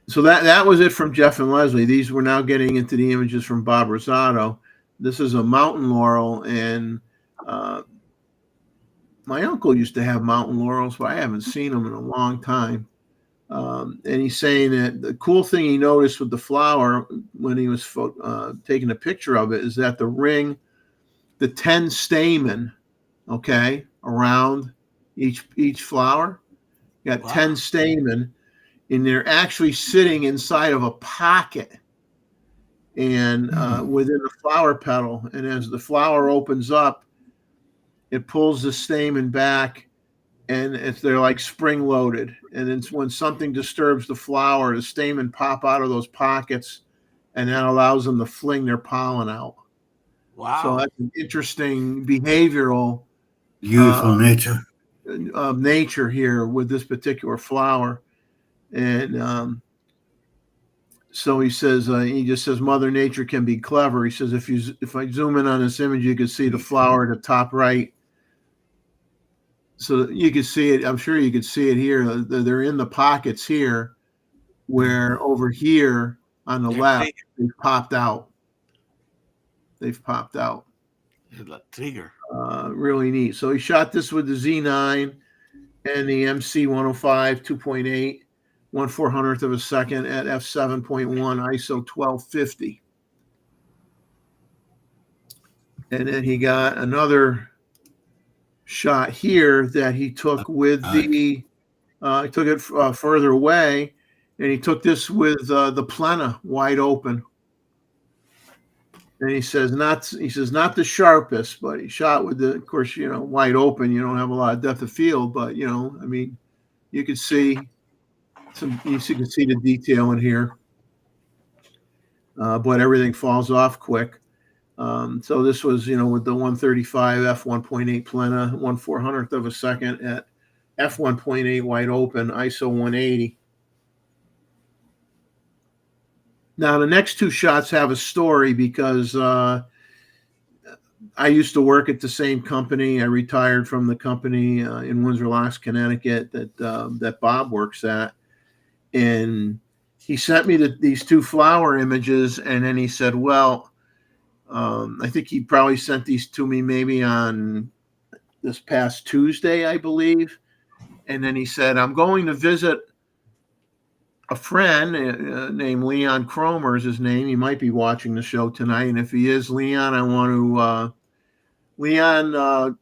Speaker 1: So that was it from Jeff and Leslie. These we're now getting into the images from Bob Rosato. This is a mountain laurel, and my uncle used to have mountain laurels, but I haven't seen them in a long time. And he's saying that the cool thing he noticed with the flower when he was taking a picture of it is that the ring, the 10 stamen, okay, around each flower, got 10 stamen, and they're actually sitting inside of a pocket and within the flower petal. And as the flower opens up, it pulls the stamen back, and they're like spring loaded. And it's when something disturbs the flower, the stamen pop out of those pockets, and that allows them to fling their pollen out.
Speaker 2: Wow.
Speaker 1: So that's an interesting behavioral
Speaker 4: Beautiful nature.
Speaker 1: nature here with this particular flower. And so he says, he just says, Mother Nature can be clever. He says, if I zoom in on this image, you can see the flower at the top right. So you can see it. I'm sure you could see it here. They're in the pockets here, where over here on the left, they've popped out. They've popped out.
Speaker 2: Trigger.
Speaker 1: Really neat. So he shot this with the Z9 and the MC 105 2.8, 1/400th of a second at f7.1 ISO 1250. And then he got another shot here that he took with the he took it further away, and he took this with the plena wide open. And he says not the sharpest, but he shot with the, of course, wide open. You don't have a lot of depth of field, but I mean, you can see you can see the detail in here, but everything falls off quick. So this was, with the 135 f1.8 plena, 1/400th of a second at f1.8 wide open, ISO 180. Now the next two shots have a story because I used to work at the same company. I retired from the company in Windsor Locks, Connecticut that Bob works at, and he sent me these two flower images, and then he said, well, I think he probably sent these to me maybe on this past Tuesday, I believe. And then he said, I'm going to visit a friend named Leon Cromer is his name. He might be watching the show tonight. And if he is, Leon, I want to, Leon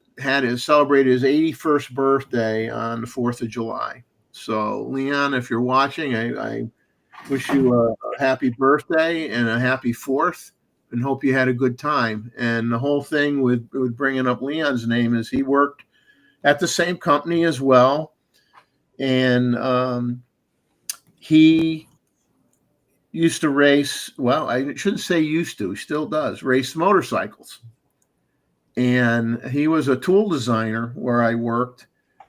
Speaker 1: celebrated his 81st birthday on the 4th of July. So Leon, if you're watching, I wish you a happy birthday and a happy 4th. And hope you had a good time. And the whole thing with bringing up Leon's name is he worked at the same company as well. And he used to race, well, I shouldn't say used to, he still does, race motorcycles. And he was a tool designer where I worked,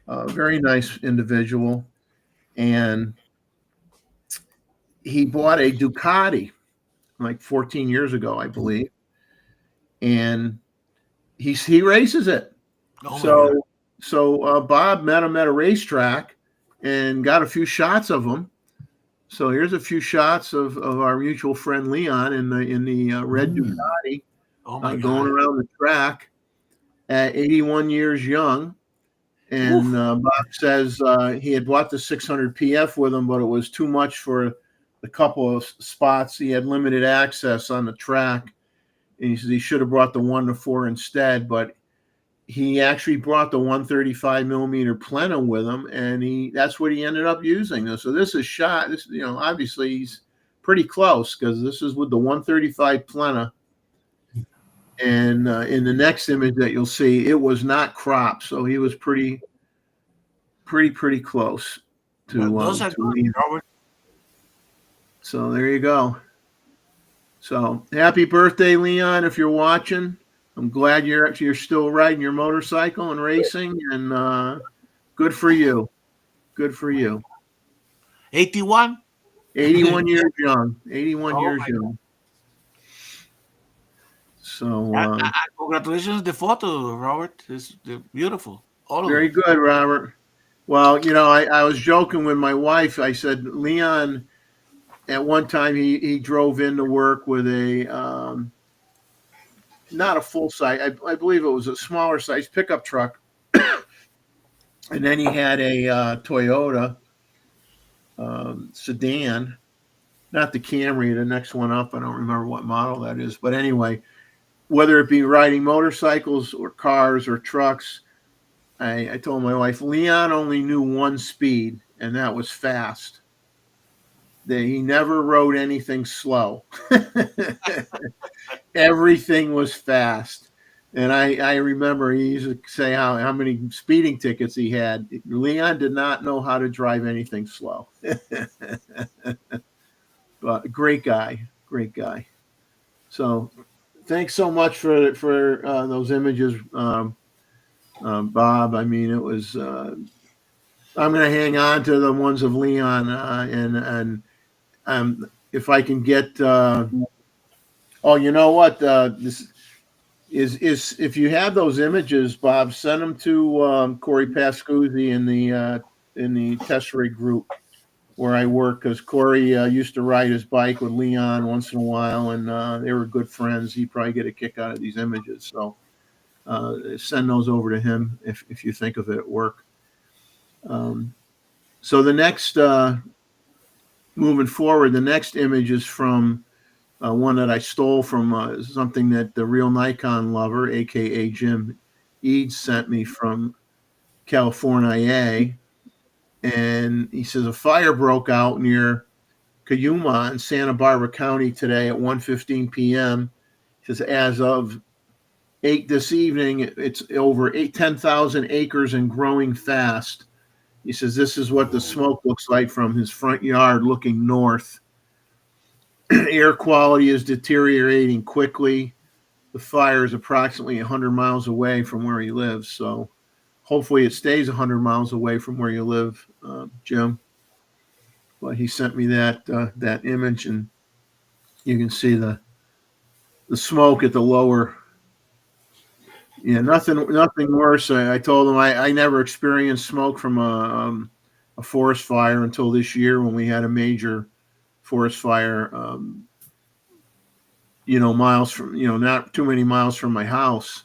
Speaker 1: a very nice individual. And he bought a Ducati like 14 years ago, I believe. And he races it. Oh, so Bob met him at a racetrack and got a few shots of him. So here's a few shots of our mutual friend Leon in the red Ducati going around the track at 81 years young. And Bob says he had bought the 600 PF with him, but it was too much for a couple of spots. He had limited access on the track, and he says he should have brought the 1-4 instead, but he actually brought the 135 millimeter plena with him, and that's what he ended up using. So this is shot, obviously he's pretty close because this is with the 135 plena. And in the next image that you'll see, it was not cropped, so he was pretty close to Robert. So there you go. So happy birthday, Leon, if you're watching. I'm glad you're still riding your motorcycle and racing, and good for you. Good for you.
Speaker 2: 81?
Speaker 1: 81 years young. 81 years young. So
Speaker 2: congratulations, the photo, Robert. It's beautiful.
Speaker 1: Very good, Robert. Well, I was joking with my wife. I said, Leon, at one time, he drove into work with a not a full size. I believe it was a smaller size pickup truck, and then he had a Toyota sedan, not the Camry, the next one up. I don't remember what model that is, but anyway, whether it be riding motorcycles or cars or trucks, I told my wife, Leon only knew one speed, and that was fast. he never rode anything slow. Everything was fast. And I remember he used to say how many speeding tickets he had. Leon did not know how to drive anything slow. But great guy. So thanks so much for those images, Bob. I mean, it was. I'm going to hang on to the ones of Leon, and if I can get. Oh, you know what? This is if you have those images, Bob, send them to Corey Pascuzzi in the test rig group where I work, because Corey used to ride his bike with Leon once in a while, and they were good friends. He'd probably get a kick out of these images. So send those over to him if you think of it at work. So the next, moving forward, the next image is from one that I stole from something that the Real Nikon Lover, aka Jim Eads, sent me from California. And he says a fire broke out near Cayuma in Santa Barbara County today at 1:15 p.m. He says as of 8 this evening, it's over 10,000 acres and growing fast. He says this is what the smoke looks like from his front yard looking north. Air quality is deteriorating quickly. The fire is approximately 100 miles away from where he lives. So hopefully it stays 100 miles away from where you live, Jim. But he sent me that image, and you can see the smoke at the lower. Yeah, nothing worse. I told him I never experienced smoke from a forest fire until this year when we had a major forest fire. Miles from not too many miles from my house.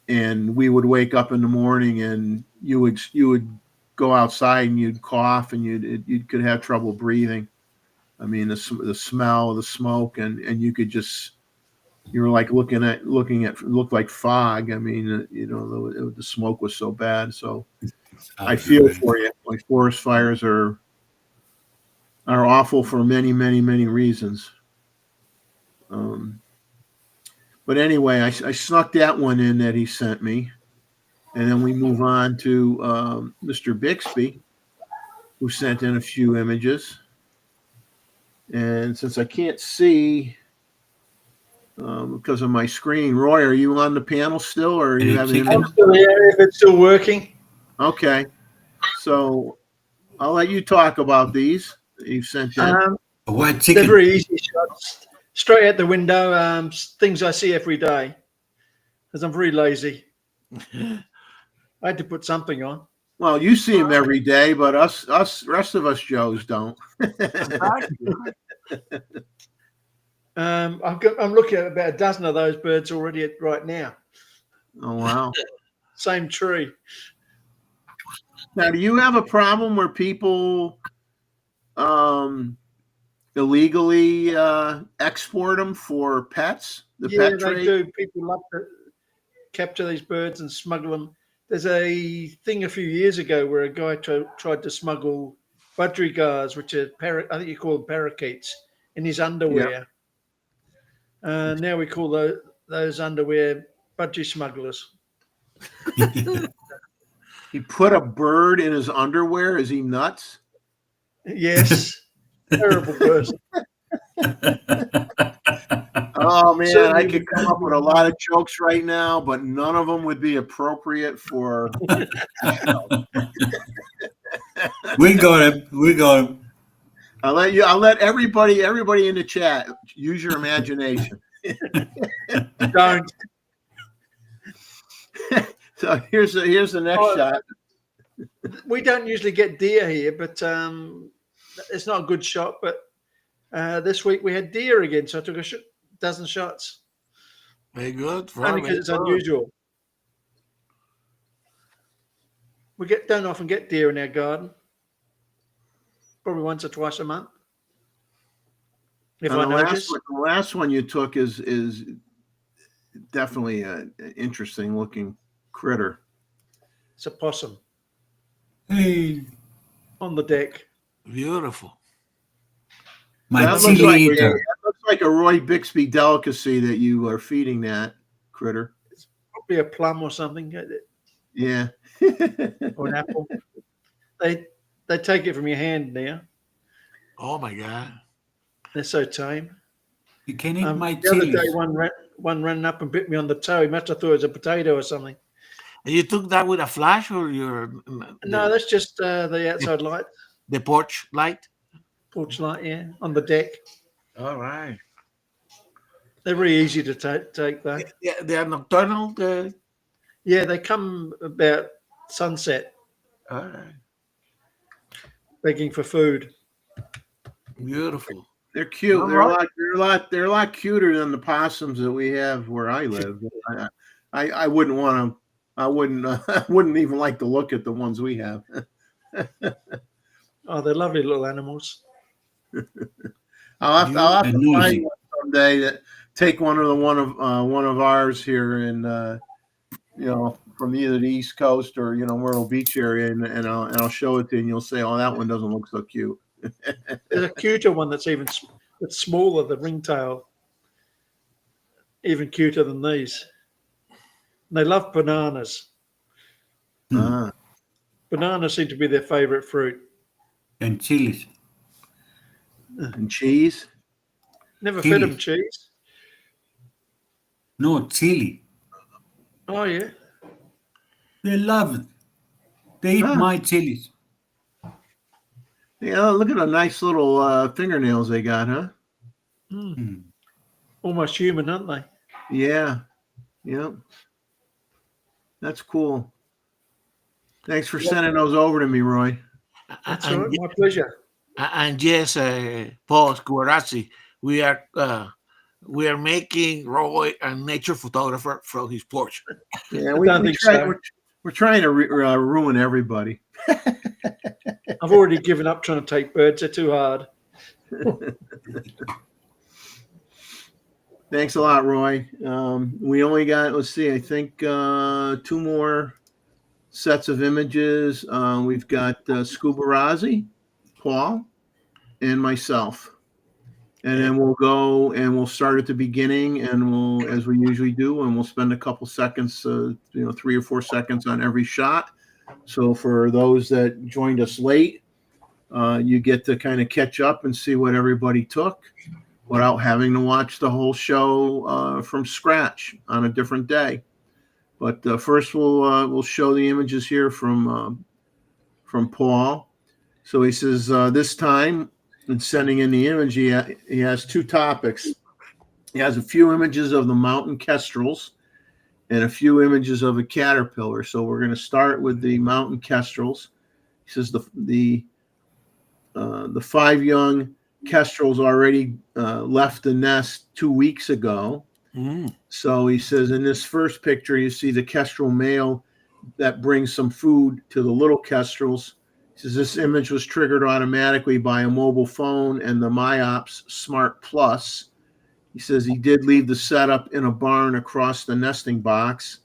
Speaker 1: And we would wake up in the morning, and you would go outside and you'd cough, and you could have trouble breathing. I mean, the smell of the smoke, and you could just, you were like looking at looked like fog. I mean, the smoke was so bad. So I feel for you. Like, forest fires are awful for many, many, many reasons. But anyway, I snuck that one in that he sent me. And then we move on to Mr. Bixby, who sent in a few images. And since I can't see because of my screen, Roy, are you on the panel still, or are you having?
Speaker 6: I'm still here if it's still working.
Speaker 1: Okay, so I'll let you talk about these that you've sent in.
Speaker 6: They're very easy shots, straight out the window. Things I see every day, because I'm very lazy. I had to put something on.
Speaker 1: Well, you see them every day, but us rest of us Joes don't.
Speaker 6: I'm looking at about a dozen of those birds already right now.
Speaker 1: Oh, wow.
Speaker 6: Same tree.
Speaker 1: Now, do you have a problem where people illegally export them for pets?
Speaker 6: Pet trade? They do. People love to capture these birds and smuggle them. There's a thing a few years ago where a guy tried to smuggle budgerigars, which are I think you call them parakeets, in his underwear. Yeah. Now we call those underwear budgie smugglers.
Speaker 1: He put a bird in his underwear. Is he nuts?
Speaker 6: Yes. Terrible person.
Speaker 1: Oh, man, certainly I could come up with a lot of jokes right now, but none of them would be appropriate for.
Speaker 4: We got him.
Speaker 1: I'll let everybody in the chat use your imagination.
Speaker 6: Don't.
Speaker 1: So here's the next shot.
Speaker 6: We don't usually get deer here, but it's not a good shot. But this week we had deer again, so I took a dozen shots.
Speaker 2: Very good.
Speaker 6: Only because it's unusual. We don't often get deer in our garden. Probably once or twice a month. If I notice.
Speaker 1: The last one you took is definitely an interesting looking critter.
Speaker 6: It's a possum.
Speaker 4: Hey.
Speaker 6: On the deck.
Speaker 2: Beautiful.
Speaker 4: My
Speaker 1: That
Speaker 4: chili
Speaker 1: that
Speaker 4: eater.
Speaker 1: looks like a Roy Bixby delicacy that you are feeding that critter.
Speaker 6: Probably a plum or something,
Speaker 1: Yeah.
Speaker 6: or an apple. They take it from your hand now.
Speaker 2: Oh my God.
Speaker 6: They're so tame.
Speaker 4: You can eat my
Speaker 6: The other day,
Speaker 4: chilies.
Speaker 6: one ran up and bit me on the toe. He must have thought it was a potato or something.
Speaker 2: And you took that with a flash or
Speaker 6: No, that's just the outside light,
Speaker 2: the porch light?
Speaker 6: porch light, yeah, on the deck.
Speaker 2: All right.
Speaker 6: They're very easy to take though.
Speaker 2: Yeah, they are nocturnal.
Speaker 6: Yeah, they come about sunset
Speaker 2: All right.
Speaker 6: begging for food.
Speaker 2: Beautiful.
Speaker 1: They're cute.
Speaker 2: All
Speaker 1: They're a
Speaker 2: right.
Speaker 1: lot. They're a lot cuter than the possums that we have where I live. I wouldn't want to. I wouldn't. I wouldn't even like to look at the ones we have.
Speaker 6: Oh, they're lovely little animals.
Speaker 1: I'll have to
Speaker 4: Nosy.
Speaker 1: find one someday that take one of ours here in from either the East Coast or Myrtle Beach area, and I'll show it to you, and you'll say, "Oh, that one doesn't look so cute."
Speaker 6: There's a cuter one that's that's smaller, the ringtail, even cuter than these. And they love bananas.
Speaker 1: Ah.
Speaker 6: Bananas seem to be their favorite fruit.
Speaker 4: And chilies.
Speaker 1: And cheese.
Speaker 6: Never fed them
Speaker 4: Chilies.
Speaker 6: cheese.
Speaker 4: No, chili.
Speaker 6: Oh yeah.
Speaker 4: They love it. They eat
Speaker 1: Ah.
Speaker 4: my chilies.
Speaker 1: Yeah, look at the nice little fingernails they got, huh?
Speaker 4: Mm.
Speaker 6: Almost human, aren't they?
Speaker 1: Yeah. Yep. That's cool. Thanks for sending those over to me, Roy.
Speaker 6: That's all right. My pleasure.
Speaker 2: And yes, Paul Scuarazzi, we are making Roy a nature photographer from his porch.
Speaker 1: Yeah, we're trying to ruin everybody.
Speaker 6: I've already given up trying to take birds. They're too hard.
Speaker 1: Thanks a lot, Roy. We only got, let's see, I think 2 more sets of images. We've got Scubarazzi, Paul, and myself. And then we'll go and we'll start at the beginning, and we'll, as we usually do, and we'll spend a couple seconds, 3 or 4 seconds on every shot. So for those that joined us late, you get to kind of catch up and see what everybody took without having to watch the whole show from scratch on a different day. But first, we'll show the images here from Paul. So he says this time, in sending in the image, he has 2 topics. He has a few images of the mountain kestrels and a few images of a caterpillar. So we're going to start with the mountain kestrels. He says the 5 young kestrels already left the nest 2 weeks ago.
Speaker 2: Mm.
Speaker 1: So he says in this first picture, you see the kestrel male that brings some food to the little kestrels. He says this image was triggered automatically by a mobile phone and the MyOps Smart Plus. He says he did leave the setup in a barn across the nesting box.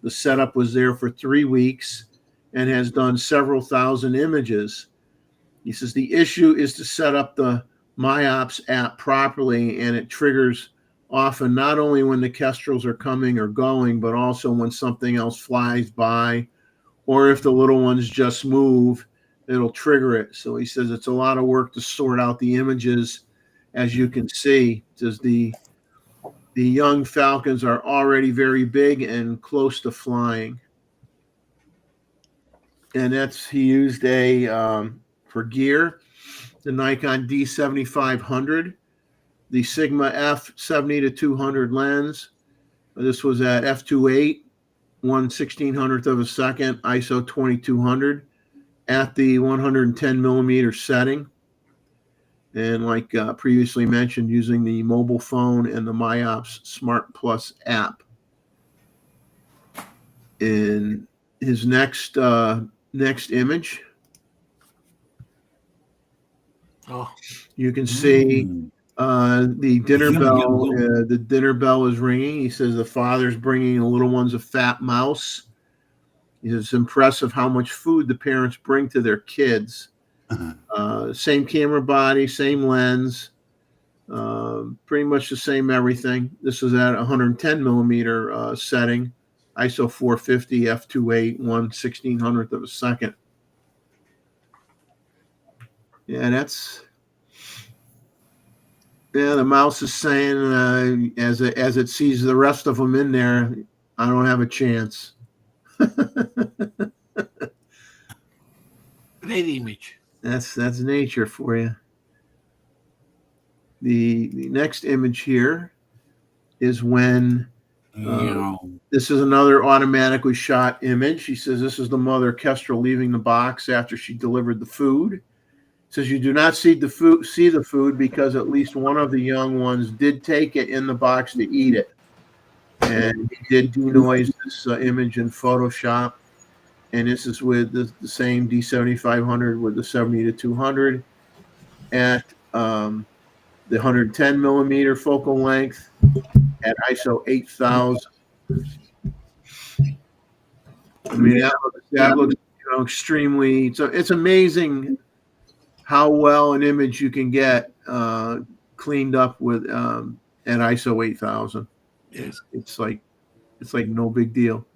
Speaker 1: The setup was there for 3 weeks and has done several thousand images. He says the issue is to set up the MyOps app properly, and it triggers often not only when the kestrels are coming or going, but also when something else flies by, or if the little ones just move, it'll trigger it. So he says it's a lot of work to sort out the images. As you can see, says the young falcons are already very big and close to flying. And he used for gear, the Nikon D7500, the Sigma f/70-200 lens. This was at f2.8, 1/1600th of a second, ISO 2200 at the 110 millimeter setting. And like previously mentioned, using the mobile phone and the MyOps Smart Plus app. In his next image, you can see the dinner bell. The dinner bell is ringing. He says the father's bringing the little ones a fat mouse. It's impressive how much food the parents bring to their kids. Same camera body, same lens. Pretty much the same everything. This is at 110 millimeter setting, ISO 450 f2.8 1/1600th of a second. Yeah, the mouse is saying as it sees the rest of them in there, I don't have a chance.
Speaker 2: Great image.
Speaker 1: That's nature for you. The next image here is when this is another automatically shot image. He says this is the mother kestrel leaving the box after she delivered the food. Says you do not see the food because at least one of the young ones did take it in the box to eat it, and he did denoise this image in Photoshop. And this is with the same D7500 with the 70-200 at the 110 millimeter focal length at ISO 8000. I mean that looks extremely. It's amazing how well an image you can get cleaned up with at ISO 8000.
Speaker 2: Yes,
Speaker 1: it's like no big deal,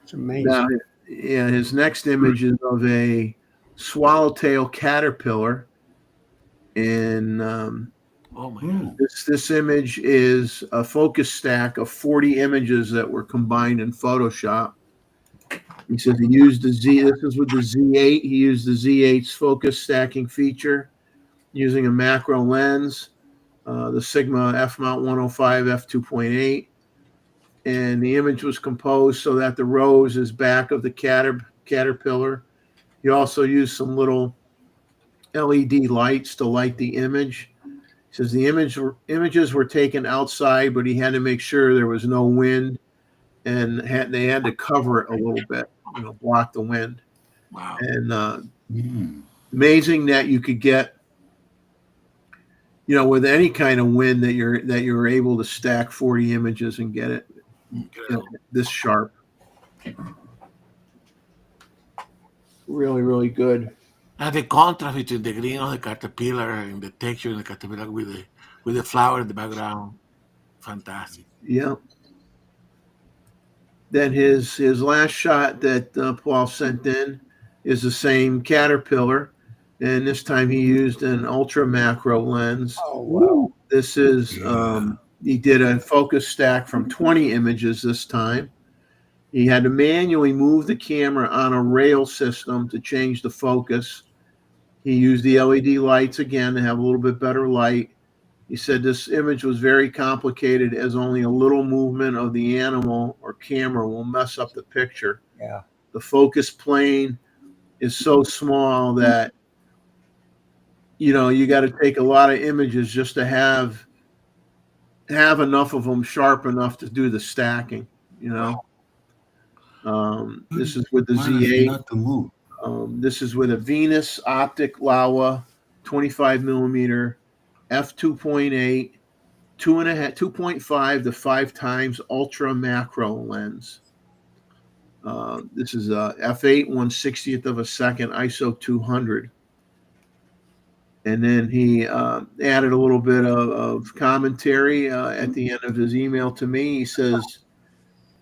Speaker 3: It's amazing.
Speaker 1: Now, yeah, his next image is of a swallowtail caterpillar, and
Speaker 2: oh my God.
Speaker 1: this image is a focus stack of 40 images that were combined in Photoshop. He says he used this is with the Z8. He used the Z8's focus stacking feature using a macro lens, the Sigma f-mount 105 f2.8. And the image was composed so that the rose is back of the caterpillar. He also used some little LED lights to light the image. He says the images were taken outside, but he had to make sure there was no wind, and they had to cover it a little bit, block the wind.
Speaker 2: Wow.
Speaker 1: And amazing that you could get, with any kind of wind that you're able to stack 40 images and get it this sharp. Really, really good.
Speaker 2: And the contrast between the green of the caterpillar and the texture of the caterpillar with the flower in the background, fantastic.
Speaker 1: Yeah. Then his last shot that Paul sent in is the same caterpillar, and this time he used an ultra macro lens.
Speaker 3: Oh wow!
Speaker 1: This is he did a focus stack from 20 images this time. He had to manually move the camera on a rail system to change the focus. He used the LED lights again to have a little bit better light. He said this image was very complicated as only a little movement of the animal or camera will mess up the picture.
Speaker 3: Yeah.
Speaker 1: The focus plane is so small that, you got to take a lot of images just to have enough of them sharp enough to do the stacking, This is with the Z8. This is with a Venus Optic Laowa 25 millimeter f2.8 2.5 to 5 times ultra macro lens. This is a f8 1/60th of a second ISO 200. And then he added a little bit of commentary at the end of his email to me. He says,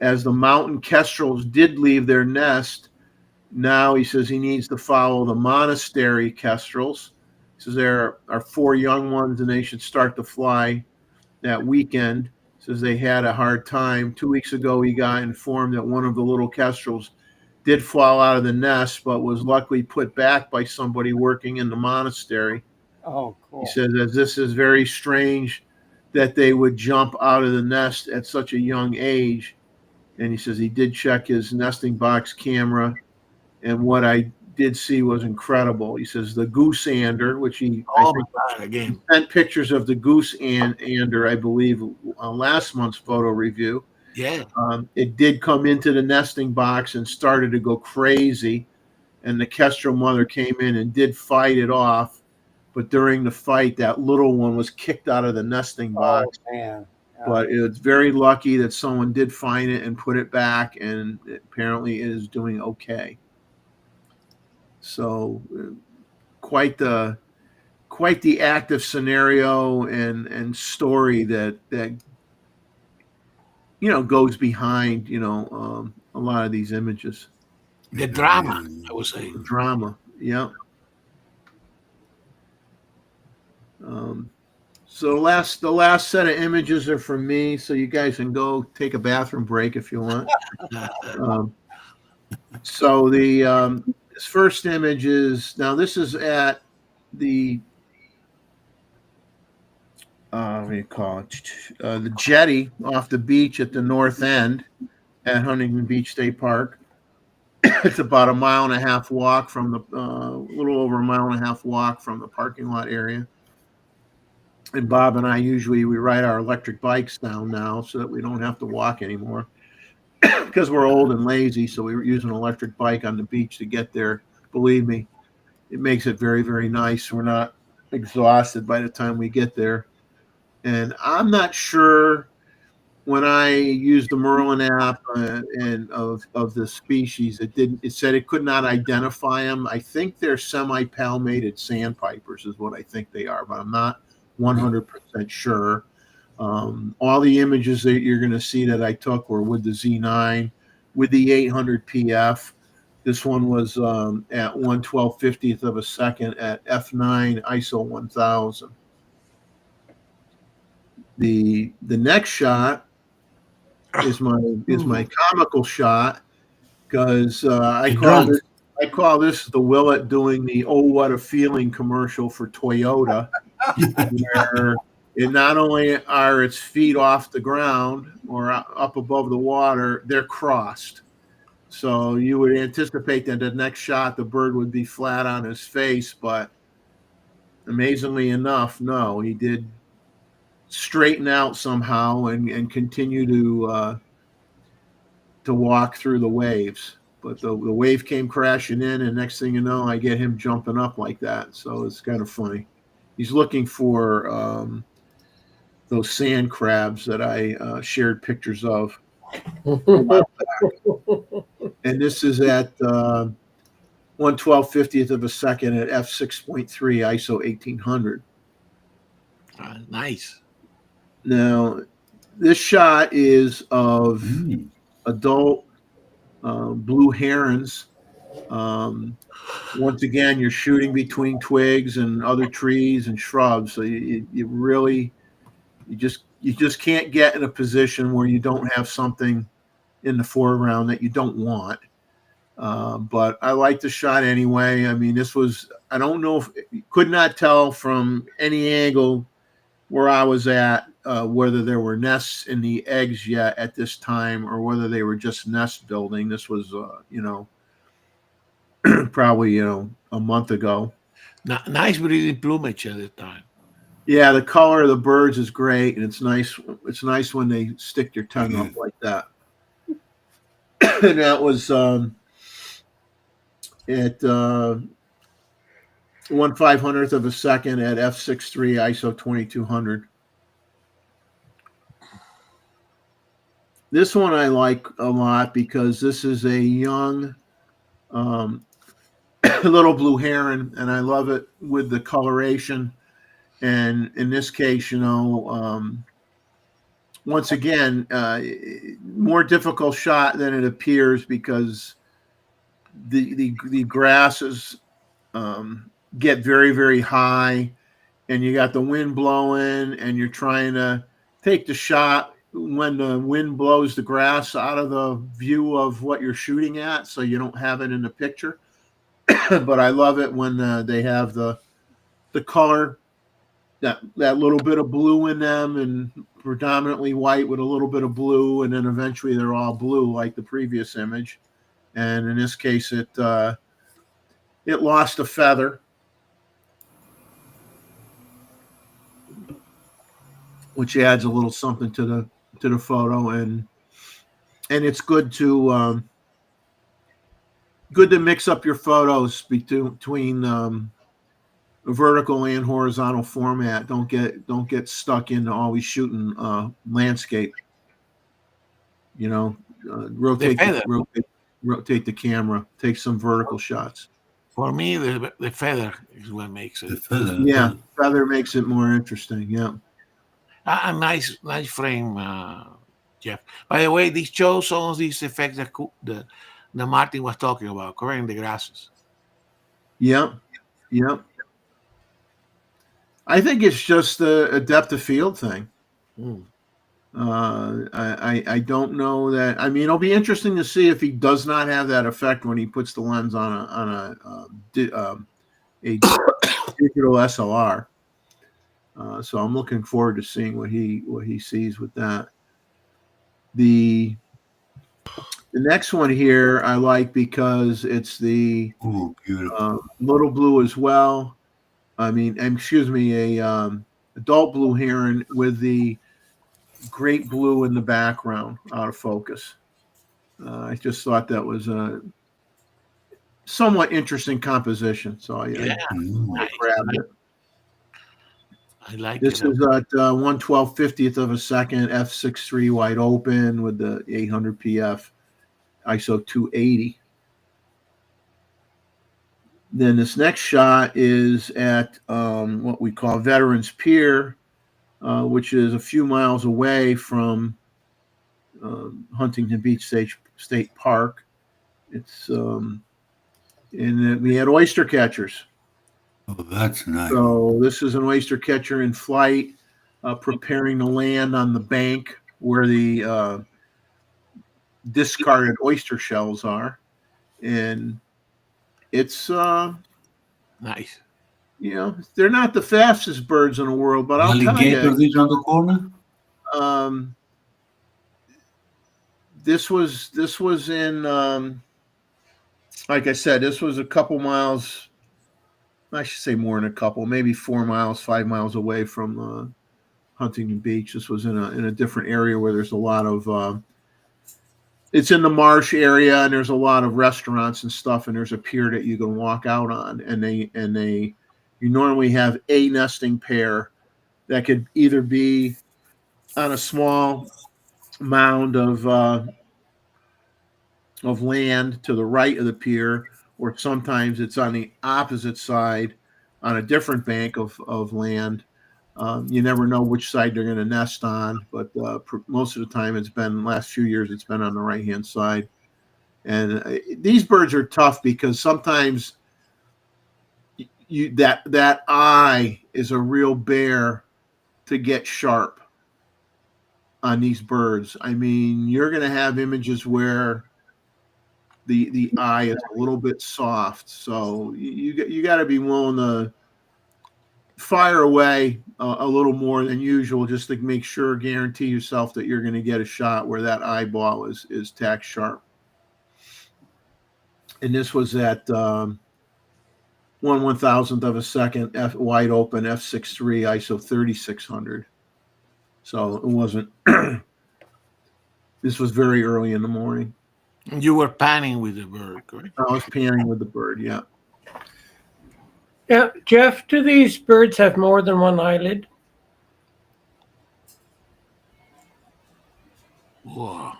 Speaker 1: as the mountain kestrels did leave their nest, now he says he needs to follow the monastery kestrels. He says there are 4 young ones and they should start to fly that weekend. He says they had a hard time. 2 weeks ago, he got informed that one of the little kestrels did fall out of the nest, but was luckily put back by somebody working in the monastery.
Speaker 3: Oh, cool.
Speaker 1: He says, as this is very strange that they would jump out of the nest at such a young age. And he says he did check his nesting box camera, and what I did see was incredible. He says the goose ander, which he sent pictures of the goose ander, I believe, on last month's photo review.
Speaker 2: Yeah.
Speaker 1: It did come into the nesting box and started to go crazy, and the kestrel mother came in and did fight it off. But during the fight, that little one was kicked out of the nesting box.
Speaker 3: Oh, man. Yeah.
Speaker 1: But it's very lucky that someone did find it and put it back, and it apparently is doing okay. So quite the quite the active scenario and story that goes behind a lot of these images.
Speaker 2: The drama, I would say.
Speaker 1: The drama, yeah. So the last set of images are from me, so you guys can go take a bathroom break if you want. So this first image is, now this is at the what do you call it? The jetty off the beach at the north end at Huntington Beach State Park. It's about a mile and a half walk from the little over a mile and a half walk from the parking lot area. And Bob and I we ride our electric bikes down now so that we don't have to walk anymore because we're old and lazy. So we use an electric bike on the beach to get there. Believe me, it makes it very, very nice. We're not exhausted by the time we get there. And I'm not sure when I used the Merlin app and of the species, it said it could not identify them. I think they're semi-palmated sandpipers is what I think they are, but I'm not 100% sure. All the images that you're going to see that I took were with the Z9, with the 800 PF. This one was at 1/1250th of a second at f9 ISO 1000. The next shot is my comical shot because I call this the Willet doing the "Oh What a Feeling" commercial for Toyota, where it not only are its feet off the ground or up above the water, they're crossed. So you would anticipate that the next shot the bird would be flat on his face, but amazingly enough, no, he did straighten out somehow and continue to walk through the waves. But the wave came crashing in, and next thing you know, I get him jumping up like that. So it's kind of funny. He's looking for those sand crabs that I shared pictures of. And this is at 1/1250th of a second at f6.3 ISO 1800.
Speaker 2: Nice.
Speaker 1: Now, this shot is of adult blue herons. Once again, you're shooting between twigs and other trees and shrubs, so you just can't get in a position where you don't have something in the foreground that you don't want. But I like the shot anyway. I mean, I don't know if could not tell from any angle where I was at whether there were nests in the eggs yet at this time or whether they were just nest building. This was, probably, a month ago.
Speaker 2: Nice breeding plumage at the time.
Speaker 1: Yeah, the color of the birds is great, and it's nice. It's nice when they stick their tongue up like that. And that was at 1/500th of a second at f6.3 ISO 2200. This one I like a lot because this is a young little blue heron, and I love it with the coloration. And in this case, once again, more difficult shot than it appears because the grasses get very, very high, and you got the wind blowing, and you're trying to take the shot when the wind blows the grass out of the view of what you're shooting at, so you don't have it in the picture. But I love it when they have the color, that little bit of blue in them, and predominantly white with a little bit of blue, and then eventually they're all blue like the previous image. And in this case, it lost a feather, which adds a little something to the photo, and it's good to mix up your photos between vertical and horizontal format. Don't get stuck into always shooting landscape. Rotate the camera, take some vertical shots.
Speaker 2: For me, the feather is what makes
Speaker 4: The
Speaker 2: it
Speaker 4: feather.
Speaker 1: Yeah, feather makes it more interesting. Yeah.
Speaker 2: a nice frame, Jeff. By the way, this shows some of these effects that the Martin was talking about, correct? In the grasses.
Speaker 1: Yep. Yep. I think it's just a depth of field thing.
Speaker 2: Mm.
Speaker 1: I don't know that. I mean, it'll be interesting to see if he does not have that effect when he puts the lens on a digital SLR. So I'm looking forward to seeing what he sees with that. The next one here I like because it's the
Speaker 4: Beautiful.
Speaker 1: little blue as well. I mean, excuse me, a adult blue heron with the great blue in the background out of focus. I just thought that was a somewhat interesting composition, so I grabbed it.
Speaker 2: I like
Speaker 1: This
Speaker 2: it.
Speaker 1: is at 1/12/50th of a second, f6.3 wide open with the 800 PF, ISO 280. Then this next shot is at what we call Veterans Pier, which is a few miles away from Huntington Beach State Park. It's and we had oyster catchers.
Speaker 4: Oh, that's nice.
Speaker 1: So this is an oyster catcher in flight, preparing to land on the bank where the discarded oyster shells are, and it's
Speaker 2: Nice.
Speaker 1: you know, they're not the fastest birds in the world, but I'll tell
Speaker 4: Alligator
Speaker 1: you,
Speaker 4: this on the corner.
Speaker 1: This was in like I said, this was a couple miles. I should say more than a couple, maybe 4 miles, 5 miles away from Huntington Beach. This was in a different area where there's a lot of. It's in the marsh area, and there's a lot of restaurants and stuff, and there's a pier that you can walk out on, and you normally have a nesting pair that could either be on a small mound of land to the right of the pier, or sometimes it's on the opposite side on a different bank of land. You never know which side they're going to nest on, but most of the time last few years, it's been on the right-hand side. And these birds are tough because sometimes that eye is a real bear to get sharp on these birds. I mean, you're going to have images where the eye is a little bit soft, so you got to be willing to fire away a little more than usual just to make sure, guarantee yourself that you're going to get a shot where that eyeball is tack sharp. And this was at 1/1000th of a second, wide open f6.3 ISO 3600. So it wasn't. This was very early in the morning.
Speaker 2: You were panning with the bird, correct?
Speaker 1: I was panning with the bird. Yeah.
Speaker 5: Yeah, Jeff, do these birds have more than one eyelid?
Speaker 2: Whoa.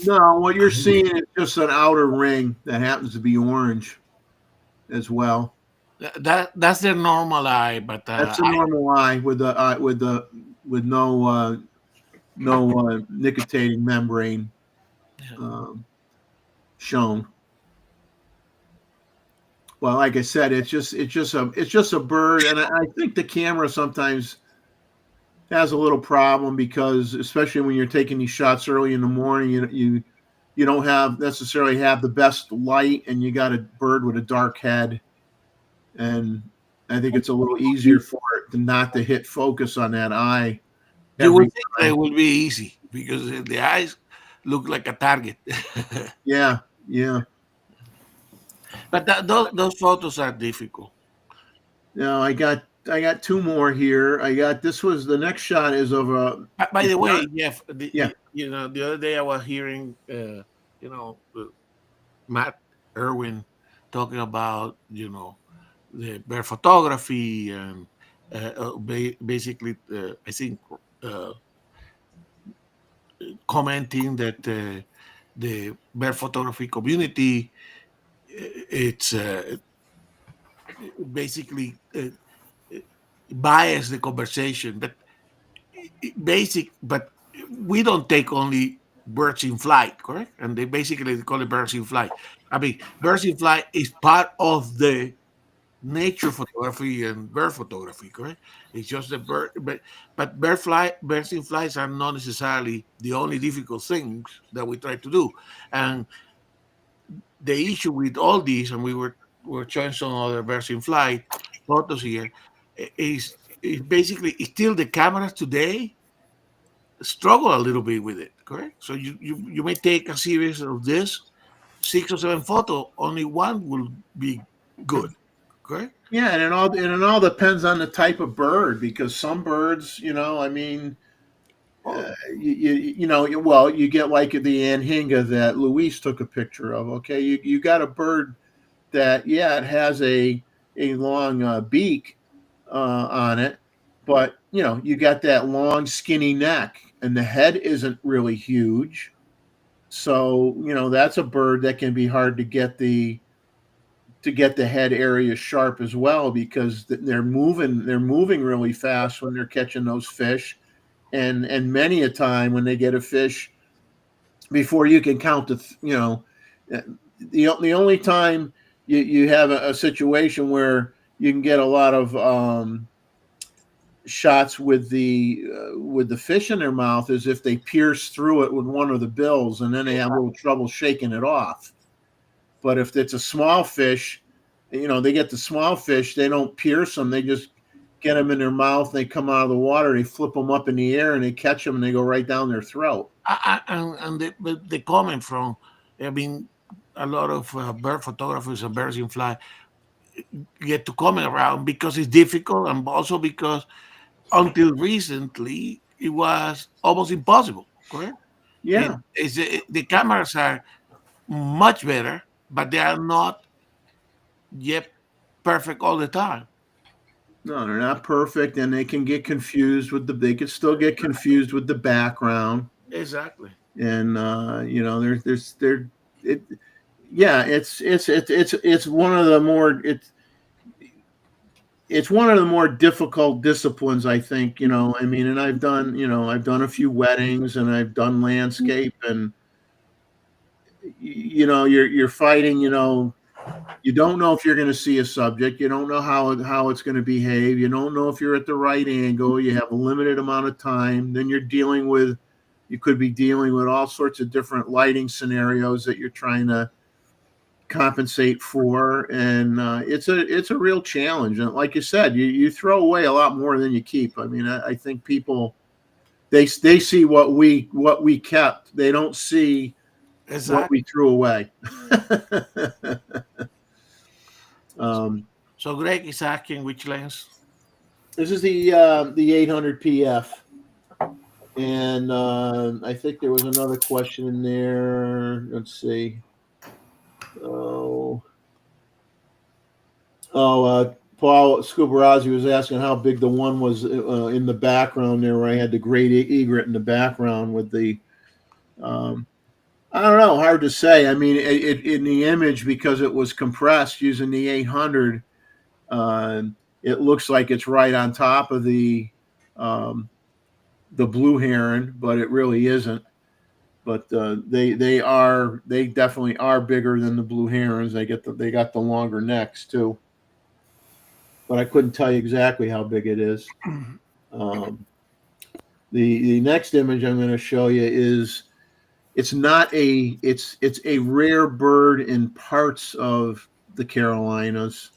Speaker 1: No, what you're seeing is just an outer ring that happens to be orange as well.
Speaker 2: That's their normal eye, but
Speaker 1: That's a normal eye with no nictitating membrane shown. Well, like I said, it's just a bird, and I think the camera sometimes has a little problem because, especially when you're taking these shots early in the morning, you don't necessarily have the best light, and you got a bird with a dark head, and I think it's a little easier for it not to hit focus on that eye.
Speaker 2: You would think that it would be easy because the eyes look like a target.
Speaker 1: Yeah.
Speaker 2: But those photos are difficult.
Speaker 1: No, I got two more here. The next shot is of a.
Speaker 2: By the way, Jeff,
Speaker 1: Yeah.
Speaker 2: the other day I was hearing, Matt Irwin talking about, the bird photography and basically, I think, commenting that the bird photography community, it's basically bias the conversation, but but we don't take only birds in flight, correct? And they basically call it birds in flight. I mean, birds in flight is part of the nature photography and bird photography, correct? It's just the bird, but birds in flights are not necessarily the only difficult things that we try to do. And the issue with all these, and we're showing some other birds in flight photos here, is basically still the cameras today struggle a little bit with it, correct? So you may take a series of this 6 or 7 photo, only one will be good, correct?
Speaker 1: Yeah, and it all depends on the type of bird, because some birds, I mean, you get like the anhinga that Luis took a picture of. Okay, you got a bird that, yeah, it has a long beak on it, but you got that long skinny neck, and the head isn't really huge. So that's a bird that can be hard to get the head area sharp as well, because they're moving really fast when they're catching those fish, and many a time when they get a fish, before you can count the only time you have a situation where you can get a lot of shots with the fish in their mouth is if they pierce through it with one of the bills, and then they have a little trouble shaking it off. But if it's a small fish, they get the small fish, they don't pierce them, they just get them in their mouth, they come out of the water, they flip them up in the air, and they catch them, and they go right down their throat.
Speaker 2: And the comment from, I mean, a lot of bird photographers and birds in flight get to comment around because it's difficult, and also because until recently it was almost impossible, correct?
Speaker 1: Yeah.
Speaker 2: The cameras are much better, but they are not yet perfect all the time.
Speaker 1: No, they're not perfect, and they can they can still get confused with the background.
Speaker 2: Exactly.
Speaker 1: And it's one of the more it's one of the more difficult disciplines, I think. I mean, and I've done a few weddings, and I've done landscape, and you're fighting. You don't know if you're going to see a subject. You don't know how it's going to behave. You don't know if you're at the right angle. You have a limited amount of time. Then you could be dealing with all sorts of different lighting scenarios that you're trying to compensate for, and it's a real challenge. And like you said, you throw away a lot more than you keep. I mean, I think people they see what we kept. They don't see what we threw away.
Speaker 2: So Greg is asking which lens.
Speaker 1: This is the 800 PF, and I think there was another question in there. Let's see. Paul Scubarazzi was asking how big the one was in the background there, where I had the great egret in the background with the. I don't know, hard to say. I mean, in the image, because it was compressed using the 800, it looks like it's right on top of the blue heron, but it really isn't. But they definitely are bigger than the blue herons. They got the longer necks too. But I couldn't tell you exactly how big it is. The next image I'm going to show you is. It's a rare bird in parts of the Carolinas.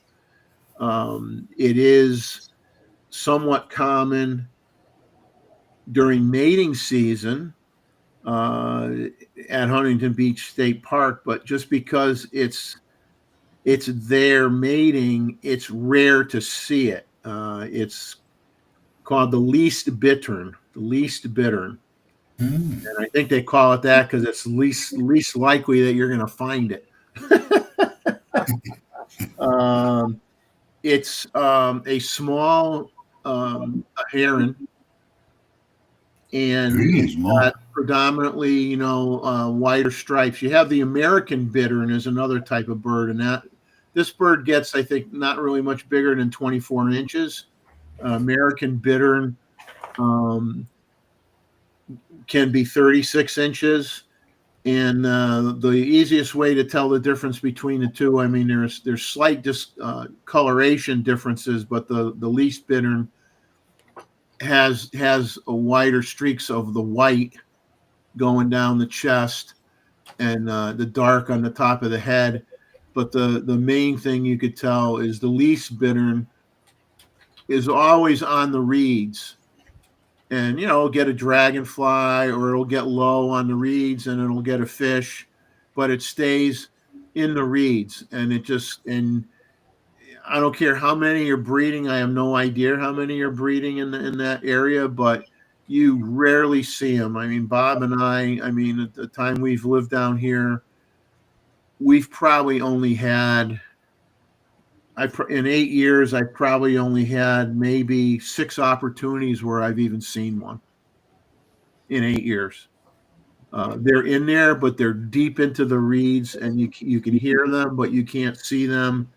Speaker 1: It is somewhat common during mating season at Huntington Beach State Park, but just because it's there mating, it's rare to see it. It's called the least bittern. And I think they call it that because it's least likely that you're going to find it. It's a small heron, and it's got predominantly, whiter stripes. You have the American bittern is another type of bird, and this bird gets, I think, not really much bigger than 24 inches. American bittern can be 36 inches. And the easiest way to tell the difference between the two, I mean, there's slight coloration differences, but the least bittern has a wider streaks of the white going down the chest and the dark on the top of the head. But the main thing you could tell is the least bittern is always on the reeds. And, it'll get a dragonfly or it'll get low on the reeds and it'll get a fish, but it stays in the reeds. And and I don't care how many you're breeding. I have no idea how many you're breeding in that area, but you rarely see them. I mean, Bob and I mean, at the time we've lived down here, we've probably only had, in 8 years, I probably only had maybe 6 opportunities where I've even seen one. In 8 years, they're in there, but they're deep into the reeds, and you can hear them, but you can't see them.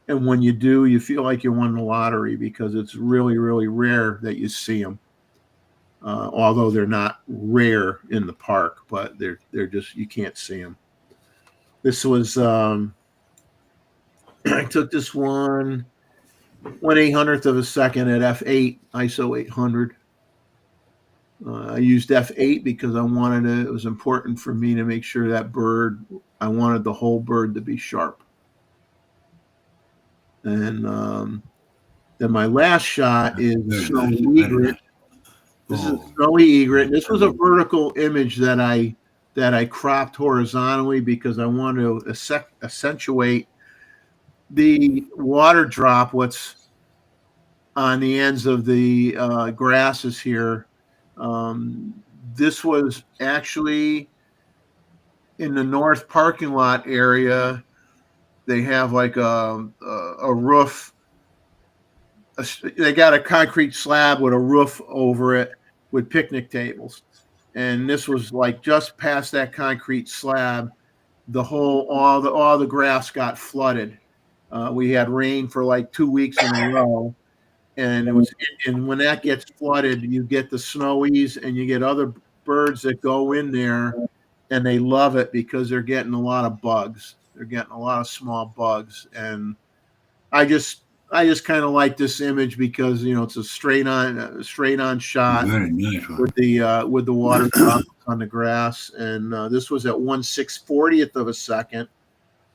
Speaker 1: And when you do, you feel like you won the lottery because it's really, really rare that you see them. Although they're not rare in the park, but they're just, you can't see them. This was I took this one 1/800th of a second at f8 ISO 800. I used f8 because it was important for me to make sure that bird, I wanted the whole bird to be sharp. And then my last shot is snowy egret. This is snowy egret. This was a vertical image that I cropped horizontally because I wanted to accentuate the water drop, what's on the ends of the grasses here. This was actually in the north parking lot area. They have like a roof. They got a concrete slab with a roof over it with picnic tables. And this was like just past that concrete slab. All the grass got flooded. We had rain for like 2 weeks in a row. And when that gets flooded, you get the snowies and you get other birds that go in there and they love it because they're getting a lot of bugs. They're getting a lot of small bugs. And I just kind of like this image because, it's a straight on shot.
Speaker 4: Very nice one.
Speaker 1: With the water drops on the grass. And this was at 1/640th of a second,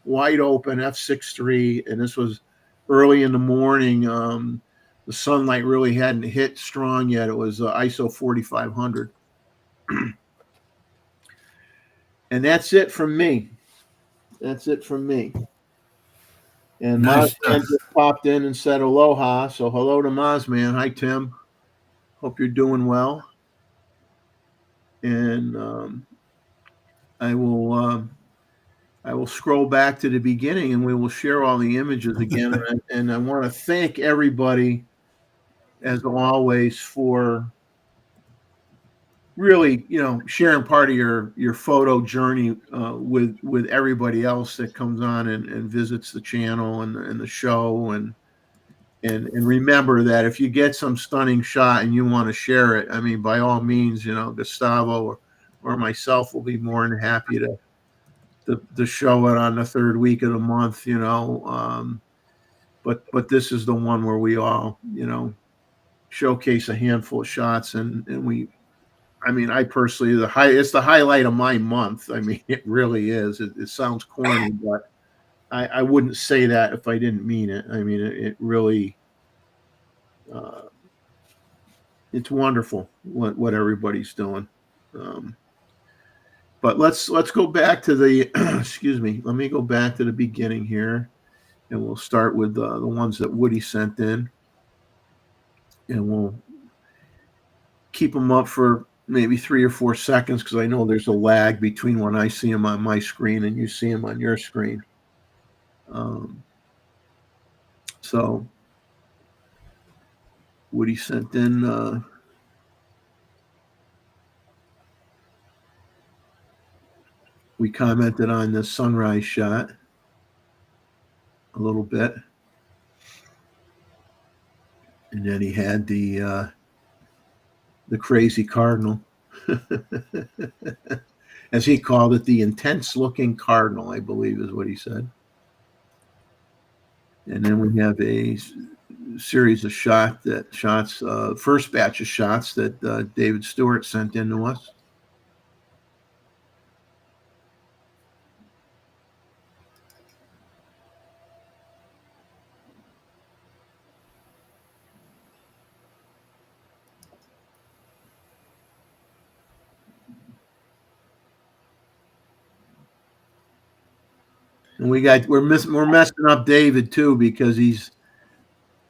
Speaker 1: wide open f6.3. And this was early in the morning. The sunlight really hadn't hit strong yet. It was ISO 4500. And that's it from me. And
Speaker 4: Nice
Speaker 1: Mazman just popped in and said aloha. So hello to Mazman. Hi, Tim. Hope you're doing well. And I will scroll back to the beginning and we will share all the images again. And I want to thank everybody, as always, for really, sharing part of your photo journey with everybody else that comes on and visits the channel and the show. And remember that if you get some stunning shot and you want to share it, I mean, by all means, Gustavo or myself will be more than happy to show it on the third week of the month, but this is the one where we all, showcase a handful of shots and I personally, it's the highlight of my month. I mean, it really is. It sounds corny, but I wouldn't say that if I didn't mean it. I mean, it really, it's wonderful what everybody's doing. But let's go back to the, excuse me, let me go back to the beginning here, and we'll start with the ones that Woody sent in, and we'll keep them up for maybe 3 or 4 seconds because I know there's a lag between when I see them on my screen and you see them on your screen. So Woody sent in we commented on the sunrise shot. a little bit. And then he had the crazy cardinal, as he called it, the intense-looking cardinal, I believe is what he said. And then we have a series of shots, first batch of shots that David Stewart sent in to us. And we're messing up David too, because he's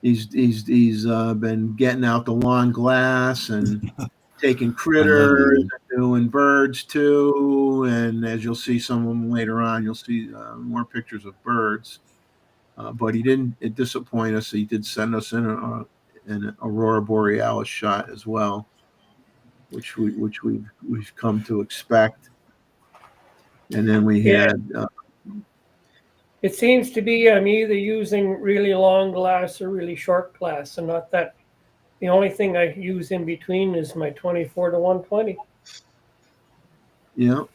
Speaker 1: been getting out the long glass and taking critters, and doing birds too. And as you'll see some of them later on, you'll see more pictures of birds. But it disappointed us. He did send us in an aurora borealis shot as well, which we've come to expect. And then we had.
Speaker 5: It seems to be I'm either using really long glass or really short glass, and not that. The only thing I use in between is my 24 to 120.
Speaker 1: Yeah.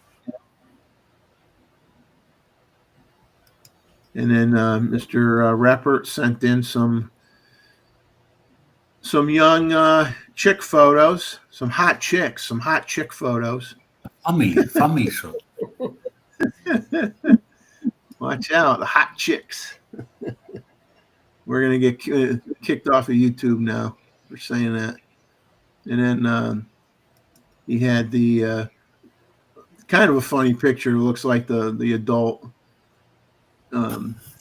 Speaker 1: And then Mr. Reppert sent in some young chick photos, some hot chick photos.
Speaker 4: Family show.
Speaker 1: Watch out, the hot chicks. We're going to get kicked off of YouTube now for saying that. And then he had the kind of a funny picture. It looks like the adult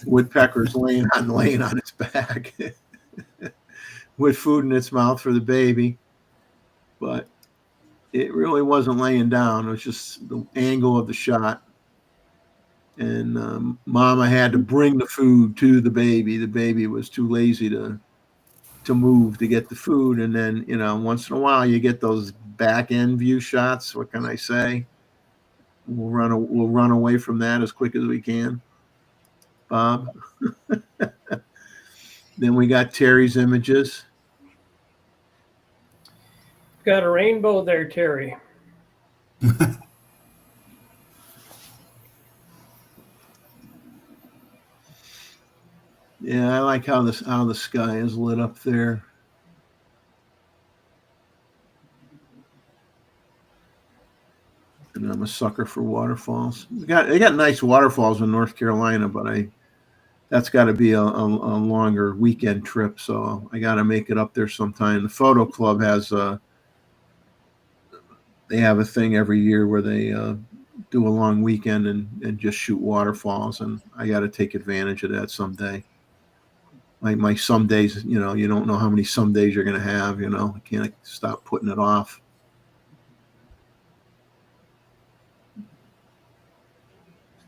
Speaker 1: woodpecker's laying on its back with food in its mouth for the baby. But it really wasn't laying down. It was just the angle of the shot. And Mama had to bring the food to the baby. The baby was too lazy to move to get the food. And then, once in a while you get those back end view shots. What can I say? We'll run away from that as quick as we can, Bob. Then we got Terry's images.
Speaker 5: Got a rainbow there, Terry.
Speaker 1: Yeah, I like how the sky is lit up there. And I'm a sucker for waterfalls. They got nice waterfalls in North Carolina, but that's got to be a longer weekend trip. So I got to make it up there sometime. The photo club they have a thing every year where they do a long weekend and just shoot waterfalls, and I got to take advantage of that someday. My some days, you don't know how many some days you're going to have. I can't stop putting it off.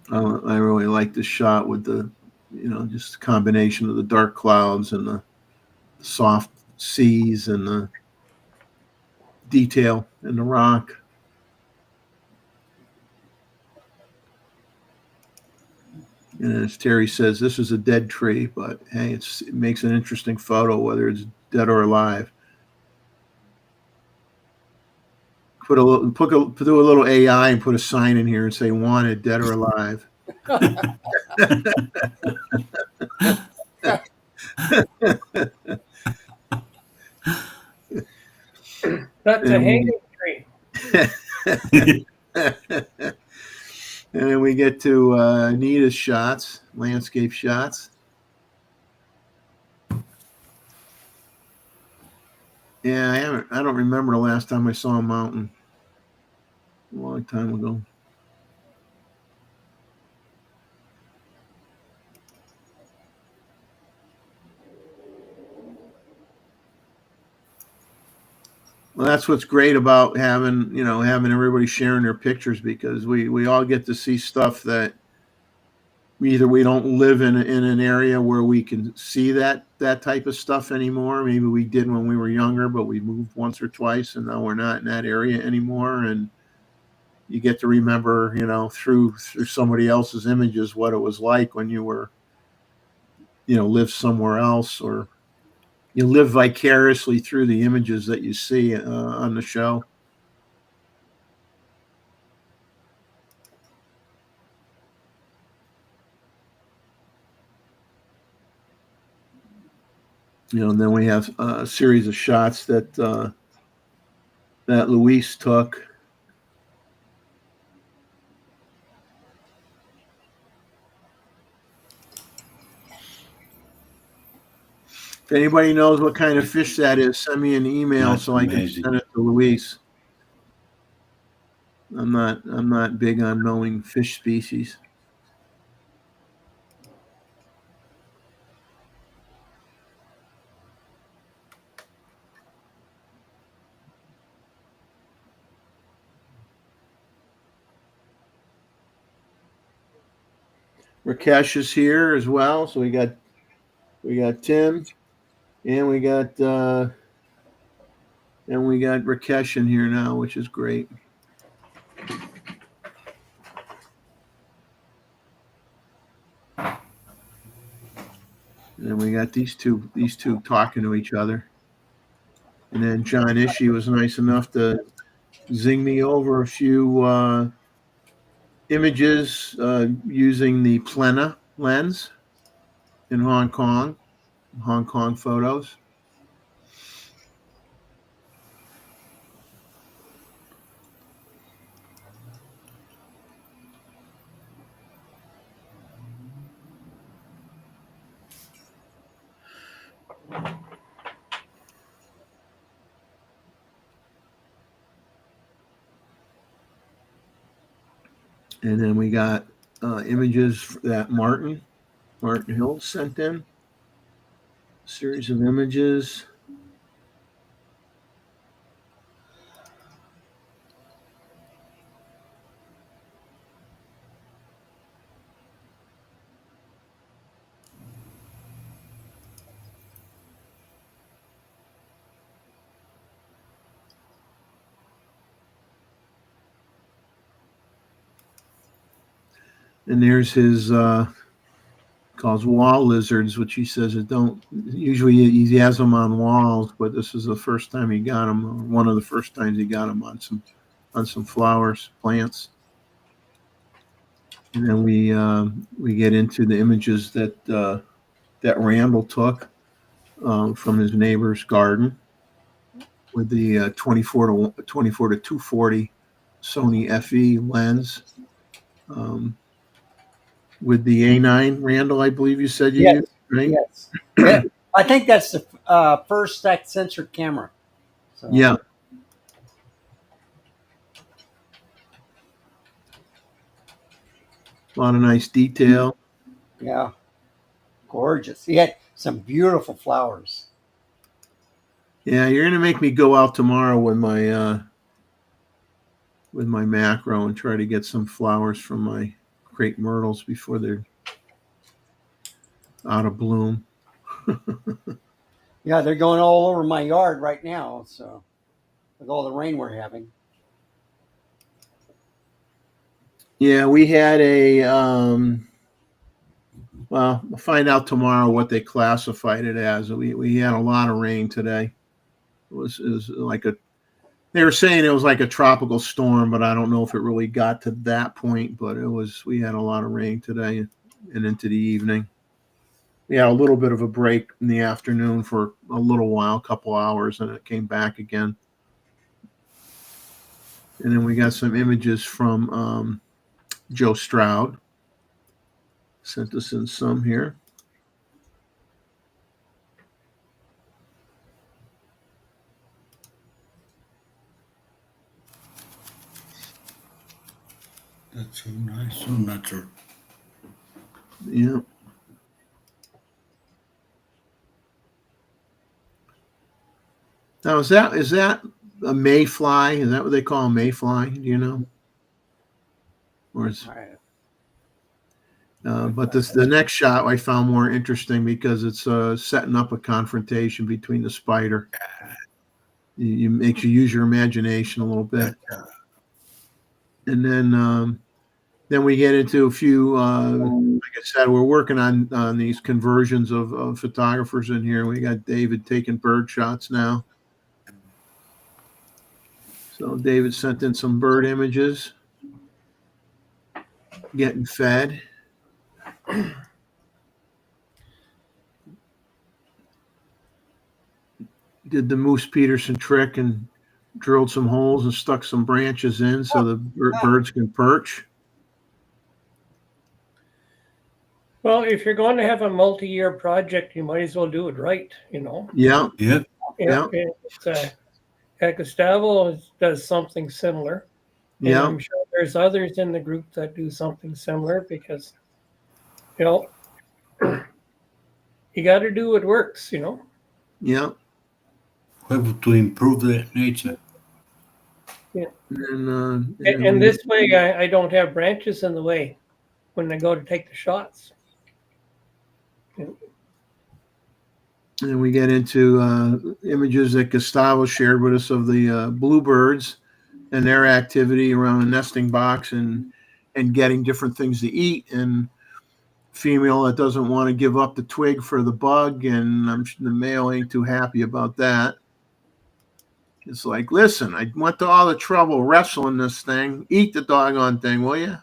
Speaker 1: I really like this shot with the, just a combination of the dark clouds and the soft seas and the detail in the rock. And as Terry says, this is a dead tree, but hey, it makes an interesting photo, whether it's dead or alive. Do a little AI and put a sign in here and say wanted, dead or alive.
Speaker 5: That's a hanging tree.
Speaker 1: And then we get to Anita's shots, landscape shots. Yeah, I don't remember the last time I saw a mountain. A long time ago. Well, that's what's great about having everybody sharing their pictures, because we all get to see stuff that either we don't live in an area where we can see that type of stuff anymore. Maybe we did when we were younger, but we moved once or twice, and now we're not in that area anymore. And you get to remember, through somebody else's images, what it was like when you were, live somewhere else, or you live vicariously through the images that you see on the show. And then we have a series of shots that Luis took. If anybody knows what kind of fish that is, send me an email
Speaker 4: That's
Speaker 1: so I can
Speaker 4: amazing.
Speaker 1: send it to Luis. I'm not big on knowing fish species. Rakesh is here as well, so we got Tim, and we got Rakesh in here now, which is great. And we got these two talking to each other. And then John Ishii was nice enough to zing me over a few images using the Plena lens in Hong Kong photos. And then we got images that Martin Hill sent in. A series of images. And there's his calls wall lizards, which he says it don't usually he has them on walls, but this is the first time he got them, or one of the first times he got them on some flowers, plants. And then we get into the images that Randall took from his neighbor's garden with the 24 to 240 Sony FE lens. With the A9, Randall, I believe you said you used, right?
Speaker 3: Yes. Yeah. I think that's the first stack sensor camera. So.
Speaker 1: Yeah. A lot of nice detail.
Speaker 3: Yeah. Gorgeous. He had some beautiful flowers.
Speaker 1: Yeah, you're gonna make me go out tomorrow with my macro and try to get some flowers from my crepe myrtles before they're out of bloom.
Speaker 3: Yeah, they're going all over my yard right now. So, with all the rain we're having.
Speaker 1: Yeah, we had a well, we'll find out tomorrow what they classified it as. We had a lot of rain today. It was like they were saying it was like a tropical storm, but I don't know if it really got to that point. But we had a lot of rain today and into the evening. We had a little bit of a break in the afternoon for a little while, a couple hours, and it came back again. And then we got some images from Joe Stroud. Sent us in some here.
Speaker 4: That's so nice, so natural.
Speaker 1: Yeah. Now is that a mayfly? Is that what they call a mayfly? Do you know? Or is but the next shot I found more interesting because it's setting up a confrontation between the spider. You makes you use your imagination a little bit. And then Then we get into a few, like I said, we're working on these conversions of photographers in here. We got David taking bird shots now. So David sent in some bird images, getting fed. Did the Moose Peterson trick and drilled some holes and stuck some branches in so the birds can perch.
Speaker 5: Well, if you're going to have a multi-year project, you might as well do it right, you know.
Speaker 1: Yeah.
Speaker 4: Yeah.
Speaker 1: Yeah.
Speaker 5: Gustavo does something similar. And
Speaker 1: Yeah.
Speaker 5: I'm sure there's others in the group that do something similar because, you know, you got to do what works, you know.
Speaker 1: Yeah.
Speaker 4: To improve the nature.
Speaker 5: Yeah.
Speaker 1: And
Speaker 5: this way, I don't have branches in the way when I go to take the shots.
Speaker 1: And we get into images that Gustavo shared with us of the bluebirds and their activity around a nesting box and getting different things to eat, and female that doesn't want to give up the twig for the bug, and the male ain't too happy about that. It's like, listen, I went to all the trouble wrestling this thing. Eat the doggone thing, will you?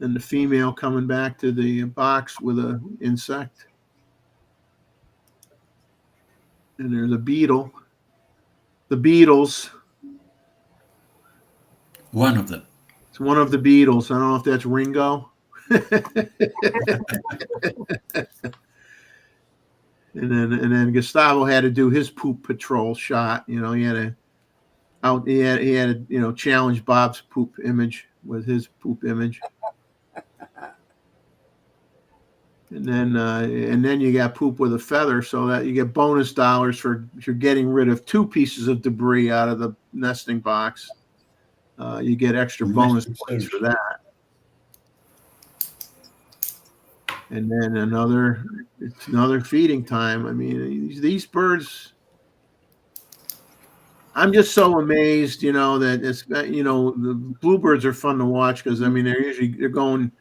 Speaker 1: And the female coming back to the box with an insect. And there's a beetle. The beetles.
Speaker 4: One of them.
Speaker 1: It's one of the beetles. I don't know if that's Ringo. And then Gustavo had to do his poop patrol shot. You know, he had to challenge Bob's poop image with his poop image. And then you got poop with a feather, so that you get bonus dollars for if you're getting rid of 2 pieces of debris out of the nesting box. You get extra bonus points for that. And then it's another feeding time. I mean, these birds, I'm just so amazed, you know, that it's, you know, the bluebirds are fun to watch because, I mean, they're going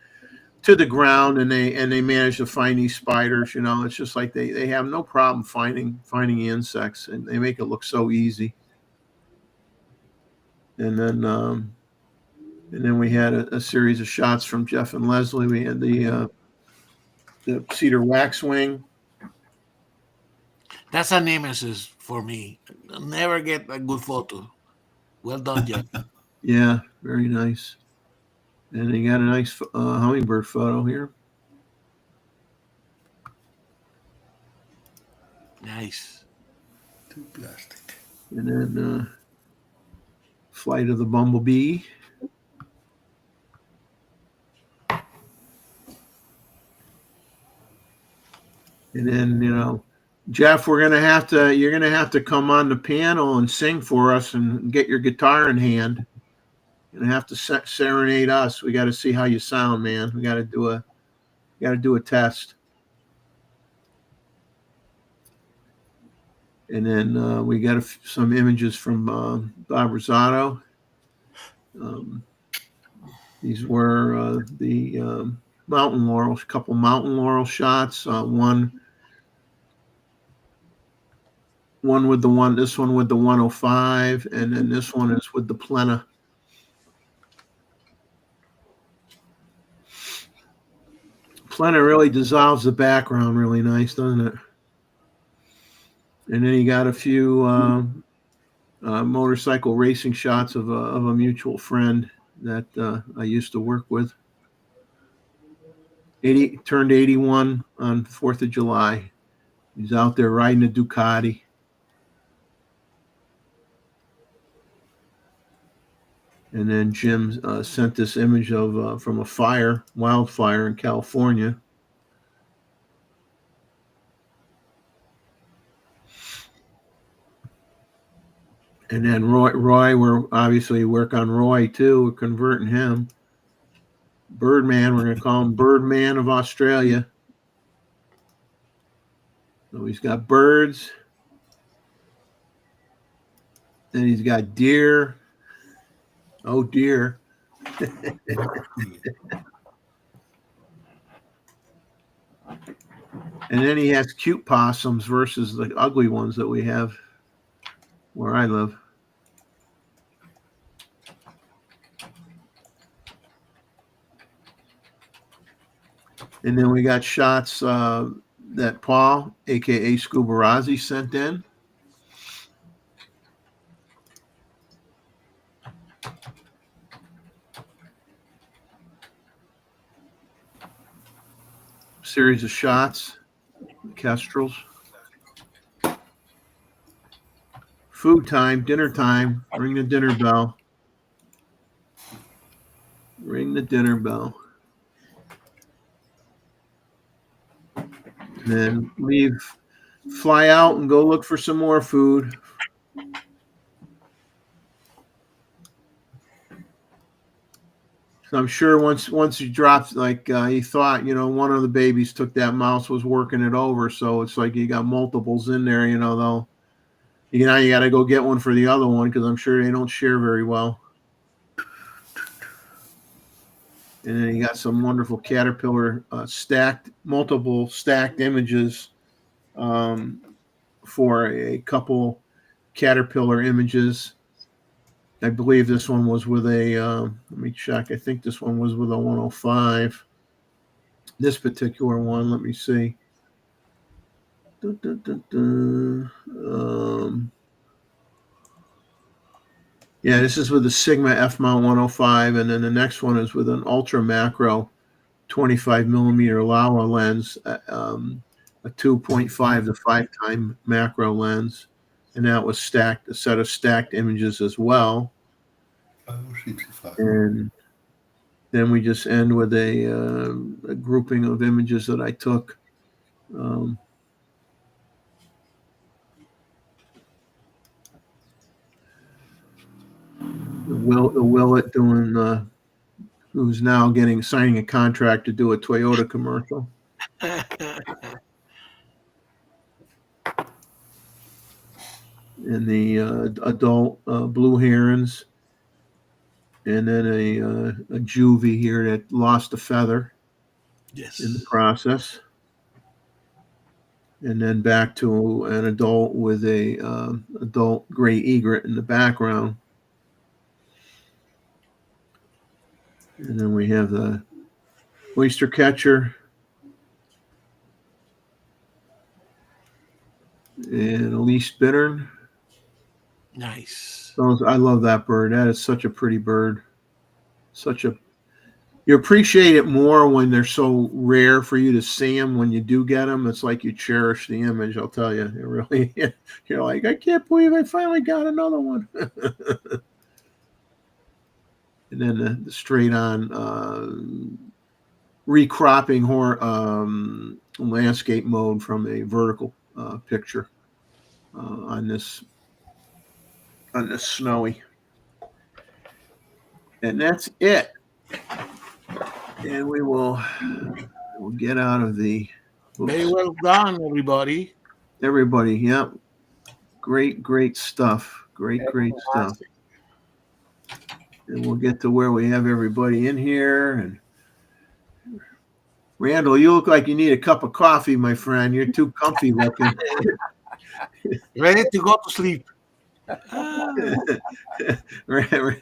Speaker 1: to the ground and they manage to find these spiders. You know, it's just like they have no problem finding insects, and they make it look so easy. And then we had a series of shots from Jeff and Leslie. We had the cedar waxwing.
Speaker 2: That's a nemesis for me. I'll never get a good photo. Well done, Jeff.
Speaker 1: Yeah, very nice. And you got a nice hummingbird photo here.
Speaker 2: Nice.
Speaker 4: Too plastic.
Speaker 1: And then flight of the bumblebee. And then, you know, Jeff, you're gonna have to come on the panel and sing for us and get your guitar in hand. You're gonna have to serenade us. We got to see how you sound, man. We got to do a test. And then we got some images from Bob Rosado. These were the mountain laurels, a couple mountain laurel shots. One with this one with the 105, and then this one is with the plena. Plena really dissolves the background really nice, doesn't it? And then you got a few motorcycle racing shots of a mutual friend that I used to work with. Turned 81 on 4th of July. He's out there riding a Ducati. And then Jim sent this image of from a wildfire in California. And then Roy, we're obviously work on Roy too. We're converting him. Birdman, we're going to call him Birdman of Australia. So he's got birds. Then he's got deer. Oh dear. And then he has cute possums versus the ugly ones that we have where I live. And then we got shots that Paul, aka Scubarazzi, sent in. Series of shots, kestrels. Food time, dinner time. Ring the dinner bell. Ring the dinner bell. And then leave, fly out and go look for some more food. So I'm sure once he drops, like he thought, one of the babies took that mouse, was working it over. So it's like you got multiples in there, though. You got to go get one for the other one because I'm sure they don't share very well. And then you got some wonderful caterpillar multiple stacked images for a couple caterpillar images. I believe this one was with a, let me check. I think this one was with a 105. This particular one, let me see. Yeah, this is with the Sigma F mount 105, and then the next one is with an ultra macro 25 millimeter Laowa lens, a 2.5 to 5 time macro lens, and that was stacked, a set of stacked images as well. And then we just end with a grouping of images that I took. The Willett doing, who's now signing a contract to do a Toyota commercial. And the adult blue herons, and then a juvie here that lost a feather.
Speaker 2: Yes.
Speaker 1: In the process. And then back to an adult with a adult gray egret in the background. And then we have the oyster catcher and Elise Bittern.
Speaker 2: Nice.
Speaker 1: I love that bird. That is such a pretty bird. You appreciate it more when they're so rare for you to see them. When you do get them, it's like you cherish the image. I'll tell you, it really. You're like, I can't believe I finally got another one. And then the straight on recropping landscape mode from a vertical picture on this snowy. And that's it. And we'll get out of the.
Speaker 2: Very well done, everybody.
Speaker 1: Everybody, yep. Great stuff. Great stuff. And we'll get to where we have everybody in here. And Randall, you look like you need a cup of coffee, my friend. You're too comfy looking.
Speaker 2: Ready to go to sleep.
Speaker 1: Randall's,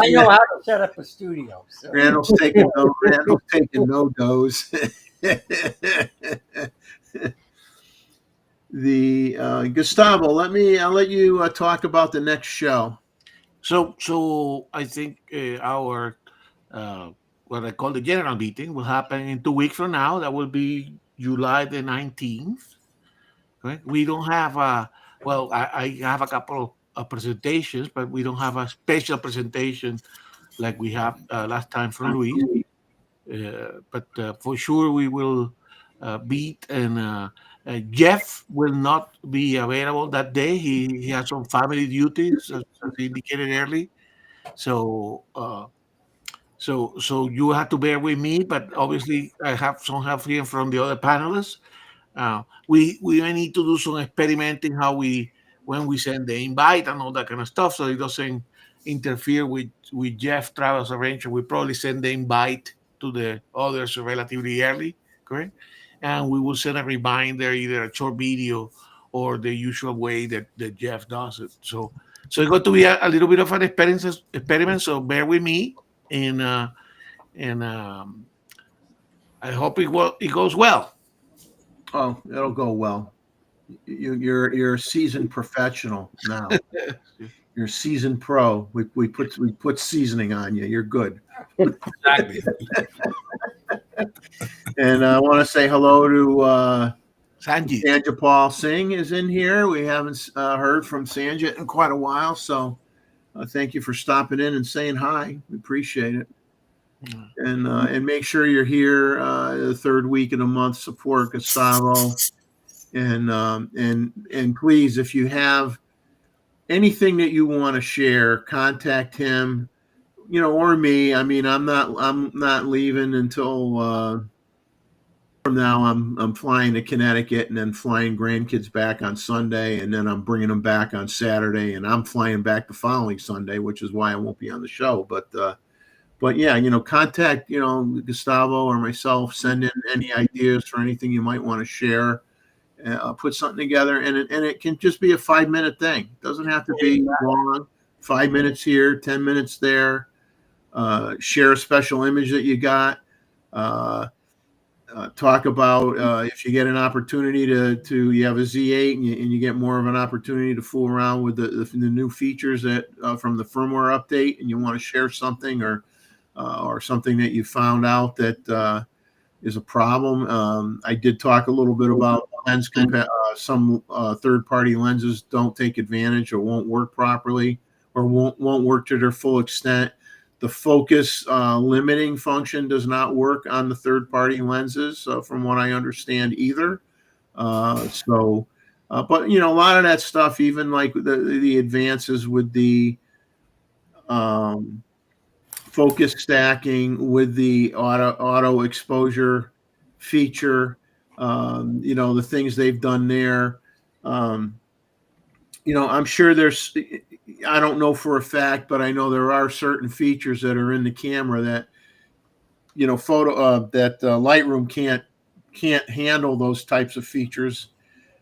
Speaker 3: I know how to set up a studio. So.
Speaker 1: Randall's taking no dose. The Gustavo, I'll let you talk about the next show.
Speaker 2: So I think our what I call the general meeting will happen in 2 weeks from now. That will be July the 19th. Right? We don't have I have a couple of presentations, but we don't have a special presentation like we have last time from Luis. But for sure we will beat, and Jeff will not be available that day. He has some family duties, as indicated early. So you have to bear with me, but obviously I have some help here from the other panelists. We may need to do some experimenting how we when we send the invite and all that kind of stuff, so it doesn't interfere with Jeff Travel's arrangement. We probably send the invite to the others relatively early, correct? And we will send a reminder, either a short video or the usual way that Jeff does it. So it's going to be a little bit of an experiment. So bear with me, and I hope it goes well.
Speaker 1: Oh, it'll go well. You're a seasoned professional now. You're a seasoned pro. We put seasoning on you. You're good.
Speaker 2: Exactly.
Speaker 1: And I want to say hello to
Speaker 2: Sanjit.
Speaker 1: Sanjapal Singh is in here. We haven't heard from Sanjit in quite a while, so thank you for stopping in and saying hi. We appreciate it. And make sure you're here the third week of the month. Support Gustavo, and please, if you have anything that you want to share, contact him, or me. I mean, I'm not leaving until from now. I'm flying to Connecticut and then flying grandkids back on Sunday, and then I'm bringing them back on Saturday, and I'm flying back the following Sunday, which is why I won't be on the show. But yeah, contact, Gustavo or myself, send in any ideas for anything you might want to share, put something together. And it can just be a 5-minute thing. It doesn't have to be long, 5 minutes here, 10 minutes there. Share a special image that you got. Talk about if you get an opportunity to you have a Z8 and you get more of an opportunity to fool around with the new features that from the firmware update, and you want to share something or something that you found out that is a problem. I did talk a little bit about lens some third-party lenses don't take advantage or won't work properly or won't work to their full extent. The focus limiting function does not work on the third-party lenses, from what I understand either. But a lot of that stuff, even like the advances with the focus stacking, with the auto exposure feature, the things they've done there. I'm sure there's, I don't know for a fact, but I know there are certain features that are in the camera that, Lightroom can't handle those types of features.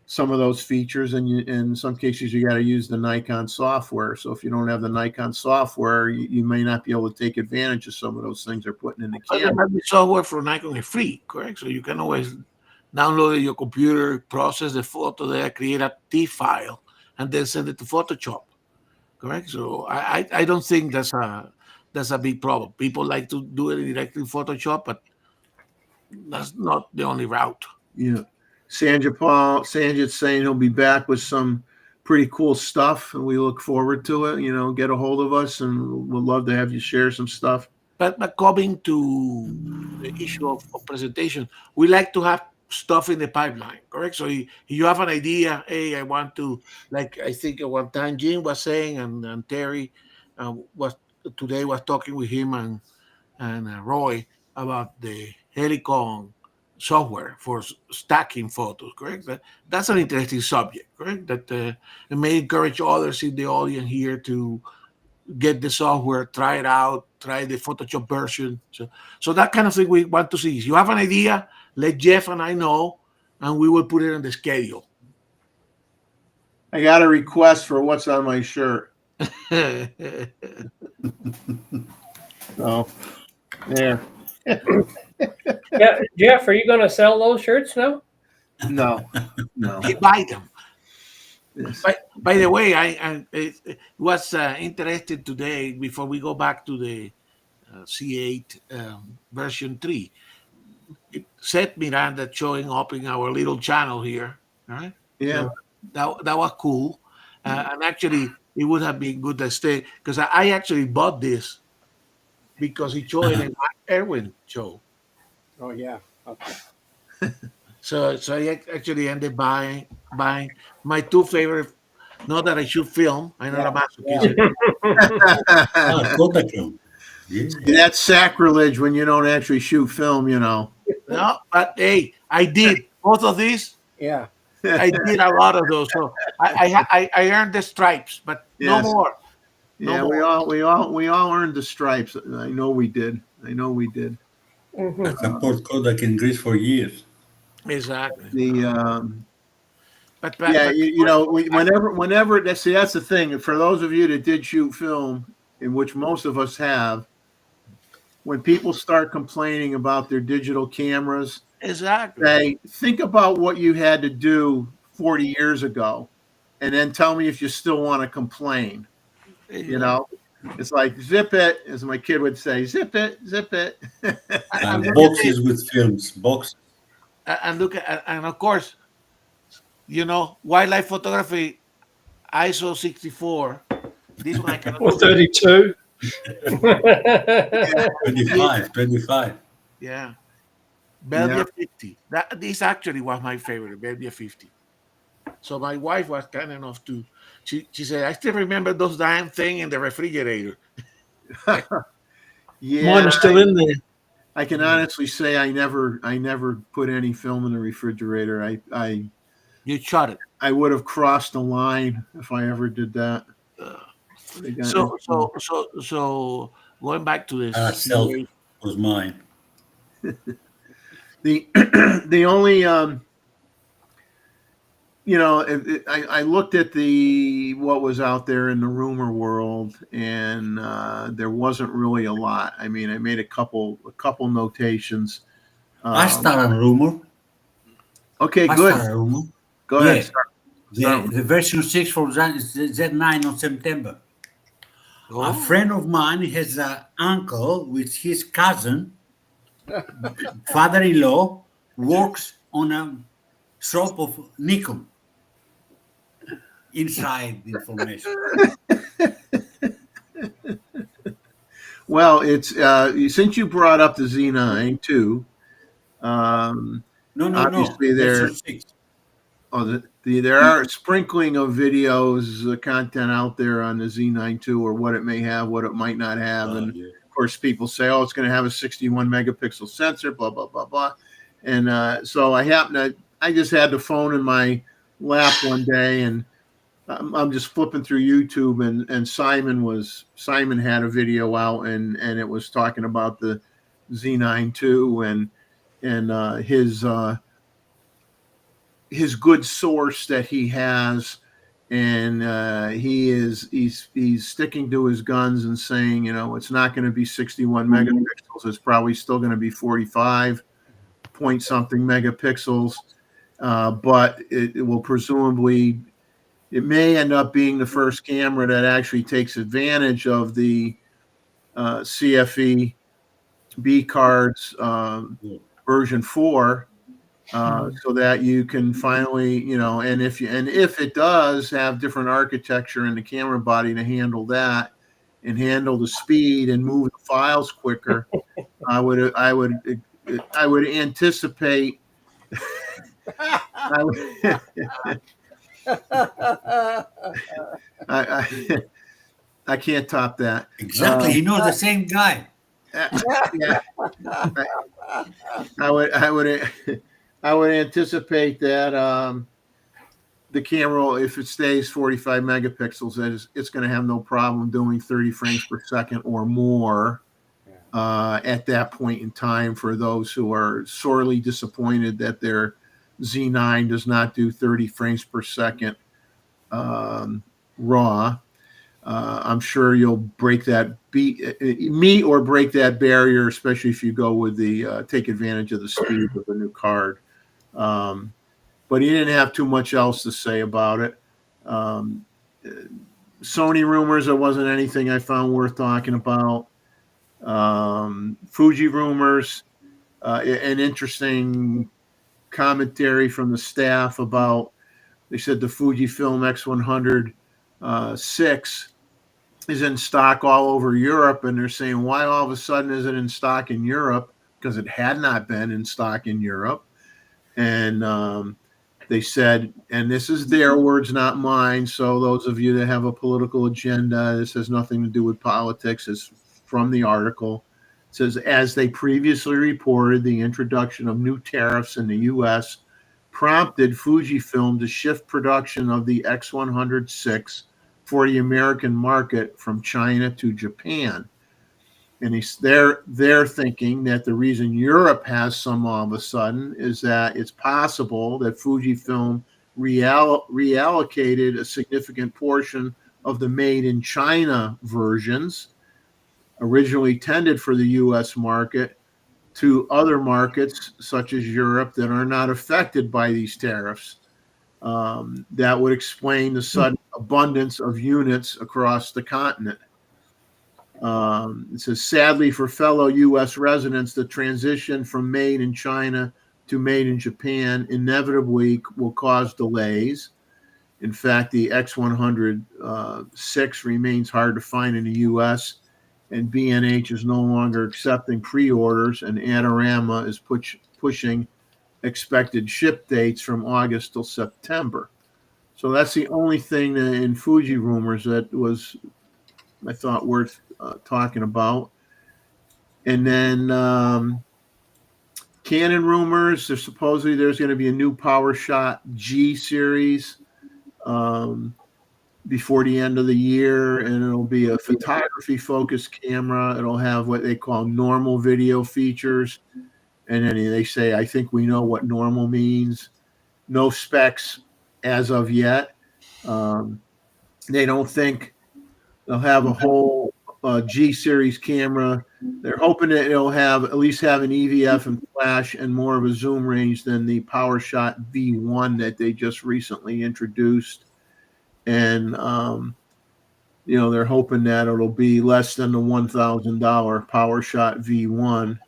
Speaker 1: Some of those features, and in some cases, you got to use the Nikon software. So if you don't have the Nikon software, you may not be able to take advantage of some of those things they're putting in the camera.
Speaker 2: The software for Nikon is free, correct? So you can always download it in your computer, process the photo there, create a TIFF file, and then send it to Photoshop, correct? So I don't think that's a big problem. People like to do it directly in Photoshop, but that's not the only route.
Speaker 1: Yeah. Sanjit's saying he'll be back with some pretty cool stuff, and we look forward to it. Get a hold of us, and we'd love to have you share some stuff.
Speaker 2: But coming to the issue of presentation, we like to have stuff in the pipeline, correct? So you have an idea, hey, I want to, like I think at one time Jim was saying, and Terry was talking with him and Roy about the Helicon software for stacking photos, correct? That's an interesting subject, correct? That it may encourage others in the audience here to get the software, try it out, try the Photoshop version. So that kind of thing we want to see. If you have an idea, let Jeff and I know, and we will put it on the schedule.
Speaker 1: I got a request for what's on my shirt. Oh, there.
Speaker 5: Yeah, Jeff, are you going to sell those shirts now?
Speaker 1: No.
Speaker 2: I buy them.
Speaker 1: Yes.
Speaker 2: By the way, I was interested today, before we go back to the C8 version 3. It said Miranda showing up in our little channel here, right?
Speaker 1: Yeah.
Speaker 2: So that was cool. And actually, it would have been good to stay, because I actually bought this because he showed it in my Erwin show.
Speaker 3: Oh, yeah. Okay.
Speaker 2: So I actually ended buying my two favorite. Not that I should film. I'm not a masochist.
Speaker 1: That's sacrilege when you don't actually shoot film,
Speaker 2: No, but hey, I did both of these.
Speaker 3: Yeah.
Speaker 2: I did a lot of those. So I earned the stripes, but no
Speaker 1: Yes.
Speaker 2: more. No
Speaker 1: Yeah,
Speaker 2: more.
Speaker 1: we all earned the stripes. I know we did.
Speaker 5: Mhm.
Speaker 4: I support Kodak in Greece for years.
Speaker 2: Exactly.
Speaker 1: The
Speaker 2: But
Speaker 1: yeah,
Speaker 2: but
Speaker 1: whenever that's the thing. For those of you that did shoot film, in which most of us have, when people start complaining about their digital cameras,
Speaker 2: exactly.
Speaker 1: say, think about what you had to do 40 years ago, and then tell me if you still want to complain. You know, it's like zip it, as my kid would say, zip it, zip it.
Speaker 2: And
Speaker 4: And
Speaker 2: look at this.
Speaker 4: boxes with films, boxes.
Speaker 2: And look at, and of course, wildlife photography, ISO 64. This one I cannot
Speaker 6: Or
Speaker 2: do.
Speaker 6: 32.
Speaker 1: Yeah,
Speaker 4: 25, 25.
Speaker 2: Yeah.
Speaker 1: yeah.
Speaker 2: Belvia 50. This actually was my favorite, Belvia 50. So my wife was kind enough to, she said, I still remember those damn thing in the refrigerator.
Speaker 6: Mine
Speaker 1: Yeah,
Speaker 6: are still in there.
Speaker 1: I can honestly say I never put any film in the refrigerator.
Speaker 2: You shot it.
Speaker 1: I would have crossed the line if I ever did that.
Speaker 2: Uh,
Speaker 1: They got
Speaker 2: so
Speaker 1: it.
Speaker 2: so so so going back to this
Speaker 4: Self
Speaker 2: CA,
Speaker 4: was mine.
Speaker 1: The the only I looked at what was out there in the rumor world, and there wasn't really a lot. I mean, I made a couple notations.
Speaker 4: I start a rumor.
Speaker 1: Okay,
Speaker 4: I
Speaker 1: good.
Speaker 4: start a rumor.
Speaker 1: Go
Speaker 4: Yeah.
Speaker 1: ahead. Start.
Speaker 4: The version 6 for Z9 on September. A friend of mine has an uncle with his cousin, father-in-law, works on a shop of Nikon. Inside information.
Speaker 1: Well, it's since you brought up the Z9 too.
Speaker 4: No.
Speaker 1: Obviously,
Speaker 4: Version 6.
Speaker 1: there are a sprinkling of videos, content out there on the Z9 II, or what it may have, what it might not have, and
Speaker 4: Yeah.
Speaker 1: of course, people say, "Oh, it's going to have a 61 megapixel sensor," blah blah blah blah. And so I just had the phone in my lap one day, and I'm just flipping through YouTube, and Simon had a video out, and it was talking about the Z9 II and his good source that he has, and he's sticking to his guns and saying, it's not going to be 61 megapixels. It's probably still going to be 45 point something megapixels, but it will presumably, it may end up being the first camera that actually takes advantage of the CFE B cards version 4. So that you can finally, and if it does have different architecture in the camera body to handle that and handle the speed and move the files quicker, I would anticipate. I can't top that.
Speaker 4: Exactly. He knows the same guy.
Speaker 1: Yeah, I would anticipate that the camera, if it stays 45 megapixels, that it's going to have no problem doing 30 frames per second or more at that point in time. For those who are sorely disappointed that their Z9 does not do 30 frames per second raw. I'm sure you'll break that meet or break that barrier, especially if you go with the take advantage of the speed of the new card. But he didn't have too much else to say about it. Sony rumors, there wasn't anything I found worth talking about. Fuji rumors, an interesting commentary from the staff about, they said the Fujifilm X100 6 is in stock all over Europe, and they're saying, why all of a sudden is it in stock in Europe? Because it had not been in stock in Europe. And they said, and this is their words, not mine, so those of you that have a political agenda, this has nothing to do with politics, it's from the article. It says, as they previously reported, the introduction of new tariffs in the U.S. prompted Fujifilm to shift production of the X100-6 for the American market from China to Japan. And they're thinking that the reason Europe has some all of a sudden is that it's possible that Fujifilm reallocated a significant portion of the made in China versions originally intended for the U.S. market to other markets such as Europe that are not affected by these tariffs. That would explain the sudden abundance of units across the continent. It says, sadly for fellow U.S. residents, the transition from made in China to made in Japan inevitably will cause delays. In fact, the X100-6 remains hard to find in the U.S., and B&H is no longer accepting pre-orders, and Adorama is pushing expected ship dates from August till September. So that's the only thing in Fuji rumors that was, I thought, worth talking about. And then Canon rumors, there's supposedly there's going to be a new PowerShot G series before the end of the year, and it'll be a photography focused camera. It'll have what they call normal video features. And then they say, I think we know what normal means. No specs as of yet. They don't think they'll have a whole G series camera. They're hoping that it'll at least have an EVF and flash and more of a zoom range than the PowerShot V1 that they just recently introduced. And they're hoping that it'll be less than the $1,000 PowerShot V1.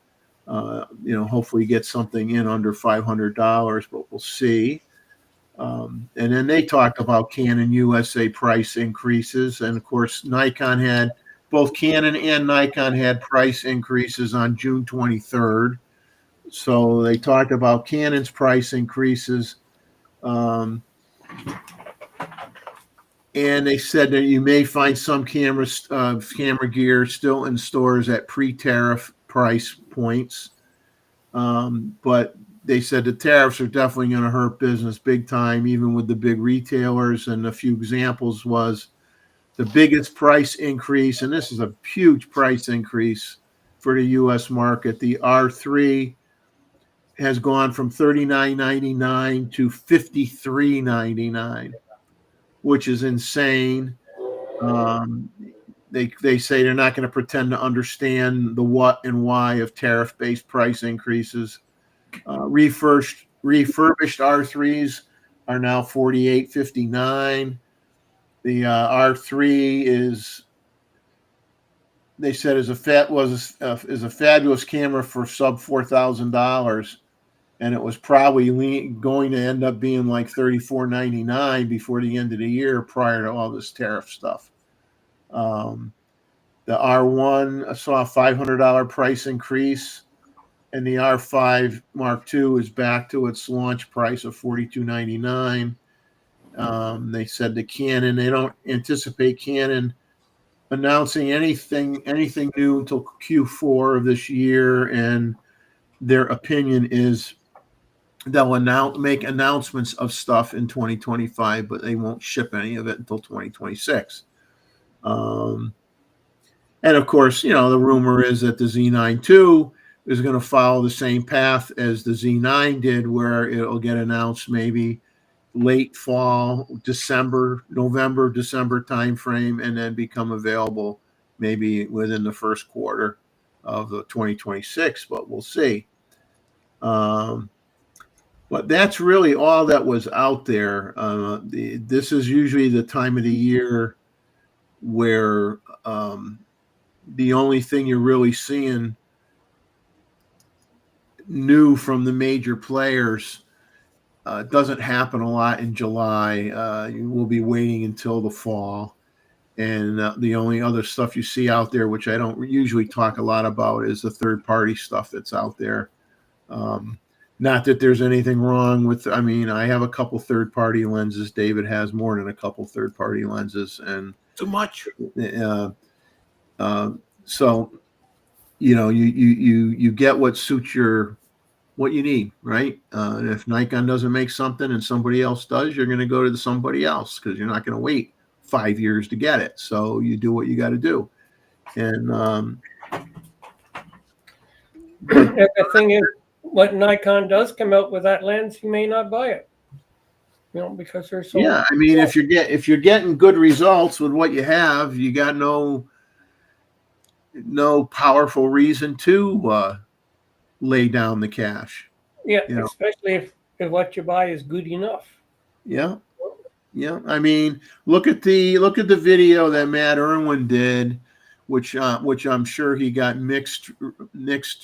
Speaker 1: Hopefully get something in under $500, but we'll see. And then they talked about Canon USA price increases. And of course, both Canon and Nikon had price increases on June 23rd. So they talked about Canon's price increases. And they said that you may find some camera gear still in stores at pre-tariff price points. But they said the tariffs are definitely going to hurt business big time, even with the big retailers. And a few examples was the biggest price increase, and this is a huge price increase for the U.S. market. The R3 has gone from $39.99 to $53.99, which is insane. They say they're not going to pretend to understand the what and why of tariff-based price increases. Refurbished R3s are now $48.59. The R3 is, they said, is a fabulous camera for sub $4,000, and it was probably going to end up being like $34.99 before the end of the year, prior to all this tariff stuff. The R1 saw a $500 price increase, and the R5 Mark II is back to its launch price of $42.99. They said the Canon, they don't anticipate Canon announcing anything new until Q4 of this year, and their opinion is they'll make announcements of stuff in 2025, but they won't ship any of it until 2026. And of course, the rumor is that the Z9 II is going to follow the same path as the Z9 did, where it'll get announced maybe late fall, November, December timeframe, and then become available maybe within the first quarter of the 2026, but we'll see. But that's really all that was out there. This is usually the time of the year where the only thing you're really seeing new from the major players doesn't happen a lot in July. You will be waiting until the fall. And the only other stuff you see out there, which I don't usually talk a lot about, is the third-party stuff that's out there. Not that there's anything wrong with, I have a couple third-party lenses. David has more than a couple third-party lenses. And
Speaker 2: too much.
Speaker 1: So, you get what suits your what you need, right? And if Nikon doesn't make something and somebody else does, you're going to go to somebody else because you're not going to wait 5 years to get it. So you do what you got to do. And
Speaker 5: And the thing is, what Nikon does come out with that lens, you may not buy it. Because they're so.
Speaker 1: yeah, I mean, if you're getting good results with what you have, you got no powerful reason to lay down the cash.
Speaker 5: Yeah, especially if what you buy is good enough.
Speaker 1: Yeah. Yeah. I mean, look at the video that Matt Irwin did, which I'm sure he got mixed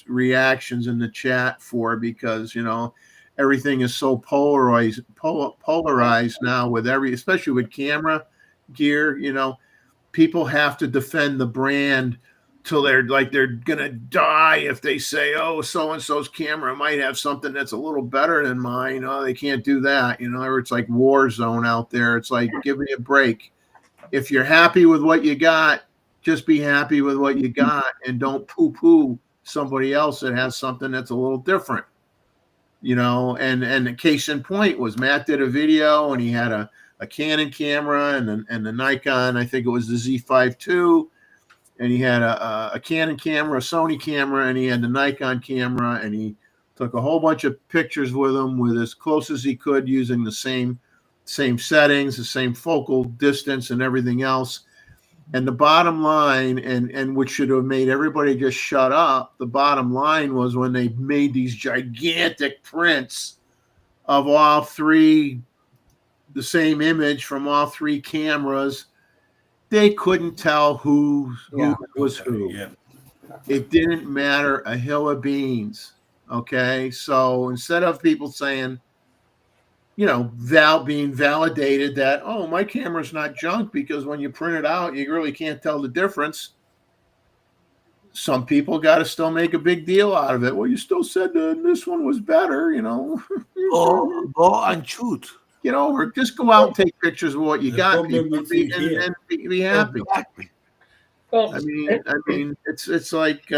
Speaker 1: reactions in the chat for, because everything is so polarized now with especially with camera gear. People have to defend the brand till they're gonna die if they say, oh, so and so's camera might have something that's a little better than mine. Oh, they can't do that. Or it's like war zone out there. It's like, give me a break. If you're happy with what you got, just be happy with what you got, and don't poo-poo somebody else that has something that's a little different. And the case in point was Matt did a video and he had a Canon camera and the Nikon, I think it was the Z5 II, and he had a Canon camera, a Sony camera, and he had the Nikon camera, and he took a whole bunch of pictures with them with as close as he could using the same settings, the same focal distance and everything else. And the bottom line, and which should have made everybody just shut up, the bottom line was when they made these gigantic prints of all three, the same image from all three cameras, they couldn't tell who was who.
Speaker 4: Yeah.
Speaker 1: It didn't matter a hill of beans. Okay. So instead of people saying, being validated that, oh, my camera's not junk because when you print it out, you really can't tell the difference. Some people got to still make a big deal out of it. Well, you still said this one was better,
Speaker 2: Go and shoot.
Speaker 1: Get over it. Just go out and take pictures of what you got, people, and be happy.
Speaker 2: Exactly.
Speaker 5: Well,
Speaker 1: I mean, it's like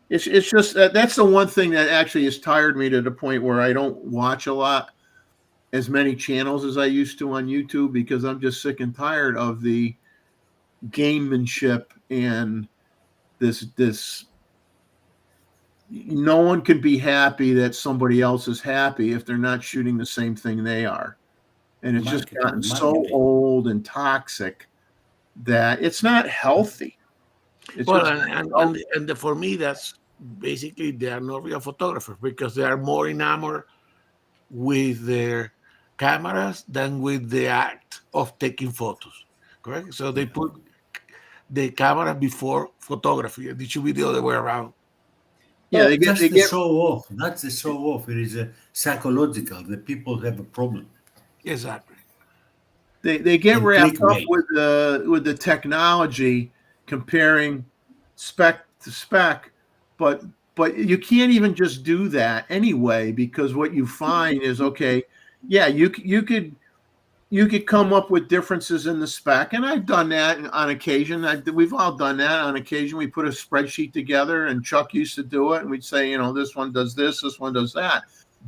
Speaker 1: it's just that's the one thing that actually has tired me to the point where I don't watch as many channels as I used to on YouTube, because I'm just sick and tired of the gamemanship and this. No one can be happy that somebody else is happy if they're not shooting the same thing they are. And it's just gotten so old and toxic that it's not healthy. It's
Speaker 2: for me, that's basically they are not real photographers, because they are more enamored with their cameras than with the act of taking photos. Correct? So they put the camera before photography. It should be the other way around.
Speaker 1: Yeah,
Speaker 4: they get show off. That's the show off. It is psychological. The people have a problem.
Speaker 2: Exactly.
Speaker 1: They get wrapped up with the technology, comparing spec to spec, but you can't even just do that anyway, because what you find is, okay, yeah, you could come up with differences in the spec, and I've done that on occasion. We've all done that on occasion. We put a spreadsheet together, and Chuck used to do it, and we'd say, this one does this one does that.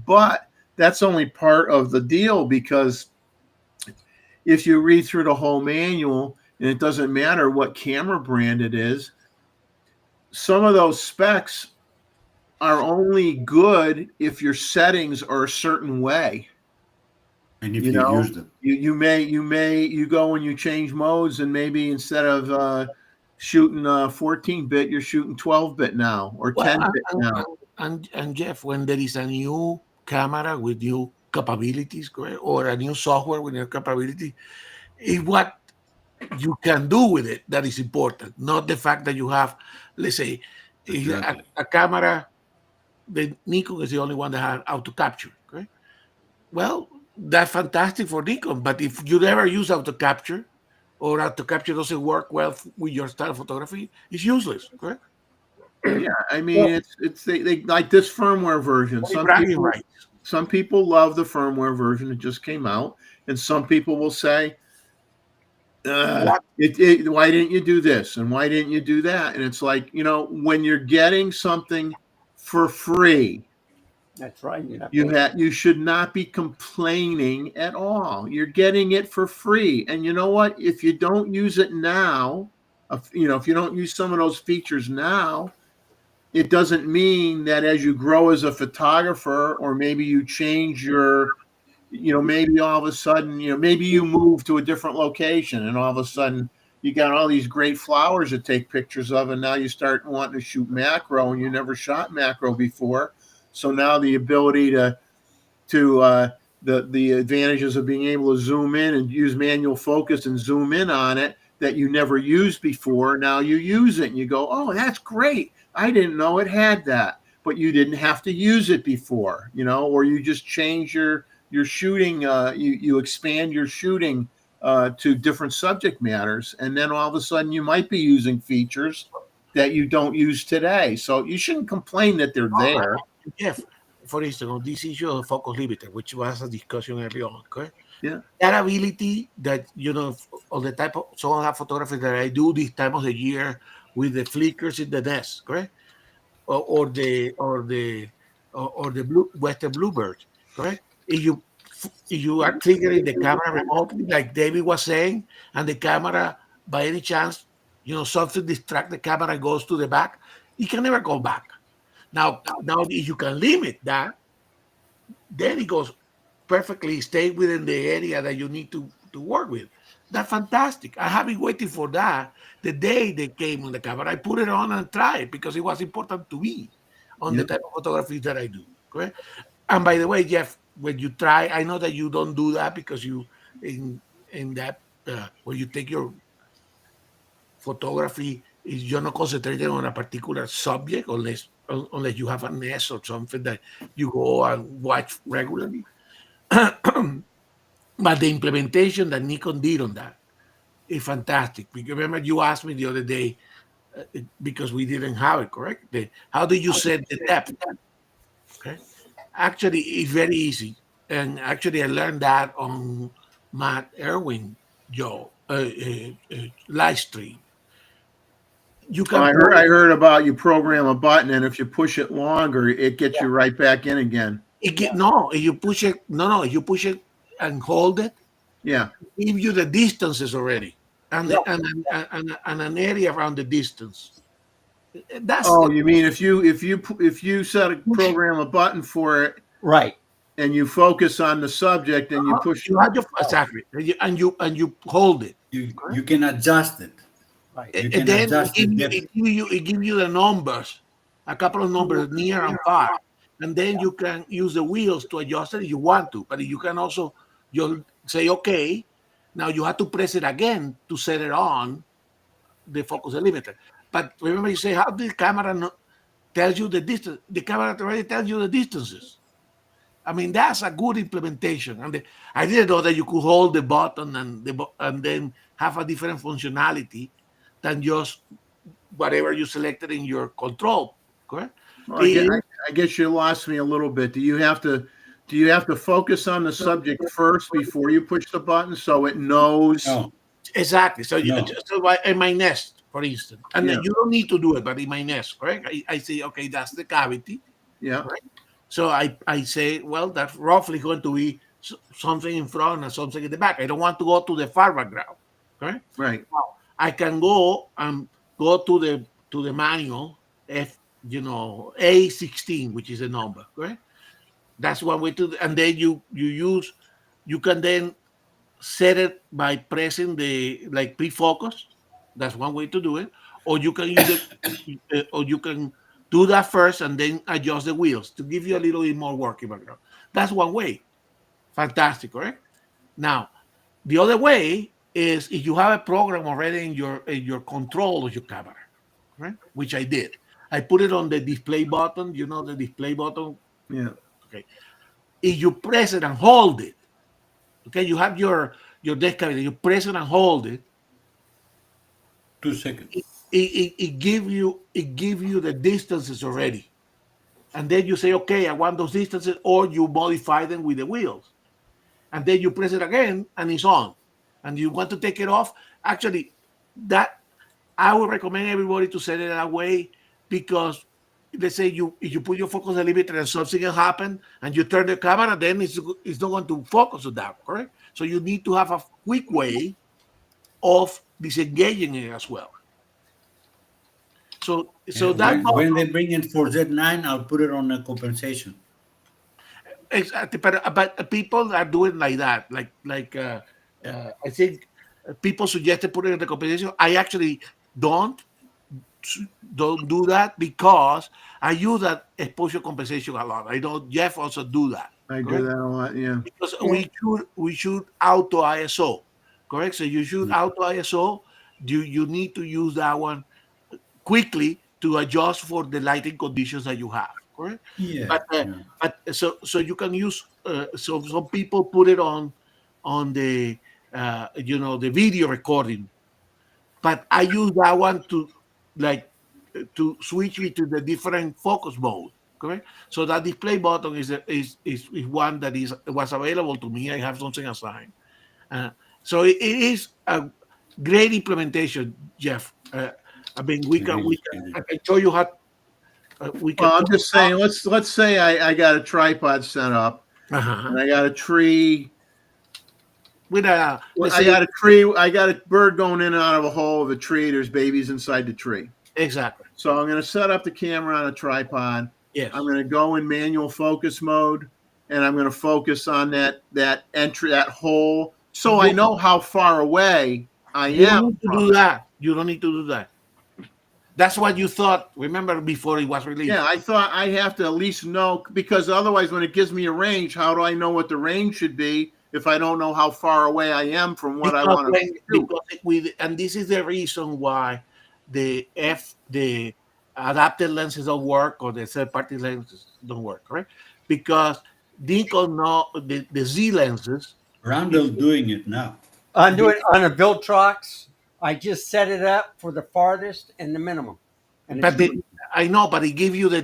Speaker 1: But that's only part of the deal, because if you read through the whole manual, and it doesn't matter what camera brand it is, some of those specs are only good if your settings are a certain way.
Speaker 4: And if you use them,
Speaker 1: you go and you change modes, and maybe instead of shooting 14-bit, you're shooting 12-bit now, or 10-bit now.
Speaker 2: And Jeff, when there is a new camera with new capabilities, correct, or a new software with new capability, is what you can do with it that is important, not the fact that you have, let's say, a camera. The Nikon is the only one that has auto capture, correct? Well, that's fantastic for Nikon, but if you never use auto capture, or auto capture doesn't work well with your style of photography, it's useless, correct?
Speaker 1: Yeah, I mean, it's they like this firmware version. Some people love the firmware version that just came out, and some people will say, why didn't you do this, and why didn't you do that? And it's like, when you're getting something for free.
Speaker 3: That's right. You're not
Speaker 1: You should not be complaining at all. You're getting it for free. And you know what? If you don't use it now, if you don't use some of those features now, it doesn't mean that as you grow as a photographer, or maybe you change your, maybe all of a sudden, maybe you move to a different location and all of a sudden you got all these great flowers to take pictures of, and now you start wanting to shoot macro and you never shot macro before. So now the ability the advantages of being able to zoom in and use manual focus and zoom in on it that you never used before. Now you use it and you go, oh, that's great. I didn't know it had that, but you didn't have to use it before, or you just change your shooting. You expand your shooting to different subject matters. And then all of a sudden you might be using features that you don't use today. So you shouldn't complain that they're there.
Speaker 2: Jeff, for instance, on this issue of focus limiter, which was a discussion early on, okay?
Speaker 1: Yeah.
Speaker 2: That ability that, on the type of some of that photography that I do this time of the year with the flickers in the nest, correct? Or the Western bluebird, correct? If you are triggering the camera remotely, like David was saying, and the camera, by any chance, something distract the camera and goes to the back, it can never go back. Now, if you can limit that, then it goes perfectly, stay within the area that you need to work with. That's fantastic. I have been waiting for that. The day they came on the camera, I put it on and tried because it was important to me on the type of photography that I do. Correct? And by the way, Jeff, when you try, I know that you don't do that because you in that when you take your photography, you're not concentrating on a particular subject unless you have a nest or something that you go and watch regularly. But the implementation that Nikon did on that is fantastic. Because remember, you asked me the other day because we didn't have it, correct? How do you set the depth? Okay, actually, it's very easy, and actually, I learned that on Matt Irwin live stream. You can.
Speaker 1: I heard about you program a button, and if you push it longer, it gets you right back in again.
Speaker 2: If you push it, you push it and hold it.
Speaker 1: Yeah,
Speaker 2: give you the distances already, and an area around the distance.
Speaker 1: You mean if you set a program a button for it,
Speaker 3: right,
Speaker 1: and you focus on the subject and you push
Speaker 2: exactly, and you hold it.
Speaker 4: You can adjust it.
Speaker 2: Right. And then it gives you the numbers, a couple of numbers near and far, and then you can use the wheels to adjust it if you want to. But you can also you'll say, okay, now you have to press it again to set it on the focus limiter. But remember, you say, how the camera tells you the distance? The camera already tells you the distances. I mean, that's a good implementation. And I didn't know that you could hold the button and then have a different functionality than just whatever you selected in your control. Correct?
Speaker 1: Well, I guess you lost me a little bit. Do you have to focus on the subject first before you push the button so it knows?
Speaker 2: No. Exactly. So in my nest, for instance, and then you don't need to do it, but in my nest, correct? I say, okay, that's the cavity.
Speaker 1: Yeah.
Speaker 2: Right? So I say, well, that's roughly going to be something in front and something in the back. I don't want to go to the far background. Correct?
Speaker 1: Right.
Speaker 2: Now, I can go to the manual A16, which is a number, correct? That's one way to, and then you can then set it by pressing the pre-focus. That's one way to do it. Or you can use it, or you can do that first and then adjust the wheels to give you a little bit more working background. That's one way. Fantastic, correct? Now, the other way is if you have a program already in your control of your camera, right? Which I did. I put it on the display button. You know the display button?
Speaker 1: Yeah.
Speaker 2: Okay. If you press it and hold it, okay, you have your desk cabinet, you press it and hold it.
Speaker 4: 2 seconds.
Speaker 2: It give you the distances already. And then you say, okay, I want those distances, or you modify them with the wheels. And then you press it again and it's on. And you want to take it off. Actually, that I would recommend everybody to set it that way because let's say you put your focus limiter and something will happen and you turn the camera, then it's not going to focus on that, correct? So you need to have a quick way of disengaging it as well. So
Speaker 4: when they bring in for Z9, I'll put it on a compensation.
Speaker 2: Exactly, but people are doing like that. I think people suggested putting in the compensation. I actually don't do that because I use that exposure compensation a lot. I know Jeff also do that.
Speaker 1: I
Speaker 2: correct?
Speaker 1: do that a lot. Yeah.
Speaker 2: Because we shoot auto ISO, correct? So you shoot auto ISO. You need to use that one quickly to adjust for the lighting conditions that you have, correct?
Speaker 4: Yeah.
Speaker 2: But so you can use so some people put it on the the video recording, but I use that one to to switch it to the different focus mode, correct? So that display button is one that was available to me. I have something assigned, so it is a great implementation, Jeff. I mean, I can show you how we can.
Speaker 1: Well, I'm just saying. Let's say I got a tripod set up, and I got a tree.
Speaker 2: With a,
Speaker 1: I got a tree. I got a bird going in and out of a hole of a tree. There's babies inside the tree.
Speaker 2: Exactly.
Speaker 1: So I'm going to set up the camera on a tripod.
Speaker 2: Yes.
Speaker 1: I'm going to go in manual focus mode, and I'm going to focus on that entry, that hole, so I know how far away I
Speaker 2: You
Speaker 1: am.
Speaker 2: don't need to do that. You don't need to do that. That's what you thought. Remember before it was released?
Speaker 1: Yeah, I thought I have to at least know, because otherwise, when it gives me a range, how do I know what the range should be if I don't know how far away I am from what I want to do?
Speaker 2: Because and this is the reason why the adapted lenses don't work or the third-party lenses don't work, correct? Because Nikon the Z lenses.
Speaker 4: Randall's doing it now.
Speaker 3: I'm doing on a Viltrox. I just set it up for the farthest and the minimum. And
Speaker 2: But I know, but it give you the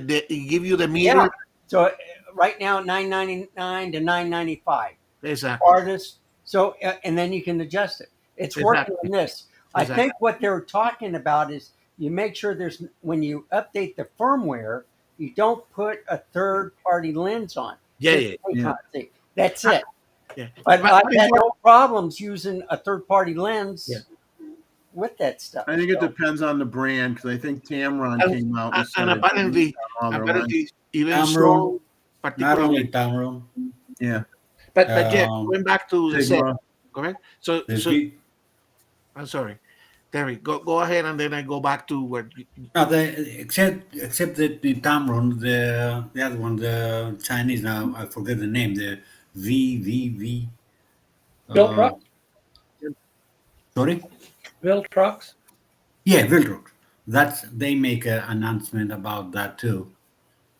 Speaker 2: meter.
Speaker 3: yeah. So right now $9.99 to $9.95.
Speaker 2: Exactly.
Speaker 3: Farthest. So and then you can adjust it. It's working on this. I think what they're talking about is you make sure there's, when you update the firmware, you don't put a third-party lens on.
Speaker 2: Yeah.
Speaker 3: That's it.
Speaker 2: Yeah.
Speaker 3: But I've had no problems using a third-party lens with that stuff.
Speaker 1: I think it depends on the brand, because I think Tamron came out
Speaker 2: and apparently even
Speaker 4: Tamron,
Speaker 2: so,
Speaker 4: not only Tamron.
Speaker 1: Yeah.
Speaker 2: But yeah, going back to the set, correct? So I'm sorry, Terry, go ahead, and then I go back to what.
Speaker 4: No, except that the Tamron, the other one, the Chinese, now I forget the name, the VVV.
Speaker 5: Viltrox?
Speaker 4: Sorry?
Speaker 5: Viltrox?
Speaker 4: Yeah, Viltrox. They make an announcement about that too.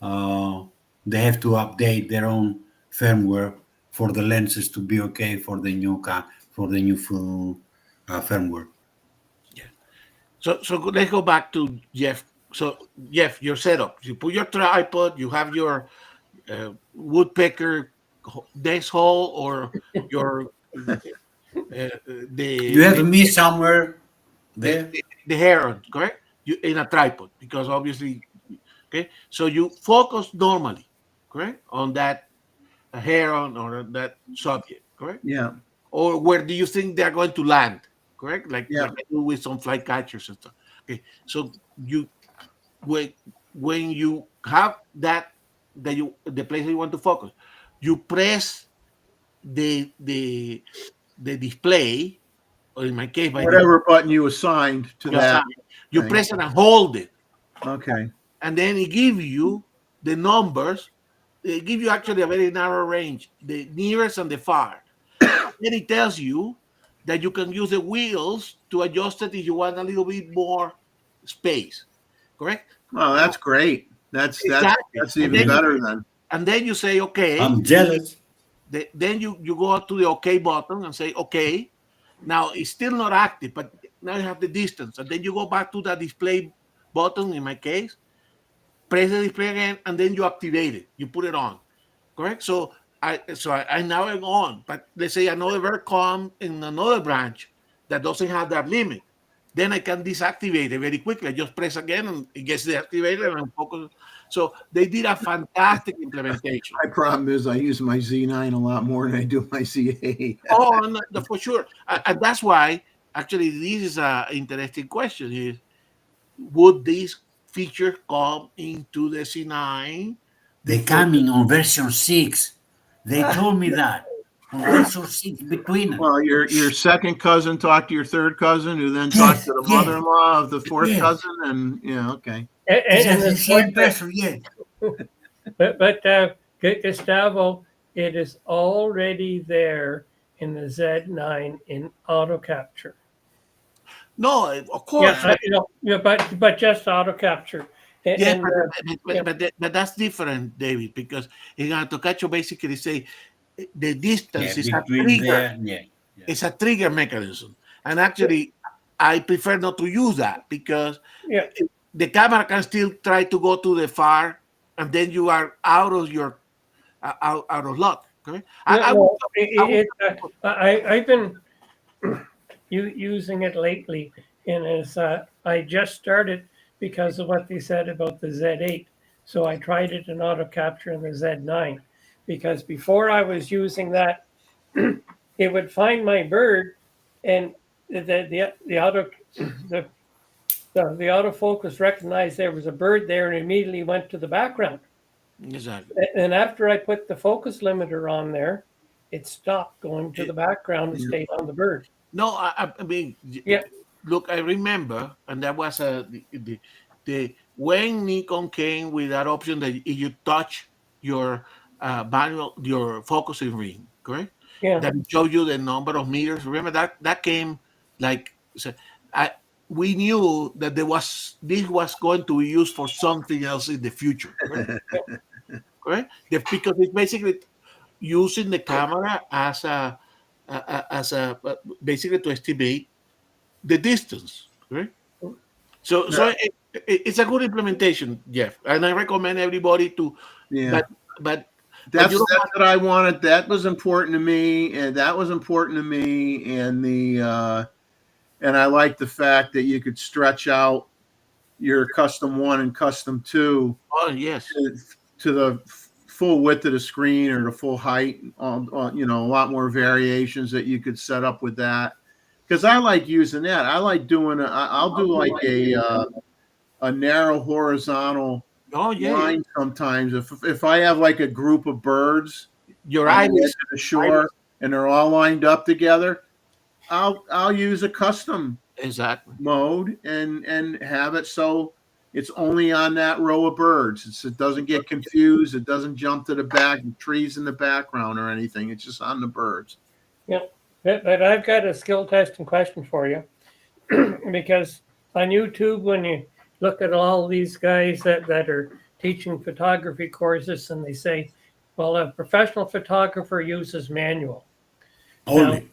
Speaker 4: They have to update their own firmware for the lenses to be okay for the new full firmware.
Speaker 2: Yeah. So let's go back to Jeff. So Jeff, your setup. You put your tripod. You have your woodpecker desk hole or your
Speaker 4: you have me somewhere there.
Speaker 2: The heron, correct? You in a tripod, because obviously, okay. So you focus normally, correct, on that heron or that subject, correct?
Speaker 1: Yeah.
Speaker 2: Or where do you think they're going to land, correct? Like I do with some flight catchers and stuff. Okay, so you when you have the place that you want to focus, you press the display, or in my case,
Speaker 1: whatever button you assigned to that.
Speaker 2: You press it and hold it.
Speaker 1: Okay.
Speaker 2: And then it gives you the numbers. It gives you actually a very narrow range, the nearest and the far. Then it tells you that you can use the wheels to adjust it if you want a little bit more space. Correct?
Speaker 1: Oh, that's great. That's even better then.
Speaker 2: And then you say, okay.
Speaker 4: I'm jealous.
Speaker 2: Then you go to the OK button and say, okay. Now it's still not active, but now you have the distance. And then you go back to the display button, in my case, press the display again, and then you activate it. You put it on. Correct? So I now am on. But let's say another bird come in another branch that doesn't have that limit. Then I can deactivate it very quickly. I just press again and it gets deactivated and focus. So they did a fantastic implementation.
Speaker 1: My problem is I use my Z9 a lot more than I do my Z8.
Speaker 2: Oh, no, for sure. And that's why, actually, this is an interesting question. Is would this feature come into the C9?
Speaker 4: They coming on version 6. They told me that. On version 6 between them.
Speaker 1: Well, your second cousin talked to your third cousin, who then talked to the
Speaker 4: Yes.
Speaker 1: mother-in-law of the fourth
Speaker 4: Yes.
Speaker 1: cousin, and yeah, okay.
Speaker 4: It's the
Speaker 5: it's
Speaker 4: same
Speaker 5: like-
Speaker 4: person, yes.
Speaker 5: but Gustavo, it is already there in the Z9 in auto capture.
Speaker 2: No, of course.
Speaker 5: But just auto capture.
Speaker 2: Yeah, but that's different, David, because in auto capture basically say the distance is a trigger. It's a trigger mechanism, and actually, I prefer not to use that because the camera can still try to go to the far, and then you are out of your out of luck. Okay,
Speaker 5: I've been using it lately, and as I just started because of what they said about the Z8, so I tried it in auto capture in the Z9, because before I was using that, it would find my bird, and the autofocus recognized there was a bird there and immediately went to the background.
Speaker 2: Exactly.
Speaker 5: And after I put the focus limiter on there, it stopped going to the background and stayed on the bird.
Speaker 2: No, I mean, look, I remember, and that was the when Nikon came with that option that if you touch your manual, your focusing ring, correct?
Speaker 5: Yeah.
Speaker 2: That showed you the number of meters. Remember that came like we knew that this was going to be used for something else in the future, correct? Because it's basically using the camera as a basically to estimate the distance, right? So it's a good implementation, Jeff, and I recommend everybody to.
Speaker 1: Yeah,
Speaker 2: but
Speaker 1: that's what I wanted. That was important to me, and and I like the fact that you could stretch out your custom 1 and custom 2.
Speaker 2: Oh yes,
Speaker 1: to the full width of the screen or the full height. A lot more variations that you could set up with that. Because I like using that. I like doing. I'll do like a narrow horizontal line sometimes. If I have like a group of birds,
Speaker 2: your eyes
Speaker 1: to the shore, and they're all lined up together, I'll use a custom mode and have it so it's only on that row of birds. It doesn't get confused. It doesn't jump to the back and trees in the background or anything. It's just on the birds.
Speaker 5: Yeah, but I've got a skill testing question for you. Because on YouTube, when you look at all these guys that are teaching photography courses, and they say, well, a professional photographer uses manual. Only,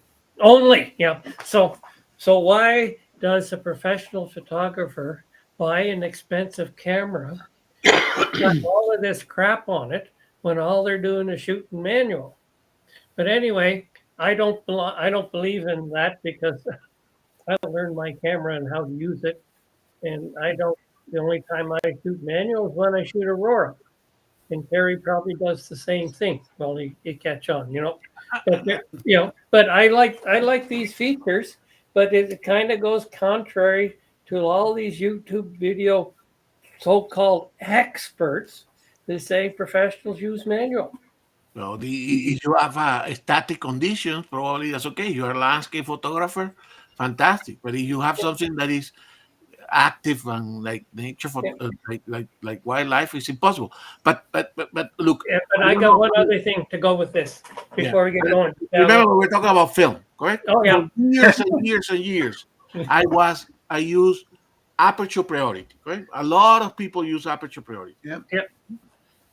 Speaker 5: yeah. So why does a professional photographer buy an expensive camera, got all of this crap on it, when all they're doing is shooting manual? But anyway, I don't believe in that, because I learned my camera and how to use it, and the only time I shoot manual is when I shoot Aurora. And Terry probably does the same thing. Well, he catch on, But I like these features, but it kind of goes contrary to all these YouTube video so-called experts that say professionals use manual.
Speaker 2: Well, if you have static conditions, probably that's okay. You're a landscape photographer, fantastic. But if you have something that is active and like nature, like wildlife, is impossible. But look.
Speaker 5: Yeah, but I got one other thing to go with this before we get going.
Speaker 2: Remember, we're talking about film, correct?
Speaker 5: Oh yeah.
Speaker 2: For years and years and years, I used aperture priority, right? A lot of people use aperture priority.
Speaker 1: Yep.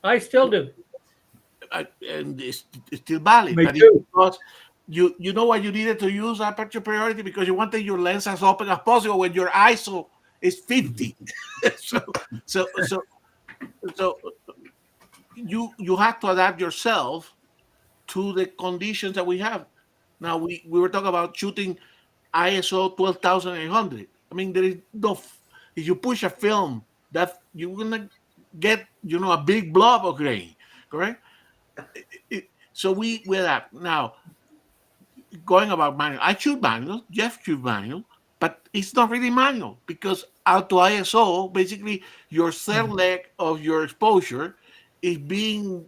Speaker 5: I still do.
Speaker 2: And it's still valid.
Speaker 6: Me too.
Speaker 2: Because you know why you needed to use aperture priority? Because you wanted your lens as open as possible when your ISO is 50. so you have to adapt yourself to the conditions that we have. Now we were talking about shooting ISO 12,800. I mean, there is no. If you push a film, that you're gonna get a big blob of grain, correct? So we're at now going about manual. I choose manual. Jeff choose manual, but it's not really manual because auto ISO basically your cell leg of your exposure is being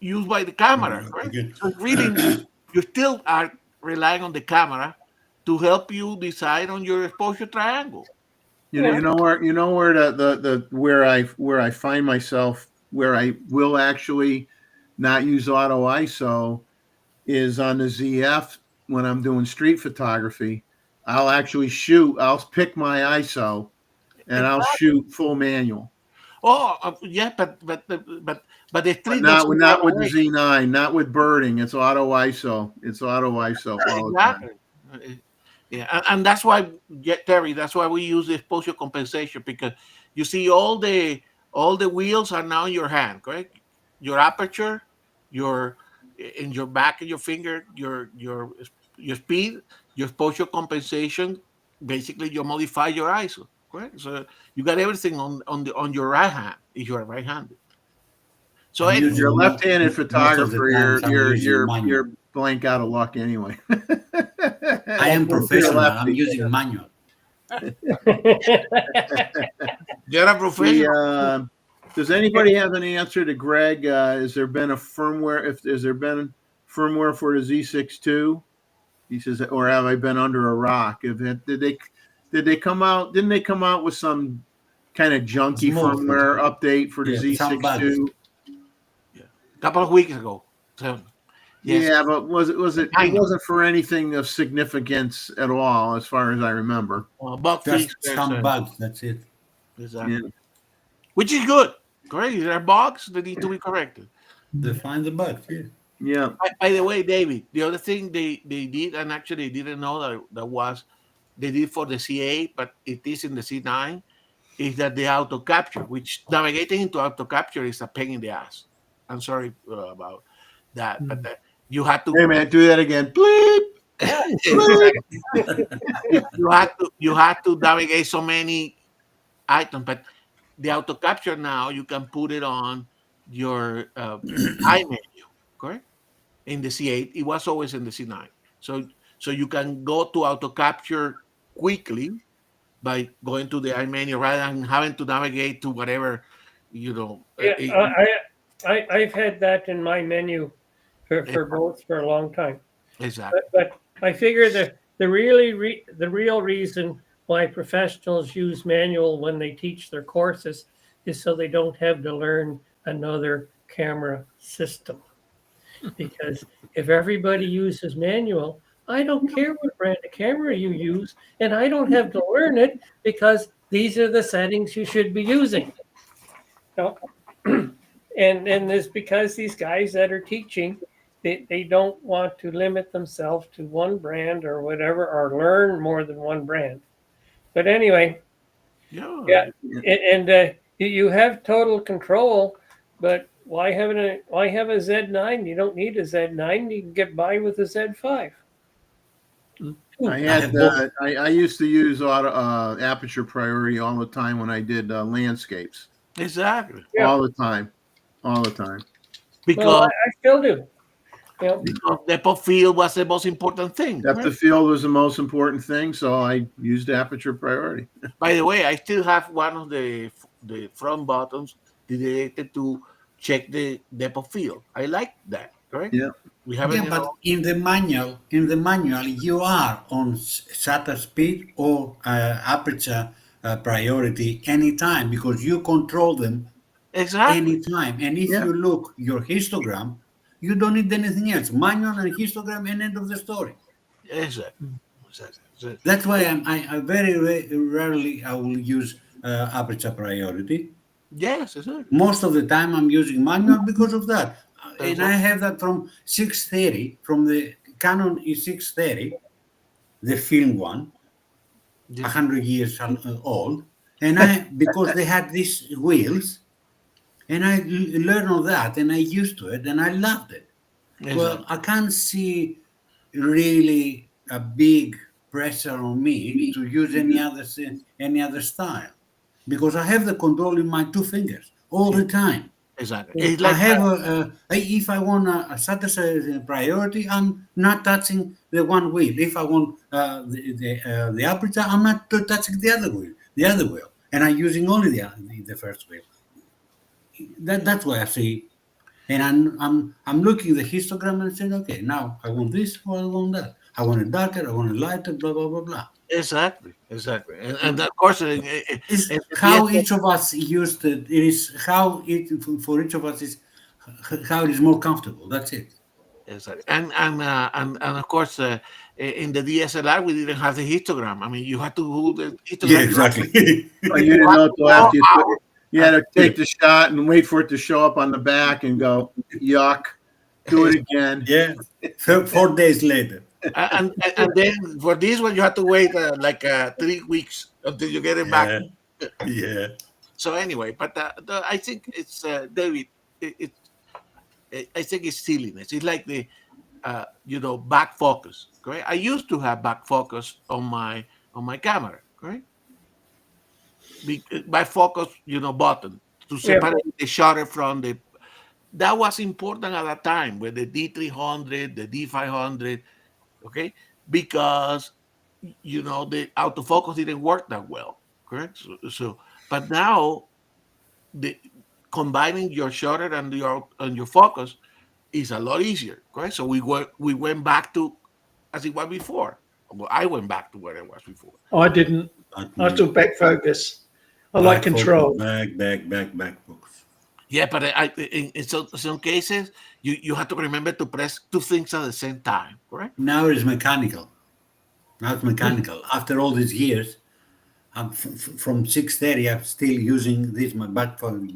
Speaker 2: used by the camera, right? So really, you still are relying on the camera to help you decide on your exposure triangle.
Speaker 1: You know where the where I find myself where I will actually not use auto ISO is on the ZF when I'm doing street photography. I'll pick my ISO and I'll shoot full manual.
Speaker 2: Oh, yeah, but the street
Speaker 1: Not
Speaker 2: doesn't
Speaker 1: not
Speaker 2: run
Speaker 1: with the
Speaker 2: away.
Speaker 1: Z9, not with birding. It's auto ISO. It's auto ISO all the time.
Speaker 2: Exactly. Yeah, and that's why, Terry. That's why we use the exposure compensation because you see all the wheels are now in your hand, correct? Your aperture, your in your back of your finger, your speed, your exposure compensation. Basically, you modify your ISO, correct? So you got everything on your right hand if you are right-handed. So
Speaker 4: I'm
Speaker 2: anyway,
Speaker 1: If you're a
Speaker 4: using
Speaker 1: left-handed
Speaker 4: most of the
Speaker 1: photographer,
Speaker 4: times I'm using manual.
Speaker 1: you're blank out of luck anyway.
Speaker 4: I am
Speaker 1: If you're a
Speaker 4: professional. I'm
Speaker 1: lefty.
Speaker 4: using manual.
Speaker 2: you're a professional.
Speaker 1: Does anybody have an answer to Greg? Has there been a firmware? Has there been firmware for the Z62? He says, or have I been under a rock? Did they come out? Didn't they come out with some kind of junky
Speaker 4: Small
Speaker 1: firmware update for the
Speaker 4: Yeah, some bugs.
Speaker 1: Z62?
Speaker 2: A couple of weeks ago. So, yes.
Speaker 1: Yeah, but it
Speaker 2: I know.
Speaker 1: wasn't for anything of significance at all, as far as I remember.
Speaker 2: Bug fix.
Speaker 4: Just some bugs. That's it.
Speaker 2: Exactly.
Speaker 1: Yeah.
Speaker 2: Which is good. Correct. There are bugs that need to be corrected.
Speaker 4: They find the bugs. Yeah.
Speaker 1: Yeah.
Speaker 2: By the way, David, the other thing they did, and actually didn't know that was they did for the C8, but it is in the C9, is that the auto capture, which navigating into auto capture is a pain in the ass. I'm sorry about that, but you had to.
Speaker 1: Hey man, do that again. Bleep.
Speaker 2: you had to navigate so many items, but the auto capture now you can put it on your iMenu, correct? In the C8, it was always in the C9, so you can go to auto capture quickly by going to the iMenu rather than having to navigate to whatever
Speaker 5: I've had that in my menu for both for a long time.
Speaker 2: Exactly.
Speaker 5: But I figure that the real reason why professionals use manual when they teach their courses is so they don't have to learn another camera system. Because if everybody uses manual, I don't care what brand of camera you use, and I don't have to learn it because these are the settings you should be using. No. And it's because these guys that are teaching, they don't want to limit themselves to one brand or whatever, or learn more than one brand. But anyway, yeah, and you have total control, but why have a Z9? You don't need a Z9. You can get by with a Z5.
Speaker 1: I used to use aperture priority all the time when I did landscapes.
Speaker 2: Exactly.
Speaker 5: Yeah.
Speaker 1: All the time.
Speaker 2: Because
Speaker 5: Well, I still do. Yeah.
Speaker 2: because depth of field was the most important thing.
Speaker 1: Depth of field was the most important thing, so I used aperture priority.
Speaker 2: By the way, I still have one of the front buttons dedicated to check the depth of field. I like that, correct?
Speaker 1: Yeah.
Speaker 2: We have it.
Speaker 4: Yeah, but in the manual, you are on shutter speed or aperture priority anytime because you control them
Speaker 2: Exactly.
Speaker 4: anytime. And if you look your histogram, you don't need anything else. Manual and histogram, and end of the story.
Speaker 2: Exactly.
Speaker 4: That's why I very rarely I will use aperture priority.
Speaker 2: Yes, exactly.
Speaker 4: Most of the time I'm using manual because of that. And I have that from 630, from the Canon E630, the film one, 100 years old. And because they had these wheels, and I learned all that, and I used to it, and I loved it. Exactly. Well, I can't see really a big pressure on me to use any other style. because I have the control in my two fingers all the time.
Speaker 2: Exactly. It's
Speaker 4: I
Speaker 2: like
Speaker 4: have if I want a satisfy priority, I'm not touching the one wheel. If I want the aperture, I'm not touching the other wheel, and I'm using only the first wheel. That's why I see, and I'm looking at the histogram and saying, okay, now I want this or I want that. I want it darker, I want it lighter, blah blah blah blah.
Speaker 2: exactly, and of course,
Speaker 4: It's how each of us used it. It is how it for each of us is how it is more comfortable. That's it.
Speaker 2: exactly, and of course, in the DSLR we didn't have the histogram. I mean, you had to hold the histogram.
Speaker 4: Yeah, exactly.
Speaker 1: Oh, you didn't know till after
Speaker 2: Hours.
Speaker 1: you had to take the shot and wait for it to show up on the back and go, yuck, do it again.
Speaker 4: Yeah, 4 days later.
Speaker 2: And then for this one you have to wait like 3 weeks until you get it back.
Speaker 4: Yeah.
Speaker 2: So anyway, but I think it's David. I think it's silliness. It's like the back focus. Correct. I used to have back focus on my camera. Correct. By focus, button to separate the shutter from the. That was important at that time with the D300, the D500. Okay, because the autofocus didn't work that well. Correct. So but now the combining your shutter and your focus is a lot easier, correct? So we went back to as it was before. Well, I went back to where it was before.
Speaker 6: I didn't. I took back focus. I like control.
Speaker 4: Back focus.
Speaker 2: Yeah, but in some cases you have to remember to press two things at the same time, correct?
Speaker 4: Now it's mechanical. After all these years, I'm from 6:30. I'm still using this my back phone.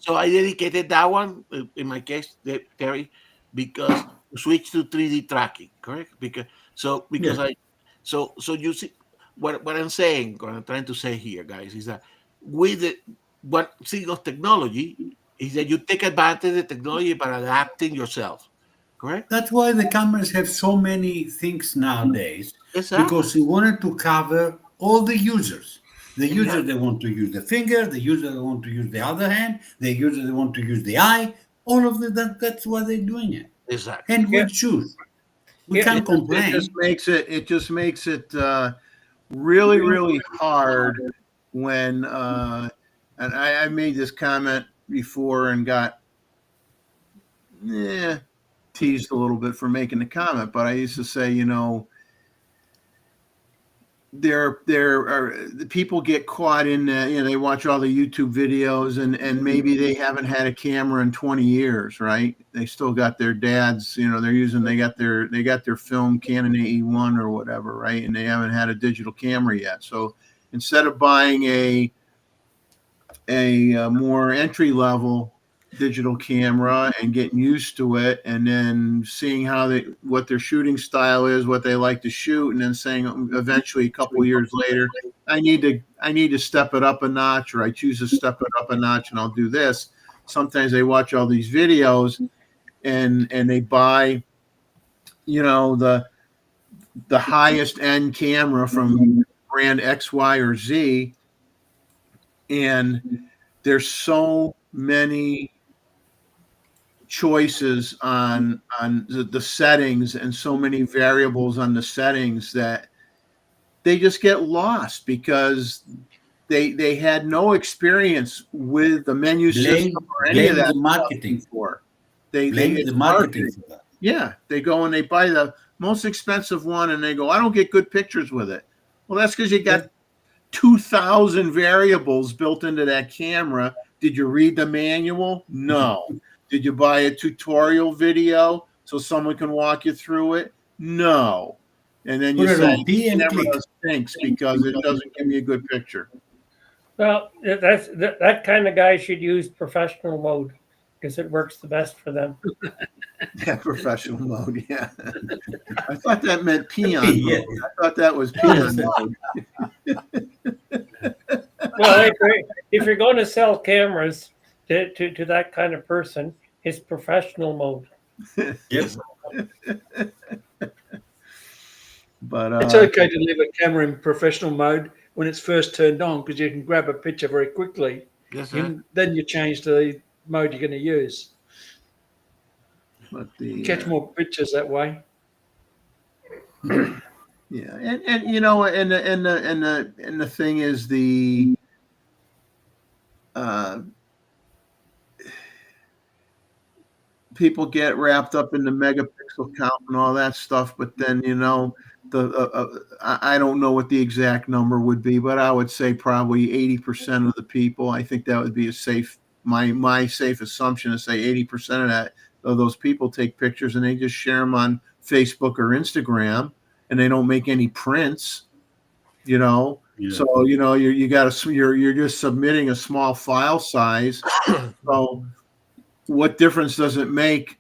Speaker 2: So I dedicated that one in my case, Terry, because to switch to 3D tracking, correct? Because you see what I'm saying. What I'm trying to say here, guys, is that with what thing of technology is that you take advantage of the technology by adapting yourself, correct?
Speaker 4: That's why the cameras have so many things nowadays,
Speaker 2: Exactly.
Speaker 4: because we wanted to cover all the users. The user they want to use the finger, the user they want to use the other hand, the user they want to use the eye. All of that's why they're doing it.
Speaker 2: Exactly.
Speaker 4: And we choose. We can't complain.
Speaker 1: It just makes it really, really hard when and I made this comment before and got teased a little bit for making the comment, but I used to say, there are the people get caught in they watch all the YouTube videos and maybe they haven't had a camera in 20 years, right? They still got their dads, they got their film Canon AE1 or whatever, right? And they haven't had a digital camera yet. So instead of buying a more entry level digital camera and getting used to it, and then seeing what their shooting style is, what they like to shoot, and then saying eventually a couple of years later, I need to step it up a notch, or I choose to step it up a notch and I'll do this. Sometimes they watch all these videos and they buy the highest end camera from brand X, Y, or Z, and there's so many choices on the settings and so many variables on the settings that they just get lost because they had no experience with the menu system or any of that.
Speaker 4: The marketing
Speaker 1: for
Speaker 4: the marketing for that.
Speaker 1: Yeah, they go and they buy the most expensive one and they go, I don't get good pictures with it. Well, that's because you got 2,000 variables built into that camera. Did you read the manual? No. Did you buy a tutorial video so someone can walk you through it? No. And then you say, camera stinks because it doesn't give me a good picture.
Speaker 5: Well, that kind of guy should use professional mode because it works the best for them.
Speaker 1: Yeah, professional mode. Yeah. I thought that meant peon mode. I thought that was peon mode.
Speaker 5: Well, if you're going to sell cameras to that kind of person, it's professional mode.
Speaker 4: Yes.
Speaker 1: But
Speaker 6: it's okay to leave a camera in professional mode when it's first turned on because you can grab a picture very quickly.
Speaker 2: Yes, sir.
Speaker 6: Then you change to the mode you're going to use.
Speaker 1: But
Speaker 6: Catch more pictures that way.
Speaker 1: yeah, and you know, and the thing is people get wrapped up in the megapixel count and all that stuff, but then you know I don't know what the exact number would be, but I would say probably 80% of the people. I think that would be a safe my safe assumption to say 80% of those people take pictures and they just share them on Facebook or Instagram, and they don't make any prints. You know,
Speaker 4: Yeah.
Speaker 1: so you know you're just submitting a small file size. So what difference does it make?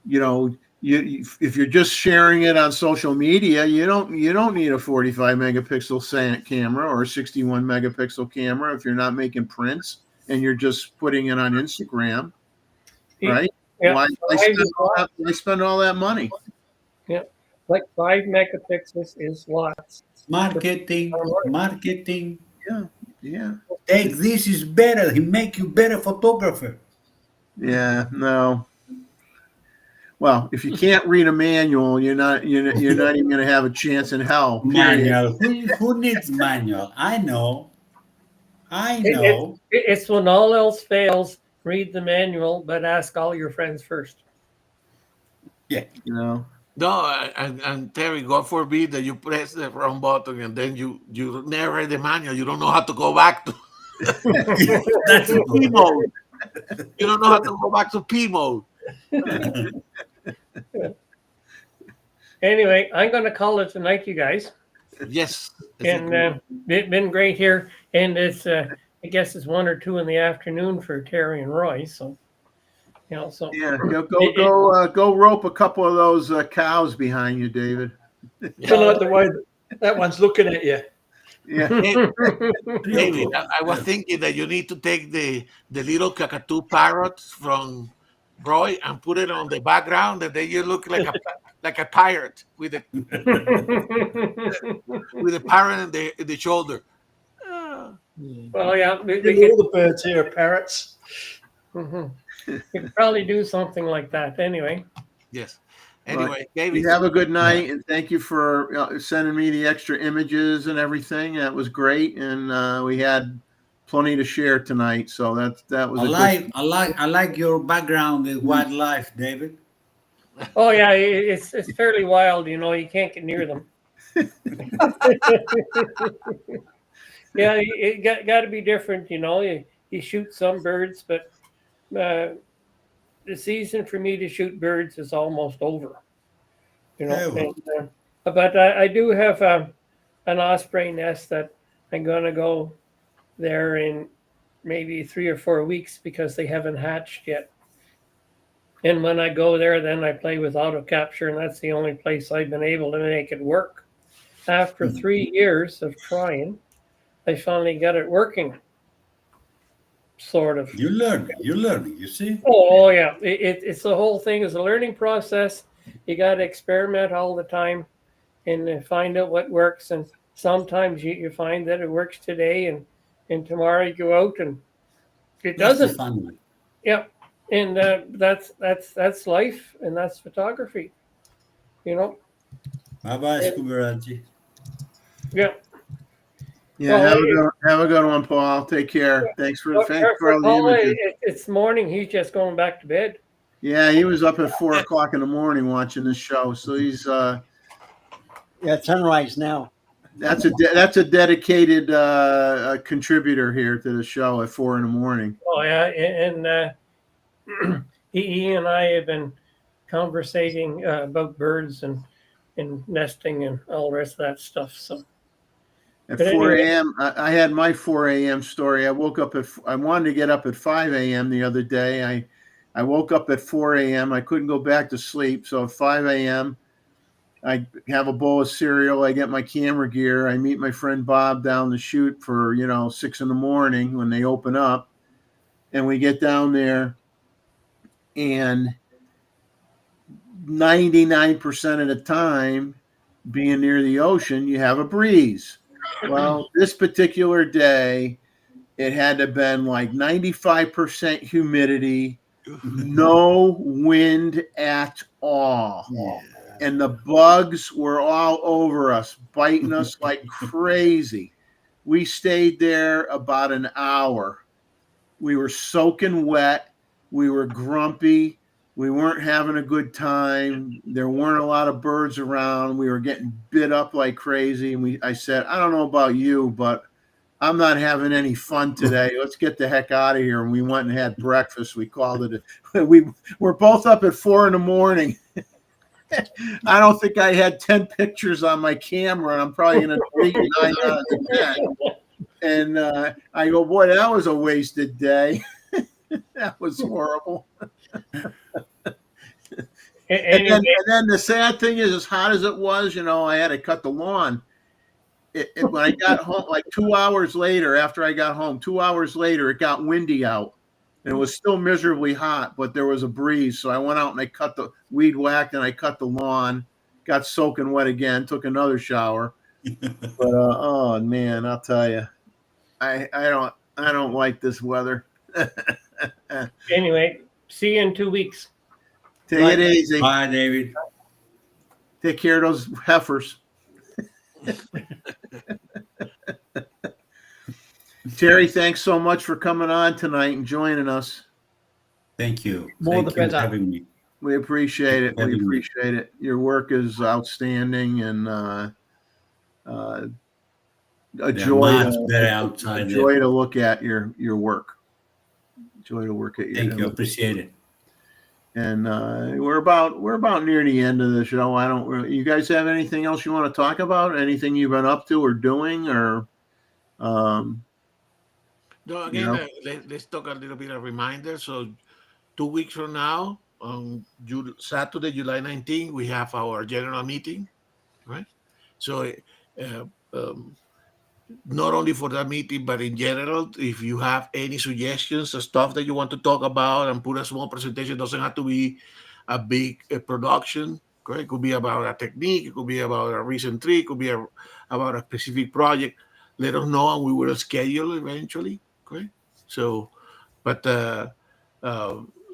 Speaker 1: You know, if you're just sharing it on social media, you don't need a 45 megapixel camera or a 61 megapixel camera if you're not making prints and you're just putting it on Instagram, right?
Speaker 5: Yeah,
Speaker 1: Why spend all that money?
Speaker 5: Yeah, like 5 megapixels is lots.
Speaker 4: Marketing.
Speaker 1: Yeah.
Speaker 4: Take this is better. He make you better photographer.
Speaker 1: Yeah, no. Well, if you can't read a manual, you're not even going to have a chance in hell. Period.
Speaker 4: Manual. Who needs manual? I know.
Speaker 5: It's when all else fails, read the manual, but ask all your friends first.
Speaker 4: Yeah.
Speaker 1: You know.
Speaker 2: No, and Terry, God forbid that you press the wrong button and then you never read the manual. You don't know how to go back to
Speaker 4: That's
Speaker 2: P mode. You don't know how to go back to P mode.
Speaker 5: Anyway, I'm going to call it tonight, you guys.
Speaker 2: Yes.
Speaker 5: And it's been great here. And it's, I guess it's 1 or 2 in the afternoon for Terry and Roy. So, you know, so
Speaker 1: Yeah, go rope a couple of those cows behind you, David.
Speaker 6: I like the way that one's looking at you.
Speaker 1: Yeah.
Speaker 2: David, I was thinking that you need to take the little cockatoo parrot from Roy and put it on the background, and then you look like a pirate with a parrot in the shoulder.
Speaker 5: Well, yeah,
Speaker 6: All the birds here are parrots.
Speaker 5: You could probably do something like that. Anyway.
Speaker 2: Yes. Anyway, David,
Speaker 1: you have a good night, and thank you for sending me the extra images and everything. That was great, and we had plenty to share tonight. So that was.
Speaker 4: I like your background with wildlife, David.
Speaker 5: Oh yeah, it's fairly wild. You know, you can't get near them. Yeah, it got to be different. You know, you shoot some birds, but the season for me to shoot birds is almost over. You know, and, but I do have an osprey nest that I'm gonna go there in maybe 3 or 4 weeks because they haven't hatched yet. And when I go there, then I play with auto capture, and that's the only place I've been able to make it work. After 3 years of trying, I finally got it working. Sort of.
Speaker 4: You learn, you see?
Speaker 5: Oh yeah, it's the whole thing is a learning process. You got to experiment all the time and find out what works. And sometimes you find that it works today, and tomorrow you go out and it doesn't. Yeah, and that's life, and that's photography. You know.
Speaker 4: Bye-bye, Scuberaji.
Speaker 5: Yeah.
Speaker 1: Yeah, have a good one, Paul. Take care. Thanks for all the images.
Speaker 5: It's morning. He's just going back to bed.
Speaker 1: Yeah, he was up at 4 o'clock in the morning watching this show. So he's
Speaker 3: it's sunrise now.
Speaker 1: That's a dedicated contributor here to the show at 4 in the morning.
Speaker 5: Oh yeah, and he and I have been conversating about birds and nesting and all the rest of that stuff. So.
Speaker 1: At 4 a.m., I had my 4 a.m. story. I woke up I wanted to get up at 5 a.m. the other day. I woke up at 4 a.m. I couldn't go back to sleep. So at 5 a.m., I have a bowl of cereal. I get my camera gear. I meet my friend Bob down the chute for, 6 in the morning when they open up. And we get down there, and 99% of the time, being near the ocean, you have a breeze. Well, this particular day, it had to have been like 95% humidity, no wind at all.
Speaker 4: Yeah.
Speaker 1: And the bugs were all over us, biting us like crazy. We stayed there about an hour. We were soaking wet. We were grumpy. We weren't having a good time. There weren't a lot of birds around. We were getting bit up like crazy. And I said, I don't know about you, but I'm not having any fun today. Let's get the heck out of here. And we went and had breakfast. We called it. We were both up at 4 a.m. I don't think I had 10 pictures on my camera, and I'm probably going to delete 9 out of 10. And I go, boy, that was a wasted day. That was horrible. And then the sad thing is, as hot as it was, I had to cut the lawn. When I got home, like 2 hours later, after I got home, 2 hours later, it got windy out. And it was still miserably hot, but there was a breeze. So I went out and I cut the weed whacked and I cut the lawn, got soaking wet again, took another shower. But oh man, I'll tell you, I don't like this weather.
Speaker 5: Anyway, see you in 2 weeks.
Speaker 1: Take it easy.
Speaker 4: Bye, David.
Speaker 1: Take care of those heifers. Terry, thanks so much for coming on tonight and joining us.
Speaker 4: Thank you.
Speaker 6: More
Speaker 4: Thank
Speaker 6: the
Speaker 4: you
Speaker 6: better.
Speaker 4: for having me.
Speaker 1: We appreciate it. We appreciate it. Your work is outstanding and a
Speaker 4: They're
Speaker 1: joy.
Speaker 4: much better outside
Speaker 1: A
Speaker 4: there.
Speaker 1: joy to look at your work. Joy to work at your.
Speaker 4: Thank you. Appreciate it.
Speaker 1: And we're about near the end of the show. You guys have anything else you want to talk about? Anything you've been up to or doing, or
Speaker 2: No, again, let's talk a little bit of reminder. So 2 weeks from now, on Saturday, July 19th, we have our general meeting, right? So not only for that meeting, but in general, if you have any suggestions or stuff that you want to talk about and put a small presentation, doesn't have to be a big production. Correct? It could be about a technique, it could be about a recent trick, it could be about a specific project. Let us know and we will schedule eventually. Okay. So, but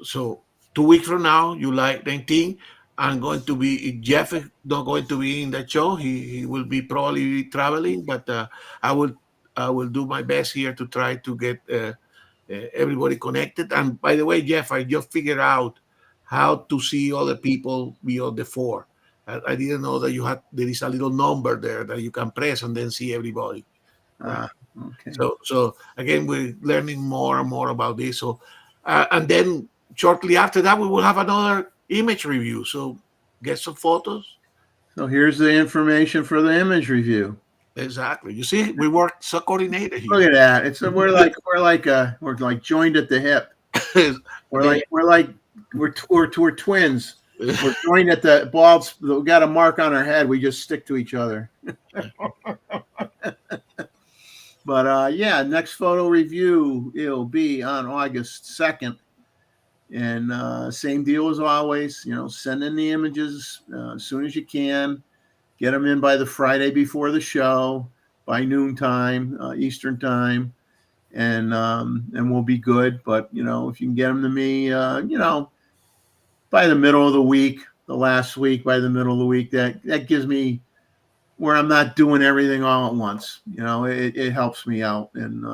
Speaker 2: so 2 weeks from now, July 19th, I'm going to be, Jeff is not going to be in that show. He will be probably traveling, but I will do my best here to try to get everybody connected. And by the way, Jeff, I just figured out how to see other people beyond the 4. I didn't know that there is a little number there that you can press and then see everybody. Right?
Speaker 1: Okay.
Speaker 2: So again, we're learning more and more about this. So and then shortly after that, we will have another image review. So get some photos.
Speaker 1: So here's the information for the image review.
Speaker 2: Exactly. You see, we work so coordinated here.
Speaker 1: Look at that. We're like joined at the hip. We're twins. We're joined at the balls. We got a mark on our head. We just stick to each other. But yeah, next photo review, it'll be on August 2nd. And same deal as always, send in the images as soon as you can. Get them in by the Friday before the show, by noontime, Eastern time. And we'll be good. But, if you can get them to me, by the middle of the week, the last week, by the middle of the week, that gives me where I'm not doing everything all at once. It helps me out. And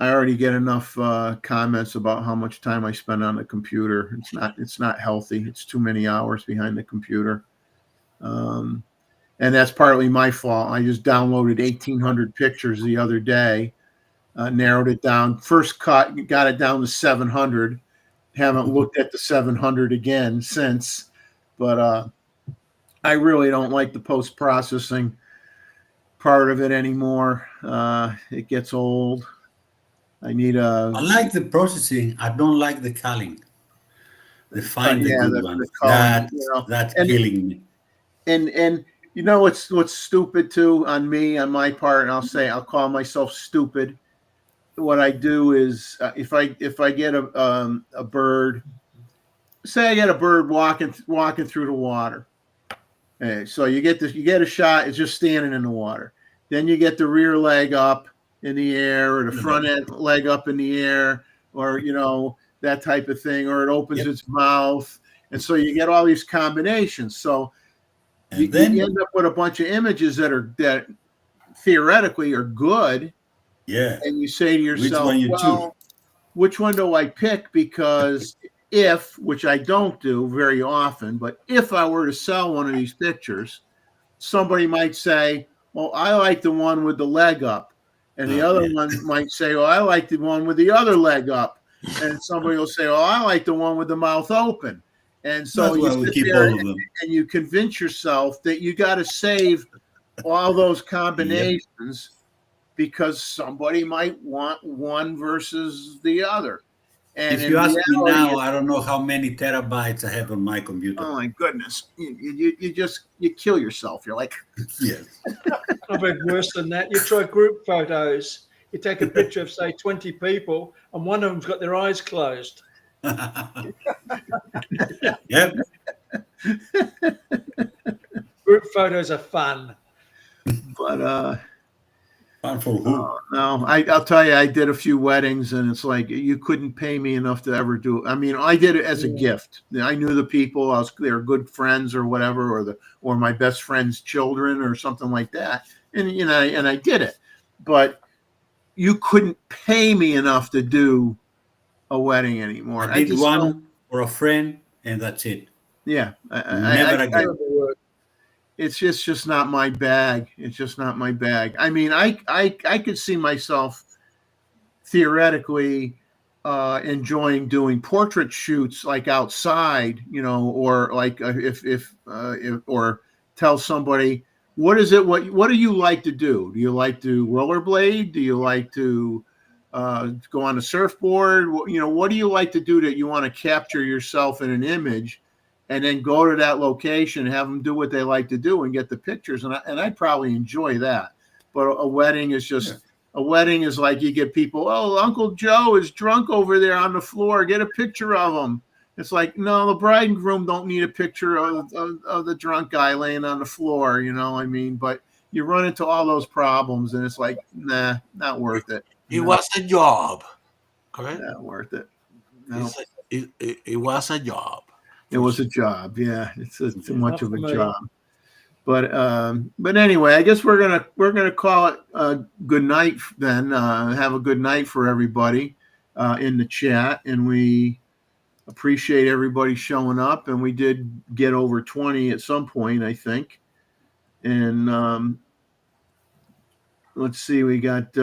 Speaker 1: I already get enough comments about how much time I spend on the computer. It's not healthy. It's too many hours behind the computer. And that's partly my fault. I just downloaded 1,800 pictures the other day, narrowed it down. First cut, got it down to 700. Haven't looked at the 700 again since. But I really don't like the post-processing part of it anymore. It gets old. I
Speaker 4: like the processing. I don't like the culling. The find the good one. That's killing me.
Speaker 1: And what's stupid too on my part, and I'll call myself stupid. What I do is if I get a bird, say I get a bird walking through the water. So you get a shot, it's just standing in the water. then you get the rear leg up in the air, or the front end leg up in the air, or that type of thing, or it opens its mouth, and so you get all these combinations. So you end up with a bunch of images that theoretically are good.
Speaker 4: Yeah.
Speaker 1: And you say to yourself,
Speaker 4: which one you choose?
Speaker 1: Which one do I pick? Because which I don't do very often, but if I were to sell one of these pictures, somebody might say, well, I like the one with the leg up. And the other one might say, well, I like the one with the other leg up. And somebody will say, oh, I like the one with the mouth open. And so you sit there and you convince yourself that you got to save all those combinations because somebody might want one versus the other. And
Speaker 4: if you ask me now, I don't know how many terabytes I have on my computer.
Speaker 1: Oh my goodness! You kill yourself. You're like,
Speaker 4: yes.
Speaker 6: I've had worse than that. You try group photos. You take a picture of say 20 people, and one of them's got their eyes closed.
Speaker 4: Yep.
Speaker 6: Group photos are fun.
Speaker 1: But
Speaker 4: fun for who?
Speaker 1: No, I'll tell you, I did a few weddings, and it's like you couldn't pay me enough to ever do it. I mean, I did it as a gift. I knew the people; they were good friends or whatever, or my best friend's children or something like that. And and I did it, but you couldn't pay me enough to do a wedding anymore.
Speaker 4: I did one for a friend, and that's it.
Speaker 1: Yeah,
Speaker 4: never again.
Speaker 1: It's just not my bag. It's just not my bag. I mean, I could see myself theoretically enjoying doing portrait shoots like outside, or like if or tell somebody, what do you like to do? Do you like to rollerblade? Do you like to go on a surfboard? What do you like to do that you want to capture yourself in an image? And then go to that location, have them do what they like to do, and get the pictures. And I'd probably enjoy that. But a wedding is a wedding is like you get people. Oh, Uncle Joe is drunk over there on the floor. Get a picture of him. It's like, no, the bride and groom don't need a picture of the drunk guy laying on the floor. I mean, but you run into all those problems, and it's like, nah, not worth it.
Speaker 2: It was a job, correct?
Speaker 1: Not worth it. No.
Speaker 2: It was a job.
Speaker 1: It was a job, yeah. It's too much of a job, but anyway, I guess we're gonna call it a good night then. Have a good night for everybody in the chat, and we appreciate everybody showing up. And we did get over 20 at some point, I think. And let's see, we got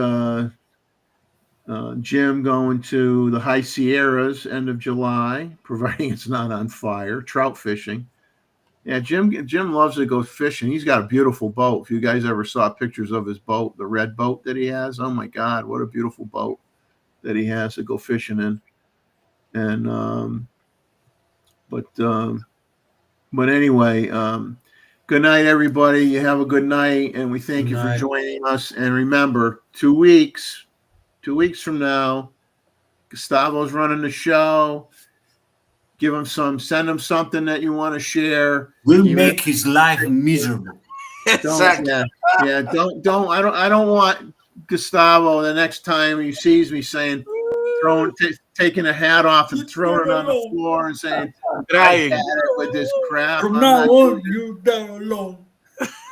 Speaker 1: Jim going to the High Sierras end of July, providing it's not on fire. Trout fishing. Yeah, Jim loves to go fishing. He's got a beautiful boat. If you guys ever saw pictures of his boat, the red boat that he has, oh my God, what a beautiful boat that he has to go fishing in. And but anyway, good night, everybody. You have a good night, and we thank you for joining us. And remember, 2 weeks. 2 weeks from now, Gustavo's running the show. Send him something that you want to share.
Speaker 4: We'll make his life miserable.
Speaker 2: Exactly.
Speaker 1: I don't want Gustavo the next time he sees me saying, taking a hat off and throwing it on the floor and saying,
Speaker 2: crying
Speaker 1: with this crap.
Speaker 4: From now on, you die alone.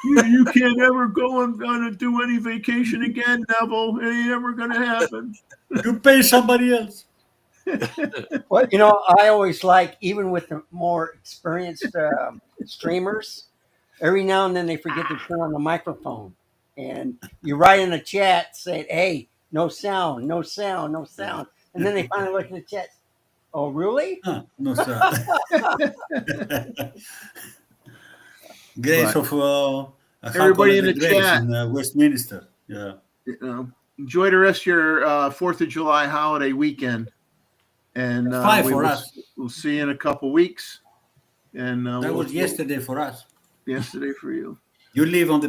Speaker 1: You can't ever go and do any vacation again, Neville. It ain't ever going to happen.
Speaker 4: You pay somebody else.
Speaker 3: Well, I always like, even with the more experienced streamers, every now and then they forget to turn on the microphone. And you write in the chat saying, hey, no sound, no sound, no sound. And then they finally look in the chat. Oh, really?
Speaker 4: No sound. Grace of
Speaker 1: everybody in the chat
Speaker 4: in Westminster. Yeah.
Speaker 1: Enjoy the rest of your 4th of July holiday weekend. And we'll see you in a couple weeks. And
Speaker 4: that was yesterday for us.
Speaker 1: Yesterday for you.
Speaker 4: You live on the